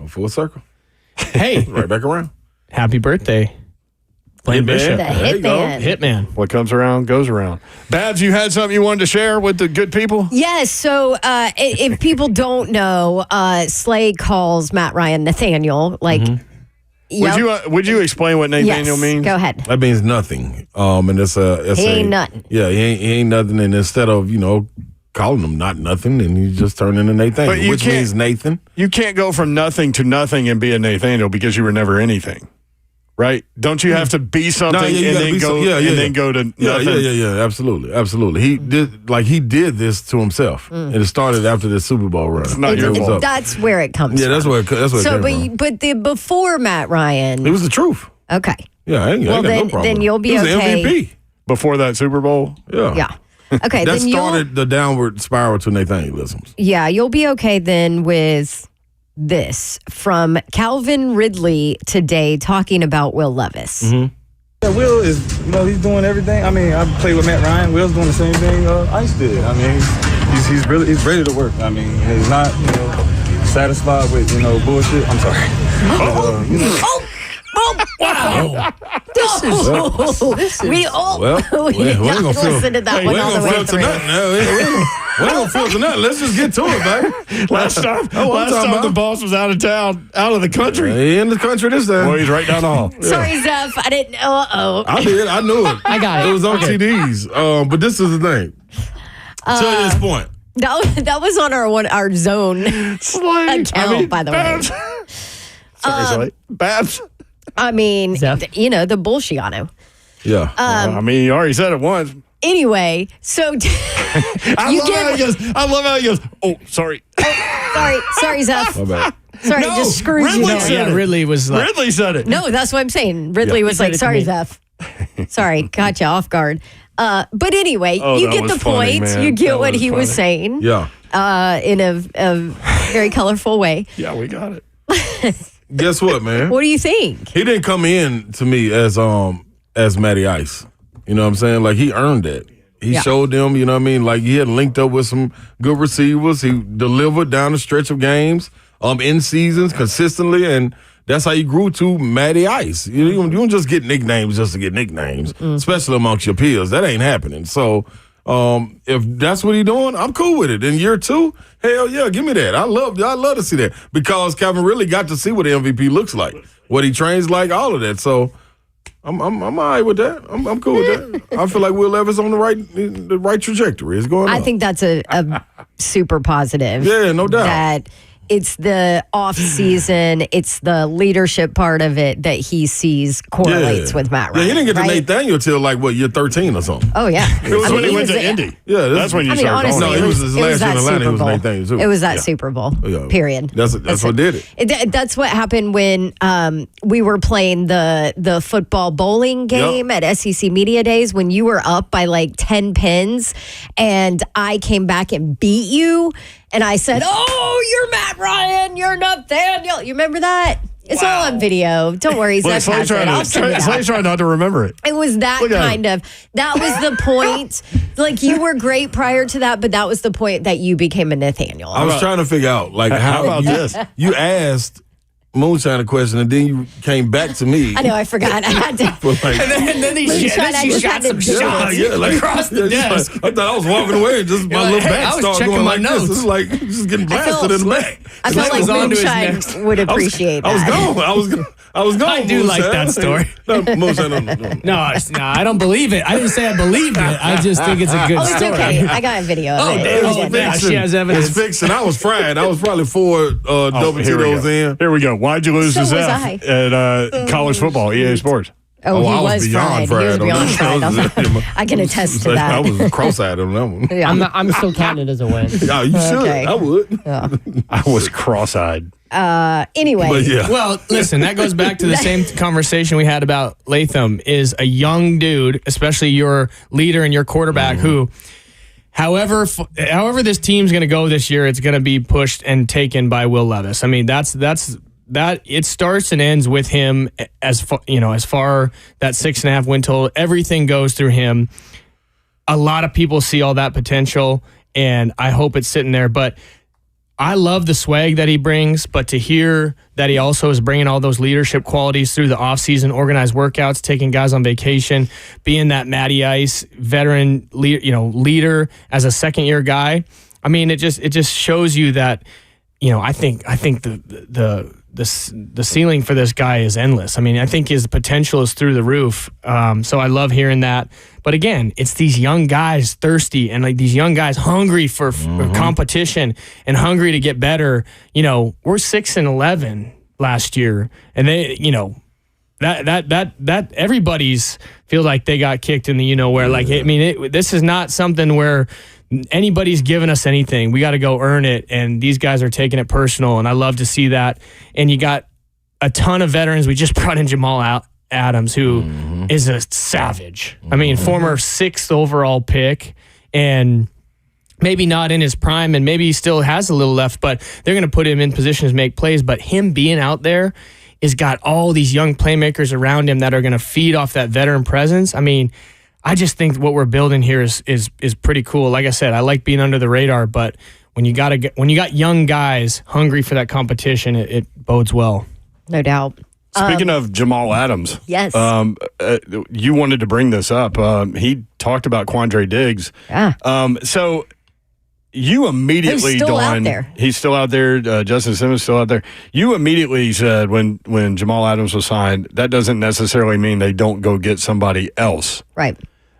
Full circle. Hey, right back around. Happy birthday, Blaine Bishop. The Hitman. What comes around goes around. Babs, you had something you wanted to share with the good people? Yes. So if people don't know, Slay calls Matt Ryan Nathaniel. Like, Would you explain what Nathaniel means? Go ahead. That means nothing. And it's He ain't nothing. Yeah, he ain't nothing. And instead of calling him not nothing, and you just turn into Nathaniel, which means Nathan. You can't go from nothing to nothing and be a Nathaniel because you were never anything. Right? Don't you have to be something and then go to nothing? Yeah, absolutely. He did this to himself, and it started after the Super Bowl run. It's not your fault. That's where it comes from. That's where it came from. But the before Matt Ryan, it was the truth. Okay. Yeah, I ain't got no problem. Then you'll be okay. MVP before that Super Bowl. Yeah. Okay. That then started the downward spiral to Nathanielisms. Yeah, you'll be okay then with this from Calvin Ridley today talking about Will Levis. Mm-hmm. Yeah, Will is, he's doing everything. I mean, I played with Matt Ryan. Will's doing the same thing Ice did. I mean, he's ready to work. I mean, he's not, satisfied with, bullshit. I'm sorry. Wow. This is we ain't gonna listen to that one all the way through. We ain't gonna filter nothing. Let's just get to it, baby. Last time the boss was out of town, out of the country. He in the country this time. Well, he's right down the hall. Sorry, Zeph. I didn't know. I did. I knew it. I got it. It was on TDs. But this is the thing. To this point. That was on our zone account, by the way. Sorry. Babs. I mean, the bullshit-ano. Yeah. You already said it once. Anyway, so I love how he goes, oh, sorry. Sorry, Zeph. My bad. Sorry, I just screwed you there. Ridley said it. No, that's what I'm saying. Ridley was like, sorry, Zeph. Sorry, caught you off guard. But anyway, you get the point. Man. You get what he was saying. Yeah. In a very colorful way. Yeah, we got it. Guess what, man? What do you think? He didn't come in to me as Matty Ice. You know what I'm saying? Like, he earned that. He showed them, you know what I mean? Like, he had linked up with some good receivers. He delivered down the stretch of games, in seasons consistently, and that's how he grew to Matty Ice. You don't just get nicknames just to get nicknames, especially amongst your peers. That ain't happening. So, if that's what he's doing, I'm cool with it. In year 2, hell yeah, give me that. I love to see that because Calvin really got to see what the MVP looks like, what he trains like, all of that. So I'm all right with that. I'm cool with that. I feel like Will Levis on the right trajectory. It's going on. I think that's a super positive. Yeah, no doubt. That it's the off season, it's the leadership part of it that he sees correlates with Matt Ryan. Yeah, he didn't get to Nathaniel till year 13 or something. Oh yeah, it was when he went to Indy. Yeah, that's when you started. Honestly, it was his last year in Atlanta. It was Nathaniel too. It was that Super Bowl. Period. That's what did it. That's what happened when we were playing the football bowling game at SEC Media Days when you were up by like 10 pins, and I came back and beat you. And I said, "Oh, you're Matt Ryan. You're Nathaniel." You remember that? It's all on video. Don't worry, Well, Zach has it. I'll send it out. Slade's trying not to remember it. It was that that was the point. Like, you were great prior to that, but that was the point that you became a Nathaniel. I was trying to figure out, like, how about this? You asked Moonshine a question, and then you came back to me. I know, I forgot. I had to. And then he shot some shots across the desk. I thought I was walking away, and just my little back I was started checking going my like notes. this. It's like just getting blasted in the back. I felt like Moonshine would appreciate that. I was gone. I do like that story. No, Moonshine, no. No, I don't believe it. I didn't say I believed it. I just think it's a good It's story. okay. I got a video of it. She has evidence. It's fixed, and I was fried. I was probably 4 double Tito's in. Here we go. Why'd you lose So to was Zeph at college football, EA Sports? Oh, he I was beyond fried. He was fried on beyond that. fried. I can attest to that. I was cross-eyed on that one. Yeah. I'm still counting it as a win. Yeah, you should. Okay. I would. I was cross-eyed. Anyway. But yeah. Well, listen, that goes back to the same conversation we had about Latham. Is a young dude, especially your leader and your quarterback, who, however this team's going to go this year, it's going to be pushed and taken by Will Levis. I mean, that it starts and ends with him. As far that 6.5 win total, everything goes through him. A lot of people see all that potential, and I hope it's sitting there. But I love the swag that he brings, but to hear that he also is bringing all those leadership qualities through the offseason, organized workouts, taking guys on vacation, being that Matty Ice veteran leader as a second-year guy. I mean, it just shows you that, I think the ceiling for this guy is endless. I mean, I think his potential is through the roof. So I love hearing that. But again, it's these young guys thirsty and like these young guys hungry for competition and hungry to get better. We're 6-11 last year, and they, that everybody's feels like they got kicked in the where. Like, I mean, this is not something where anybody's giving us anything. We got to go earn it, and these guys are taking it personal, and I love to see that. And you got a ton of veterans. We just brought in Jamal Adams, who is a savage. I mean, former 6th overall pick, and maybe not in his prime, and maybe he still has a little left, but they're going to put him in positions to make plays. But him being out there has got all these young playmakers around him that are going to feed off that veteran presence. I mean, I just think what we're building here is pretty cool. Like I said, I like being under the radar, but when you got young guys hungry for that competition, it bodes well. No doubt. Speaking of Jamal Adams, yes, you wanted to bring this up. He talked about Quandre Diggs. Yeah. So you immediately, He's still Dawn, out there. He's still out there. Justin Simmons still out there. You immediately said when Jamal Adams was signed, that doesn't necessarily mean they don't go get somebody else. Right.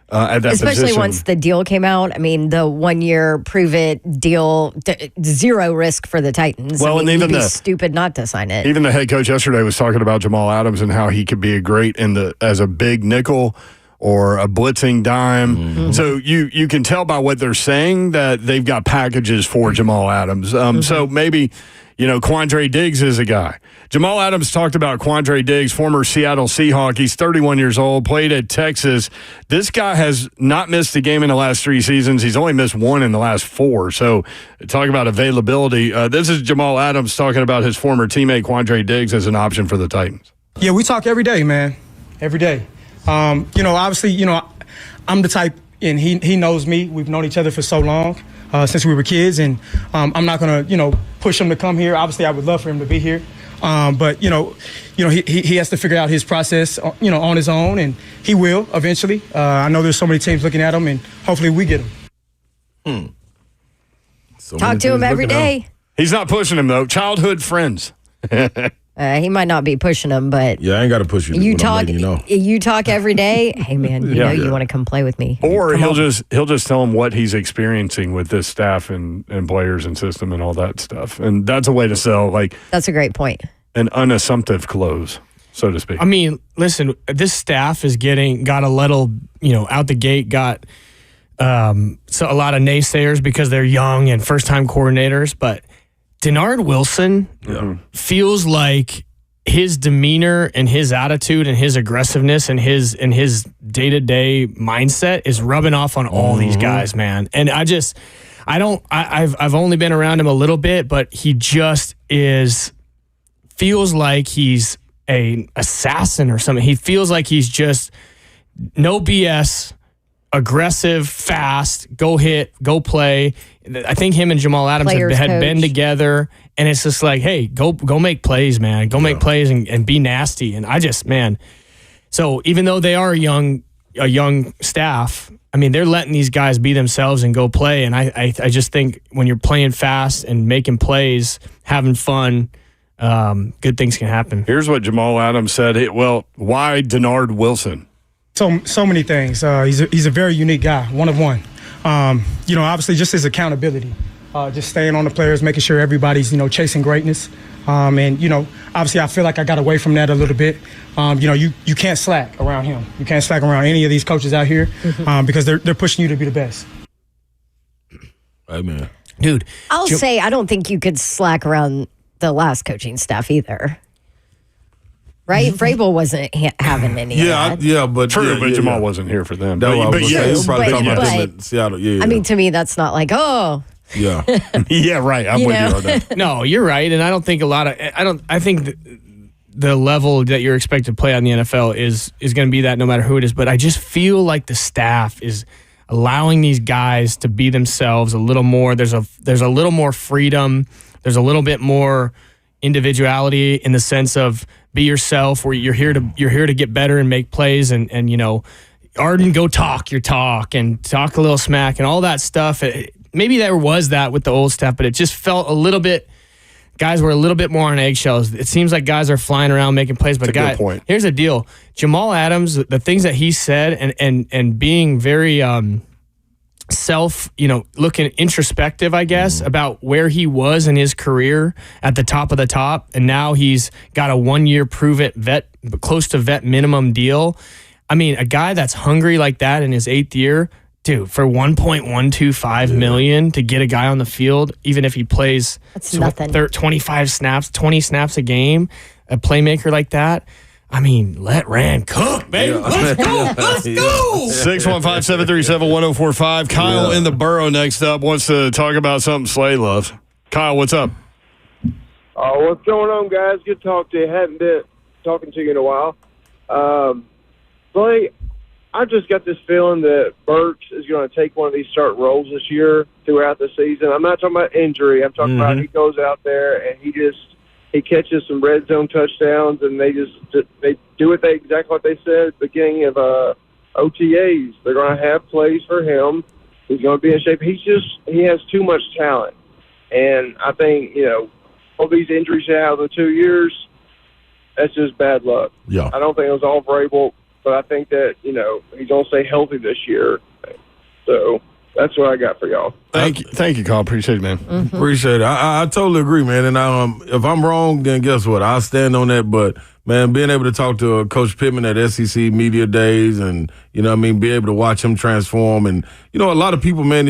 At that Especially position. once the deal came out. I mean, the 1-year prove-it deal, zero risk for the Titans. Well, I mean, and even you'd be the- stupid not to sign it. Even the head coach yesterday was talking about Jamal Adams and how he could be a great as a big nickel or a blitzing dime. So you can tell by what they're saying that they've got packages for Jamal Adams. So maybe, Quandre Diggs is a guy. Jamal Adams talked about Quandre Diggs, former Seattle Seahawk. He's 31 years old, played at Texas. This guy has not missed a game in the last 3 seasons. He's only missed 1 in the last 4. So talk about availability. This is Jamal Adams talking about his former teammate Quandre Diggs as an option for the Titans. Yeah, we talk every day, man. Every day. Obviously, I'm the type, and he knows me. We've known each other for so long, since we were kids, and I'm not going to, push him to come here. Obviously, I would love for him to be here. But he has to figure out his process, on his own, and he will eventually. I know there's so many teams looking at him, and hopefully we get him. Talk to him every day. He's not pushing him, though. Childhood friends. He might not be pushing them, but Yeah, I ain't got to push you. you when I'm talk. letting you know. You talk every day. Hey, man, you want to come play with me? Or Come he'll on. just tell him what he's experiencing with this staff and players and system and all that stuff. And that's a way to sell That's a great point. an unassumptive close, so to speak. I mean, listen, this staff is got a little, out the gate, got so a lot of naysayers because they're young and first-time coordinators, but Denard Wilson feels like his demeanor and his attitude and his aggressiveness and his day-to-day mindset is rubbing off on all these guys, man. And I've only been around him a little bit, but he just is feels like he's an assassin or something. He feels like he's just no BS, aggressive, fast, go hit, go play. I think him and Jamal Adams had been together, and it's just like, hey, go make plays, man. Go make plays and be nasty. And I just, man. So even though they are a young staff, I mean, they're letting these guys be themselves and go play. And I just think when you're playing fast and making plays, having fun, good things can happen. Here's what Jamal Adams said. Why Denard Wilson? So many things. He's a very unique guy, one of one. Obviously just his accountability, just staying on the players, making sure everybody's, chasing greatness. Obviously I feel like I got away from that a little bit. You can't slack around him. You can't slack around any of these coaches out here because they're pushing you to be the best. Amen. Dude. I'll say I don't think you could slack around the last coaching staff either. Right? Vrabel wasn't having any of that. But Jamal wasn't here for them. He was probably talking about them but- in Seattle. Yeah. I mean, to me, that's not like, oh, yeah. Yeah, right. I'm with you on that. No, you're right. And I don't think I think the level that you're expected to play on the NFL is going to be that no matter who it is. But I just feel like the staff is allowing these guys to be themselves a little more. There's a little more freedom. There's a little bit more individuality in the sense of be yourself, where you're here to get better and make plays and Arden, go talk your talk and talk a little smack and all that stuff. Maybe there was that with the old staff, but it just felt a little bit. Guys were a little bit more on eggshells. It seems like guys are flying around making plays, but good point. Here's the deal: Jamal Adams, the things that he said, and being very looking introspective, I guess, about where he was in his career at the top of the top, and now he's got a 1 year prove it close to vet minimum deal. I mean, a guy that's hungry like that in his 8th year, dude, for $1.125 million to get a guy on the field, even if he plays 25 snaps, 20 snaps a game, a playmaker like that. I mean, let Rand cook, baby. Let's go. Let's go. 615-737-1045. Kyle in the Borough next up wants to talk about something Slay loves. Kyle, what's up? What's going on, guys? Good to talk to you. Hadn't been talking to you in a while. Slay, I just got this feeling that Burks is going to take one of these starting roles this year throughout the season. I'm not talking about injury. I'm talking about he goes out there and he catches some red zone touchdowns, and they do exactly what they said at the beginning of OTAs. They're going to have plays for him. He's going to be in shape. He has too much talent, and I think all these injuries he had in the 2 years, that's just bad luck. Yeah, I don't think it was all Vrabel, but I think that he's going to stay healthy this year. So that's what I got for y'all. Thank you, Kyle. Appreciate it, man. Appreciate it. I totally agree, man. And if I'm wrong, then guess what? I'll stand on that. But, man, being able to talk to Coach Pittman at SEC Media Days and, be able to watch him transform. And, a lot of people, man,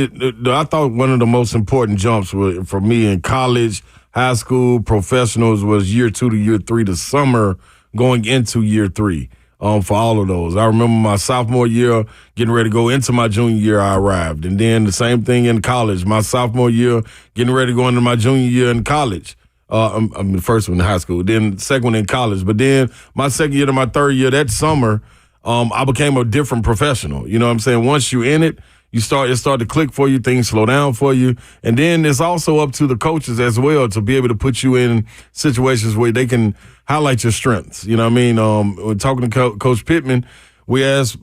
I thought one of the most important jumps for me in college, high school, professionals was year 2 to year 3, the summer going into year 3. For all of those. I remember my sophomore year, getting ready to go into my junior year, I arrived. And then the same thing in college. My sophomore year, getting ready to go into my junior year in college. I'm the first one in high school, then the second one in college. But then my second year to my third year, that summer, I became a different professional. You know what I'm saying? Once you're in it, it start to click for you, things slow down for you. And then it's also up to the coaches as well to be able to put you in situations where they can highlight your strengths. You know what I mean? When talking to Coach Pittman, we asked,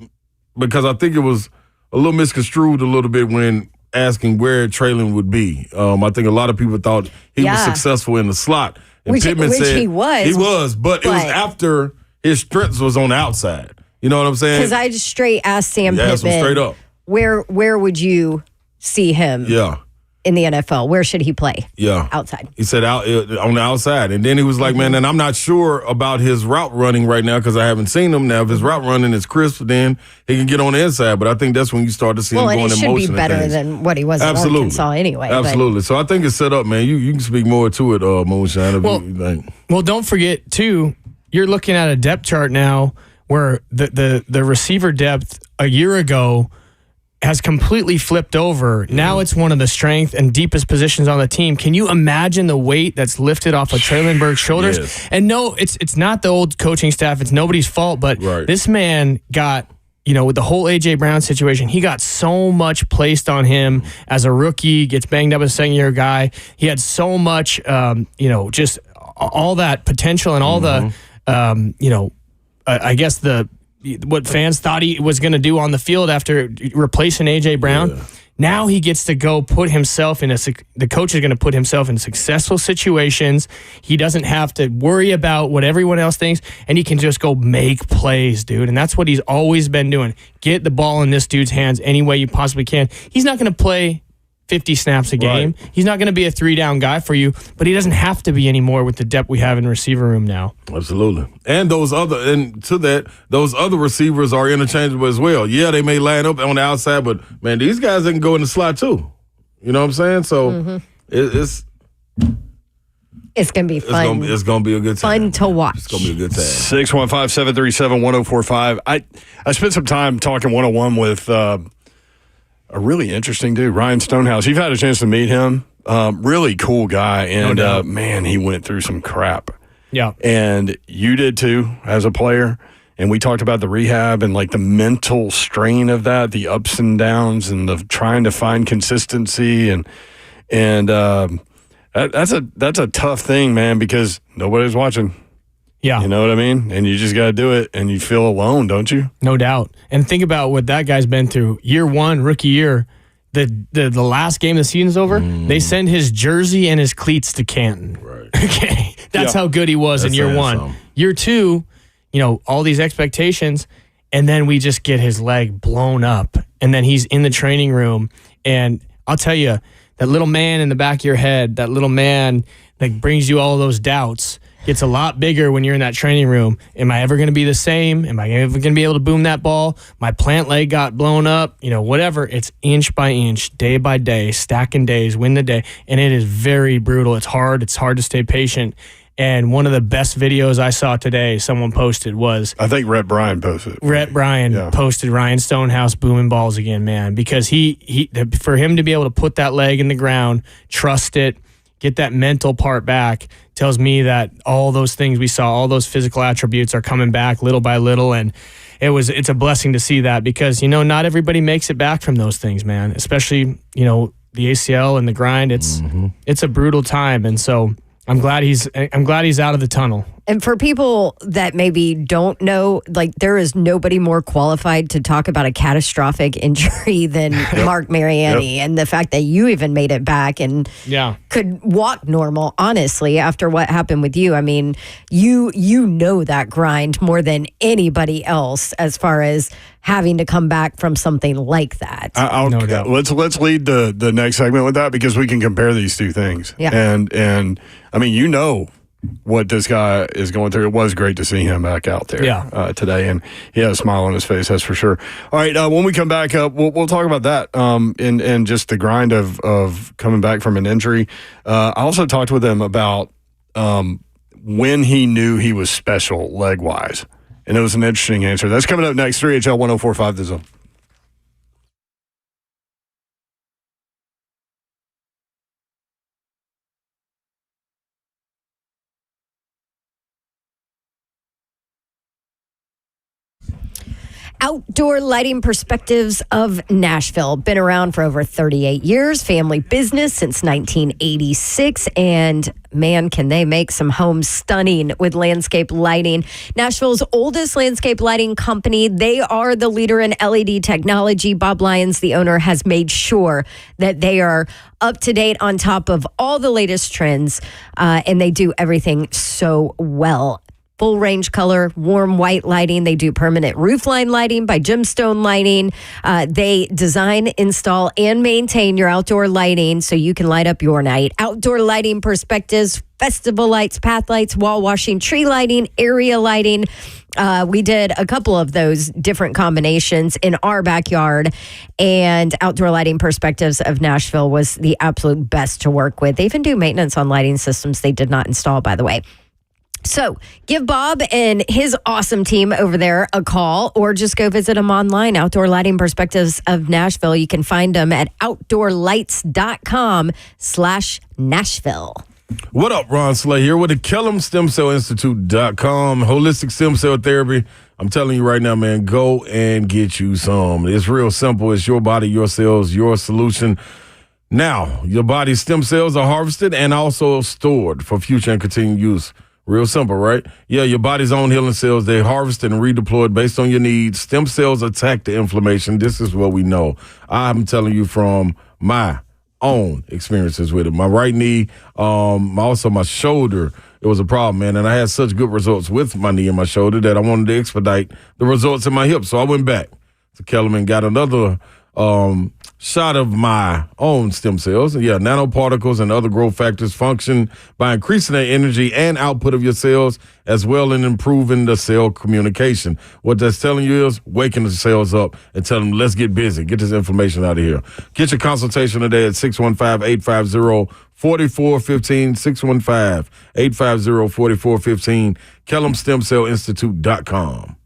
because I think it was a little misconstrued a little bit when asking where Traylon would be. I think a lot of people thought he was successful in the slot. And Pittman said he was. He was, but it was after his strengths was on the outside. You know what I'm saying? Because I just straight asked Sam Pittman, asked him straight up. Where would you see him? Yeah. In the NFL, where should he play? Yeah, outside. He said out on the outside, and then he was like, "Man, and I'm not sure about his route running right now because I haven't seen him. Now, if his route running is crisp, then he can get on the inside. But I think that's when you start to see him going in motion. Well, and it should be better than what he was in Arkansas anyway. Absolutely. So I think it's set up, man. You can speak more to it, Moonshine. If you think. Well, don't forget too. You're looking at a depth chart now where the receiver depth a year ago. has completely flipped over. Now it's one of the strength and deepest positions on the team. Can you imagine the weight that's lifted off of Traylenberg's shoulders? Yes. And no, it's not the old coaching staff. It's nobody's fault, but this man got, with the whole A.J. Brown situation, he got so much placed on him as a rookie, gets banged up as a second-year guy. He had so much, just all that potential and all the, I guess what fans thought he was going to do on the field after replacing A.J. Brown. Yeah. Now he gets to go put himself in the coach is going to put himself in successful situations. He doesn't have to worry about what everyone else thinks, and he can just go make plays, dude. And that's what he's always been doing. Get the ball in this dude's hands any way you possibly can. He's not going to play 50 snaps a game. Right. He's not going to be a 3-down guy for you, but he doesn't have to be anymore with the depth we have in receiver room now. Absolutely. And those other receivers are interchangeable as well. Yeah, they may line up on the outside, but man, these guys can go in the slot too. You know what I'm saying? So it's going to be fun. It's going to be a good time. Fun to watch. It's going to be a good time. 615-737-1045. I spent some time talking one-on-one with a really interesting dude, Ryan Stonehouse. You've had a chance to meet him. Really cool guy. And, man, he went through some crap. Yeah. And you did too as a player. And we talked about the rehab and like the mental strain of that, the ups and downs and the trying to find consistency. And that's a tough thing, man, because nobody's watching. Yeah. You know what I mean? And you just got to do it, and you feel alone, don't you? No doubt. And think about what that guy's been through. Year one, rookie year, the last game of the season's over, they send his jersey and his cleats to Canton. Right. Okay. That's how good he was in year one. Something. Year two, all these expectations, and then we just get his leg blown up, and then he's in the training room. And I'll tell you, that little man in the back of your head, that little man that brings you all those doubts, gets a lot bigger when you're in that training room. Am I ever going to be the same? Am I ever going to be able to boom that ball? My plant leg got blown up, whatever. It's inch by inch, day by day, stacking days, win the day. And it is very brutal. It's hard. It's hard to stay patient. And one of the best videos I saw today, someone posted was... I think Rhett Bryan posted. Rhett Bryan posted Ryan Stonehouse booming balls again, man. Because he for him to be able to put that leg in the ground, trust it, get that mental part back, tells me that all those things we saw, all those physical attributes are coming back little by little. And it's a blessing to see that because, not everybody makes it back from those things, man, especially, the ACL and the grind. It's a brutal time. And so I'm glad he's out of the tunnel. And for people that maybe don't know, there is nobody more qualified to talk about a catastrophic injury than Marc Mariani. And the fact that you even made it back and could walk normal, honestly, after what happened with you. I mean, you know that grind more than anybody else as far as having to come back from something like that. No doubt. Let's lead the next segment with that because we can compare these two things. Yeah. And I mean, what this guy is going through. It was great to see him back out there today, and he had a smile on his face, that's for sure. All right, when we come back, we'll talk about that and just the grind of coming back from an injury. I also talked with him about when he knew he was special leg-wise, and it was an interesting answer. That's coming up next, 3HL 104.5 The Zone. Outdoor Lighting Perspectives of Nashville. Been around for over 38 years, family business since 1986, and man, can they make some homes stunning with landscape lighting. Nashville's oldest landscape lighting company. They are the leader in LED technology. Bob Lyons, the owner, has made sure that they are up to date on top of all the latest trends, and they do everything so well. Full range color, warm white lighting. They do permanent roofline lighting by Gemstone Lighting. They design, install, and maintain your outdoor lighting so you can light up your night. Outdoor Lighting Perspectives, festival lights, path lights, wall washing, tree lighting, area lighting. We did a couple of those different combinations in our backyard, and Outdoor Lighting Perspectives of Nashville was the absolute best to work with. They even do maintenance on lighting systems they did not install, by the way. So give Bob and his awesome team over there a call, or just go visit them online, Outdoor Lighting Perspectives of Nashville. You can find them at outdoorlights.com/Nashville. What up, Ron Slay here with the KellumStemCellInstitute.com. Holistic stem cell therapy. I'm telling you right now, man, go and get you some. It's real simple. It's your body, your cells, your solution. Now, your body's stem cells are harvested and also stored for future and continued use. Real simple, right? Yeah, your body's own healing cells, they harvested and redeployed based on your needs. Stem cells attack the inflammation. This is what we know. I'm telling you from my own experiences with it. My right knee, also my shoulder, it was a problem, man. And I had such good results with my knee and my shoulder that I wanted to expedite the results in my hip. So I went back to Kellum and got another shot of my own stem cells. Yeah, nanoparticles and other growth factors function by increasing the energy and output of your cells, as well as improving the cell communication. What that's telling you is waking the cells up and telling them, let's get busy. Get this inflammation out of here. Get your consultation today at 615-850-4415, 615-850-4415, KellumStemCellInstitute.com.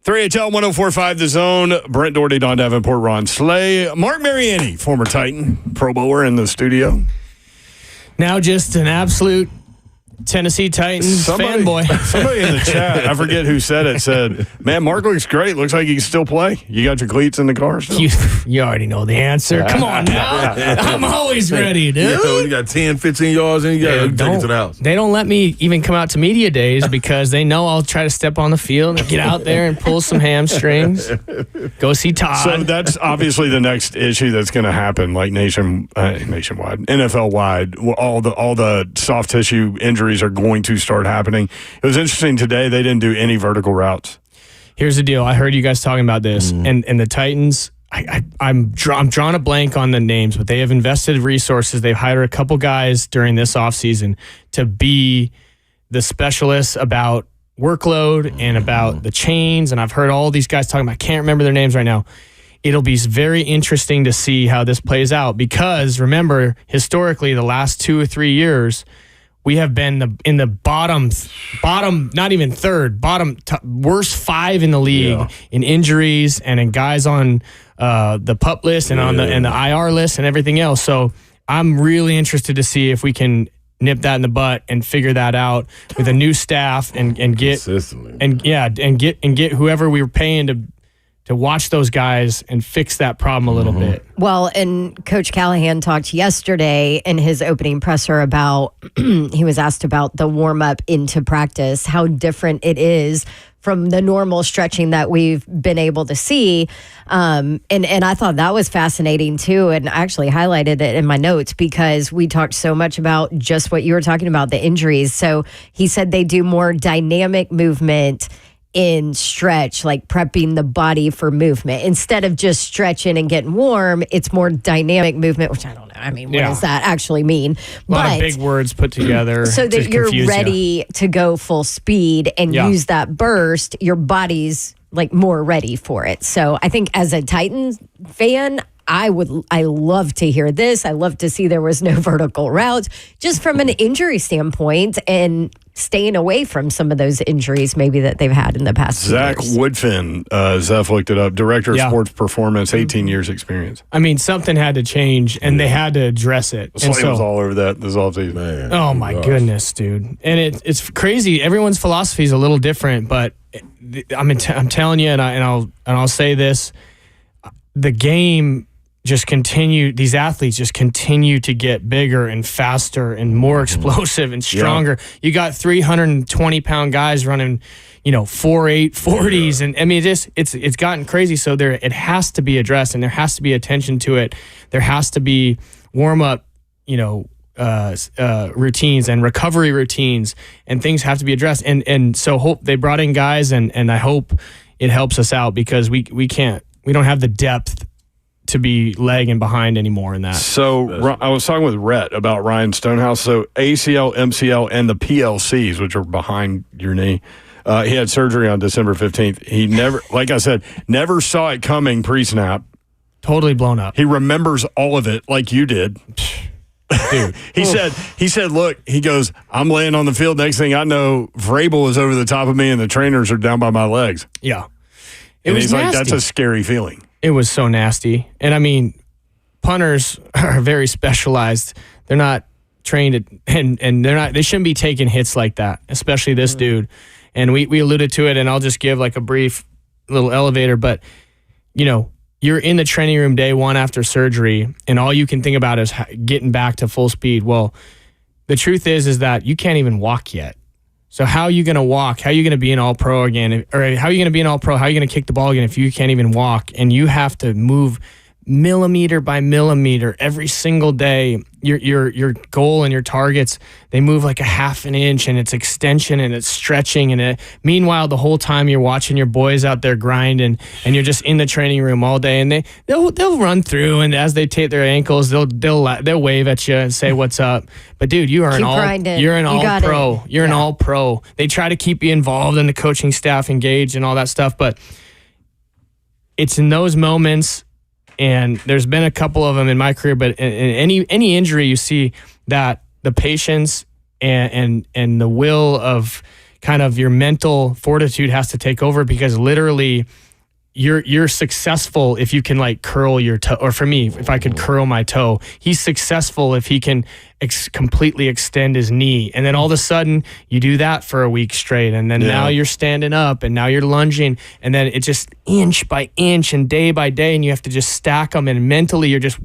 3HL 104.5 The Zone. Brent Doherty, Don Davenport, Ron Slay. Marc Mariani, former Titan, Pro Bowler in the studio. Now just an absolute Tennessee Titans fanboy. Somebody in the chat, I forget who said it, said, man, Mark looks great. Looks like he can still play. You got your cleats in the car still? You already know the answer. Come on now. I'm always ready, dude. You got 10, 15 yards and you got to take it to the house. They don't let me even come out to media days because they know I'll try to step on the field and get out there and pull some hamstrings. Go see Todd. So that's obviously the next issue that's going to happen, like nationwide, NFL-wide. All the soft tissue injuries are going to start happening. It was interesting today, they didn't do any vertical routes. Here's the deal. I heard you guys talking about this, and the Titans, I'm drawing a blank on the names, but they have invested resources. They've hired a couple guys during this offseason to be the specialists about workload and about the chains, and I've heard all these guys talking about, I can't remember their names right now. It'll be very interesting to see how this plays out because, remember, historically, the last 2 or 3 years, we have been in the bottom, not even third, worst 5 in the league in injuries and in guys on the PUP list and on the IR list and everything else. So I'm really interested to see if we can nip that in the butt and figure that out with a new staff and get whoever we were paying to watch those guys and fix that problem a little bit. Well, and Coach Callahan talked yesterday in his opening presser about, he was asked about the warm-up into practice, how different it is from the normal stretching that we've been able to see. And I thought that was fascinating too. And I actually highlighted it in my notes because we talked so much about just what you were talking about, the injuries. So he said they do more dynamic movement in stretch, like prepping the body for movement. Instead of just stretching and getting warm, it's more dynamic movement, which I don't know. I mean, what does that actually mean? A lot of big words put together. So that you're ready to go full speed and use that burst, your body's like more ready for it. So I think as a Titans fan, I love to hear this. I love to see there was no vertical routes, just from an injury standpoint and staying away from some of those injuries maybe that they've had in the past Zach years. Woodfin, Zeph looked it up, director of sports performance, 18 years experience. I mean, something had to change, and they had to address it. Slay was all over that this offseason. Man, oh, my goodness, dude. And it's crazy. Everyone's philosophy is a little different, but I'm telling you, and I'll say this, the game these athletes just continue to get bigger and faster and more explosive and stronger. You got 320-pound guys running, 4.8 40s. And I mean, it's gotten crazy. So it has to be addressed and there has to be attention to it. There has to be warm-up, routines and recovery routines, and things have to be addressed. And so they brought in guys and I hope it helps us out because we don't have the depth to be lagging behind anymore in that. So I was talking with Rhett about Ryan Stonehouse. So ACL, MCL, and the PLCs, which are behind your knee. He had surgery on December 15th. He never, like I said, never saw it coming pre-snap. Totally blown up. He remembers all of it like you did. Dude. He said, look, he goes, I'm laying on the field. Next thing I know, Vrabel is over the top of me and the trainers are down by my legs. Yeah. And he's like, that's a scary feeling. It was so nasty. And I mean, punters are very specialized. They're not trained and they shouldn't be taking hits like that, especially this dude. And we alluded to it, and I'll just give like a brief little elevator, but you're in the training room day one after surgery, and all you can think about is getting back to full speed. Well, the truth is that you can't even walk yet. So how are you going to walk? How are you going to be an all-pro again? Or how are you going to be an all-pro? How are you going to kick the ball again if you can't even walk? And you have to move millimeter by millimeter every single day. Your goal and your targets, they move like a half an inch, and it's extension and it's stretching. And meanwhile, the whole time you're watching your boys out there grinding, and you're just in the training room all day. And they'll run through, and as they tape their ankles, they'll wave at you and say what's up. But dude, you're an all-pro. You're an all-pro. They try to keep you involved and the coaching staff engaged and all that stuff, but it's in those moments. And there's been a couple of them in my career, but in any injury, you see that the patience and the will of kind of your mental fortitude has to take over, because literally you're successful if you can like curl your toe. Or for me, if I could curl my toe, he's successful if he can completely extend his knee. And then all of a sudden you do that for a week straight. And then now you're standing up and now you're lunging. And then it's just inch by inch and day by day. And you have to just stack them. And mentally you're just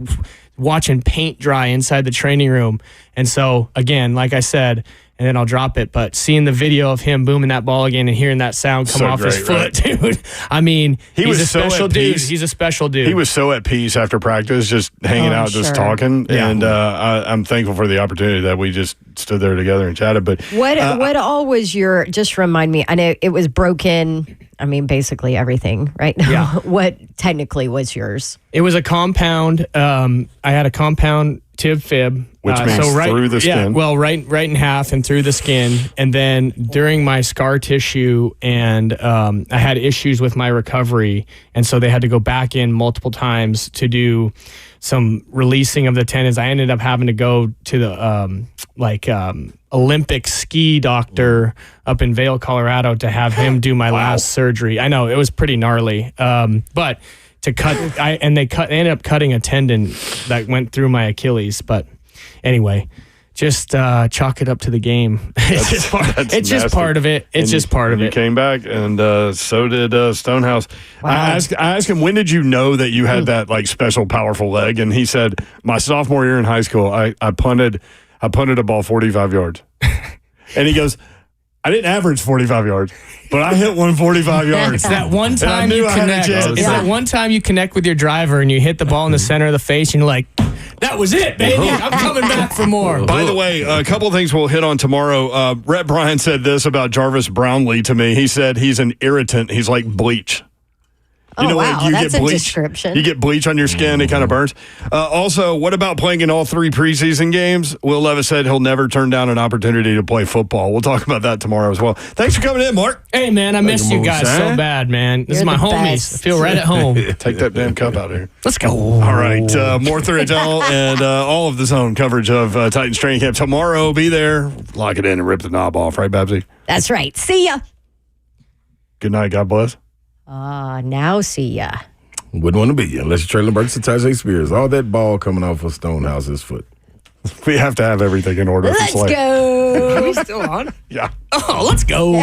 watching paint dry inside the training room. And so again, like I said, and then I'll drop it, but seeing the video of him booming that ball again and hearing that sound come off his foot, dude. I mean, he's a special dude. He's a special dude. He was so at peace after practice, just hanging out, just talking. Yeah. And I'm thankful for the opportunity that we just stood there together and chatted. But what all was your, just remind me, I know it was broken. I mean, basically everything right now. Yeah. What technically was yours? It was a compound. I had a compound tib fib. Which means through the skin. Yeah, well, right in half and through the skin. And then during my scar tissue, and I had issues with my recovery. And so they had to go back in multiple times to do some releasing of the tendons. I ended up having to go to the Olympic ski doctor up in Vail, Colorado, to have him do my last surgery. I know, it was pretty gnarly. But to cut, they ended up cutting a tendon that went through my Achilles. But anyway, just chalk it up to the game. It's just part of it. It's just part of it. You came back, and so did Stonehouse. Wow. I asked him, when did you know that you had that like special powerful leg? And he said, my sophomore year in high school, I punted a ball 45 yards. And he goes, I didn't average 45 yards, but I hit one 45 yards. It's that one time you connect. It's that one time you connect with your driver and you hit the ball in the center of the face and you're like, that was it, baby. I'm coming back for more. By the way, a couple of things we'll hit on tomorrow. Rhett Bryan said this about Jarvis Brownlee to me. He said he's an irritant. He's like bleach. You know, wow, that's a description. You get bleach on your skin, it kind of burns. Also, what about playing in all 3 preseason games? Will Levis said he'll never turn down an opportunity to play football. We'll talk about that tomorrow as well. Thanks for coming in, Mark. Hey, man, I missed you guys so bad, man. This is my homies. I feel right at home. Take that damn cup out of here. Let's go. All right, more Thurrell and all of the zone coverage of Titans training camp tomorrow. Be there, lock it in, and rip the knob off. Right, Babsy? That's right. See ya. Good night. God bless. Now see ya. Wouldn't want to be you unless you're Traylon Burks and Tajay Spears. All that ball coming off of Stonehouse's foot. We have to have everything in order. Let's go. Are we still on? Yeah. Oh, let's go.